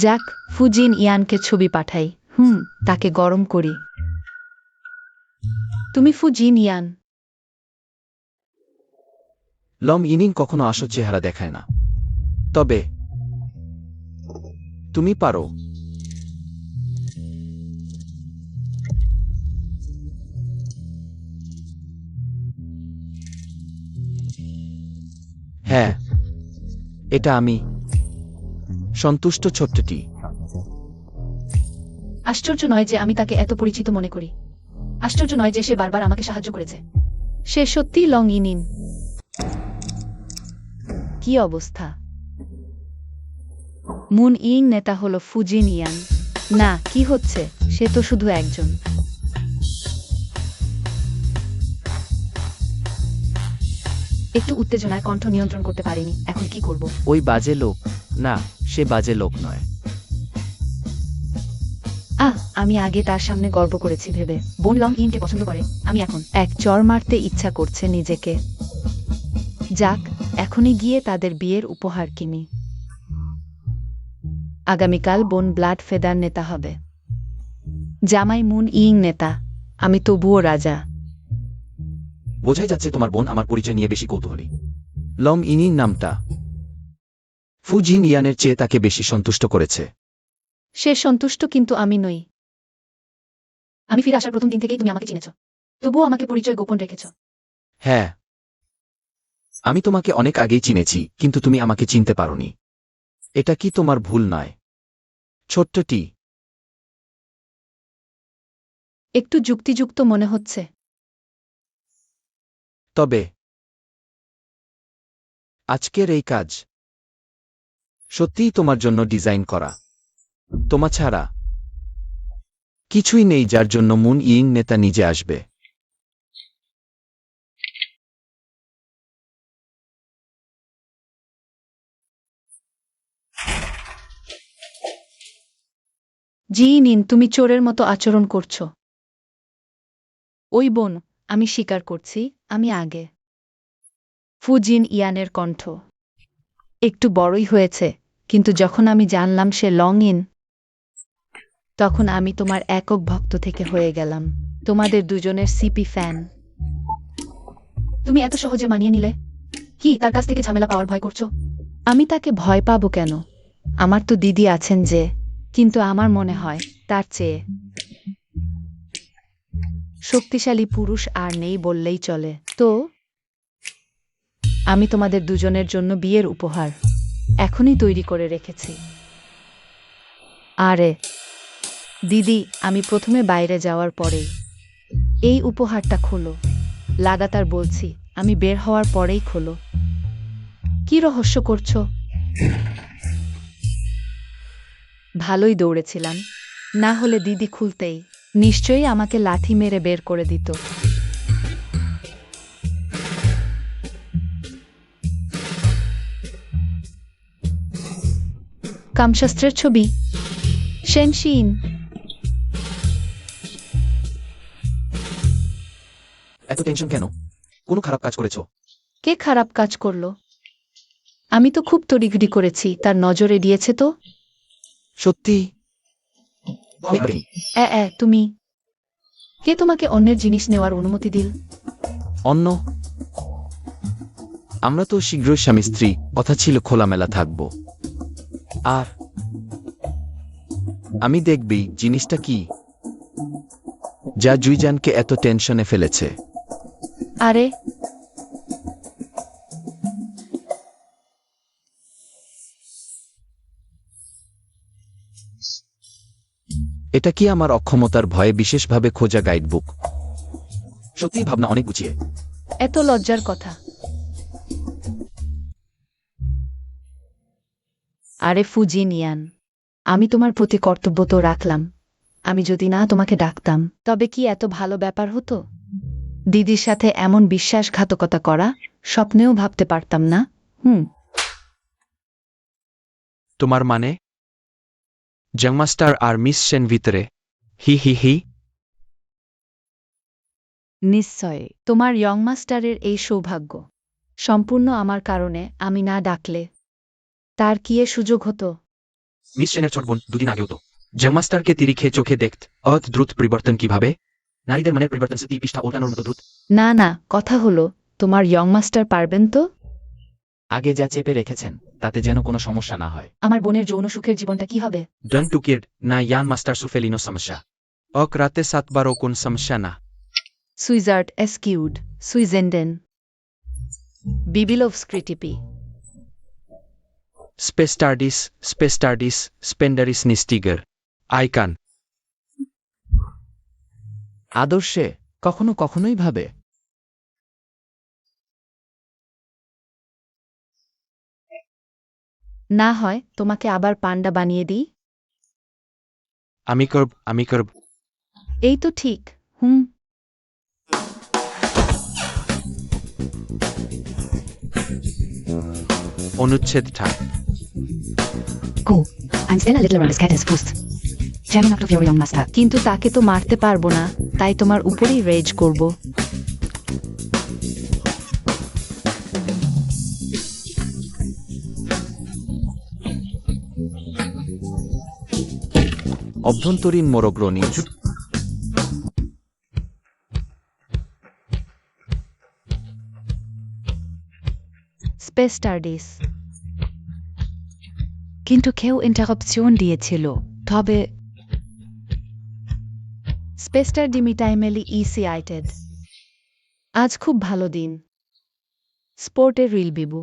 যাক, ফুজিন ইয়ানকে ছবি পাঠাই। তাকে গরম করি। তুমি ফুজিন ইয়ান? লম ইনিং কখনো আসল চেহারা দেখায় না। তবে তুমি পারো। হ্যাঁ, এটা আমি। সন্তুষ্ট ছোট্টটি। আশ্চর্য নয় যে আমি তাকে এত পরিচিত মনে করি। আশ্চর্য নয় যে সে বারবার আমাকে সাহায্য করেছে। সে সত্যিই লং ইনিন। কি অবস্থা? মুন ইং নেতা হলো ফুজিন ইয়ান। না, কি হচ্ছে? সে তো শুধু একজন। একটু উত্তেজনায় কণ্ঠ নিয়ন্ত্রণ করতে পারিনি। এখন কি করব? ওই বাজে লোক। না, সে বাজে লোক নয়। আমি আগে তার সামনে গর্ব করেছি ভেবে বোন লং ইনকে পছন্দ করে। আমি এখন এক চড় মারতে ইচ্ছা করছে নিজেকে। যাক, এখনই গিয়ে তাদের বিয়ের উপহার কিনি। আগামীকাল বোন ব্লাড ফেদার নেতা হবে। জামাই মুন ইং নেতা। আমি তবুও রাজা। বোঝাই যাচ্ছে তোমার বোন আমার পরিচয় নিয়ে বেশি কৌতূহলী। লম ইনির নামটা ফুজিন ইয়ানের চেয়ে তাকে বেশি সন্তুষ্ট করেছে। সে সন্তুষ্ট, কিন্তু আমি নই। আমি ফিরে আসার প্রথম দিন থেকেই তুমি আমাকে চিনেছ, তবুও আমাকে পরিচয় গোপন রেখেছ। হ্যাঁ, আমি তোমাকে অনেক আগেই চিনেছি, কিন্তু তুমি আমাকে চিনতে পারোনি। এটা কি তোমার ভুল নয়, ছোট্টটি? একটু যুক্তিযুক্ত মনে হচ্ছে। তবে আজকের এই কাজ সত্যিই তোমার জন্য ডিজাইন করা। তোমা ছাড়া কিছুই নেই যার জন্য মুন ইং নেতা নিজে আসবে। জি নিন, তুমি চোরের মতো আচরণ করছো। ওই বোন, আমি স্বীকার করছি, আমি আগে। ফুজিন ইয়ানের কণ্ঠ একটু বড়ই হয়েছে, কিন্তু যখন আমি জানলাম সে লং ইন, তখন আমি তোমার একক ভক্ত থেকে হয়ে গেলাম। তোমাদের দুজনের সিপি ফ্যান। তুমি এত সহজে মানিয়ে নিলে? কি তার কাছ থেকে ঝামেলা পাওয়ার ভয় করছো? আমি তাকে ভয় পাবো কেন? আমার তো দিদি আছেন যে। কিন্তু আমার মনে হয় তার চেয়ে শক্তিশালী পুরুষ আর নেই বললেই চলে। তো আমি তোমাদের দুজনের জন্য বিয়ের উপহার এখনই তৈরি করে রেখেছি। আরে দিদি, আমি প্রথমে বাইরে যাওয়ার পরেই এই উপহারটা খোলো। লাগাতার বলছি, আমি বের হওয়ার পরেই খোলো। কি রহস্য করছো? ভালোই দৌড়েছিলাম, না হলে দিদি খুলতেই নিশ্চয়ই আমাকে লাথি মেরে বের করে দিত। কামশাস্ত্রের ছবি, শেনশিন। এত টেনশন কেন? কোনো খারাপ কাজ করেছো? কে খারাপ কাজ করলো? আমি তো খুব তড়িঘড়ি করেছি, তার নজর এড়িয়েছে তো। সত্যি? তুমি কে তোমাকে অন্যের জিনিস নেওয়ার অনুমতি দিল? অন্য? আমরা তো শীঘ্রই স্বামী স্ত্রী, কথা ছিল খোলামেলা থাকব। আর আমি দেখবি জিনিসটা কি যা জুইজানকে এত টেনশনে ফেলেছে। আরে এটা কি আমার অক্ষমতার ভয়ে বিশেষভাবে খোঁজা গাইডবুক? সত্যি ভাবনা অনেক গুছিয়ে। এত লজ্জার কথা। আরে ফুজিনিয়ান, আমি তোমার প্রতি কর্তব্য তো রাখলাম। আমি যদি না তোমাকে ডাকতাম তবে কি এত ভালো ব্যাপার হতো? দিদির সাথে এমন বিশ্বাসঘাতকতা করা স্বপ্নেও ভাবতে পারতাম না। তোমার মানে জাংমাস্টার আর মিস সেন ভিতরে? হি হি হি। নিশ্চয় তোমার ইয়ং মাস্টারের এই সৌভাগ্য সম্পূর্ণ আমার কারণে। আমি না ডাকলে তার কি এ সুযোগ হতো? মিস সেনের ছোট বোন দুদিন আগেও তো জাংমাস্টারকে তিরিখে চোখে দেখত। দ্রুত পরিবর্তন কিভাবে? নারীদের মনের পরিবর্তন স্মৃতি পৃষ্ঠা ওঠানোর মতো দ্রুত। না না, কথা হলো তোমার ইয়ং মাস্টার পারবেন তো? আগে যা চেপে রেখেছেন তাতে যেন কোনো সমস্যা না হয়। আমার বোনের যৌন সুখের জীবনটা কি হবে? ডন টুকির না ইয়ান মাস্টার সুফেলিনো সমস্যা। রাতে 7 কোন সমস্যা না। সুইজার্ড এসকিউড সুইজেন্ডেন বিবিলোভস্ক্রিটিপি স্পেস্টার্ডিস স্পেন্ডারিস নিস্টিগার আইকান। আদর্শে কখনো কখনোই ভাবে না হয় তোমাকে আবার পান্ডা বানিয়ে দিই। আমি করব। এই তো ঠিক। অনুচ্ছেদ ঠাক। Go. I'm still a little around his cat as post. Jamming up to your young master. কিন্তু তাকে তো মারতে পারবো না, তাই তোমার উপরেই রেজ করব। অভ্যন্তরীণ মোরগ্রনি। স্পেস্টার্ডিস। কিন্তু কেউ ইন্টারাপশন দিয়েছিল, তবে স্পেস্টারডিমিটাইমেলি ইসিআইটেড। আজ খুব ভালো দিন। স্পোর্টের রিল বিবু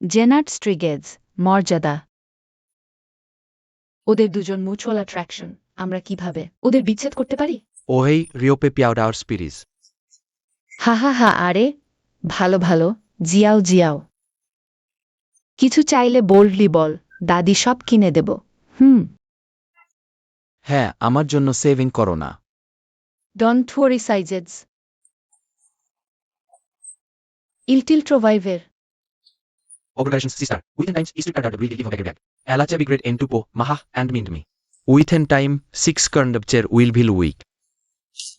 জেনার্ড স্ট্রিগেজ মর্যাদা। ওদের দুজন মিউচুয়াল অ্যাট্রাকশন। আমরা কিভাবে ওদের বিচ্ছেদ করতে পারি? ওহেই রিওপে পিয়াউডার স্পিরিজ। হা হা হা। আরে ভালো ভালো, জিয়াও জিয়াও। কিছু চাইলে বোল্ডলি বল, দাদি সব কিনে দেব। হ্যাঁ, আমার জন্য সেভিং করো না। ডন্ট ওয়ারি সাইজেস। ইলটিল ট্রোভাইভের Obligations sister. Within times is required to really give a back. Elacha be great into po maha and mean to me. Within time 6 কর্নডবচের উইল ভিল উইক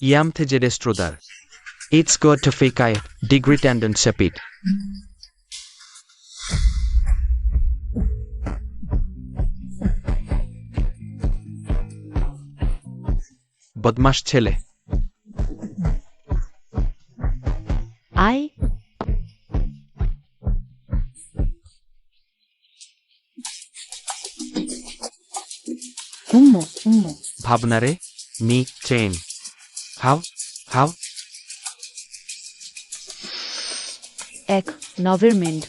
ইয়াম থে জেডেস্ট্রোদার ইটস গড টু ফেকায় ডিগ্রি ট্যান্ডন সেপিট। বদমাস ছেলে। আই ভাবনারে মি চেন হাউ হাউ এক নভেরমেন্ট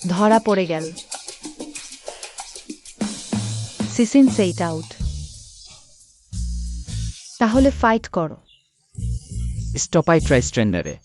ধরা পড়ে গেল সিসিন সেইট আউট তাহলে ফাইট করো স্টপাই ট্রাইস্ট্রেন্ডারে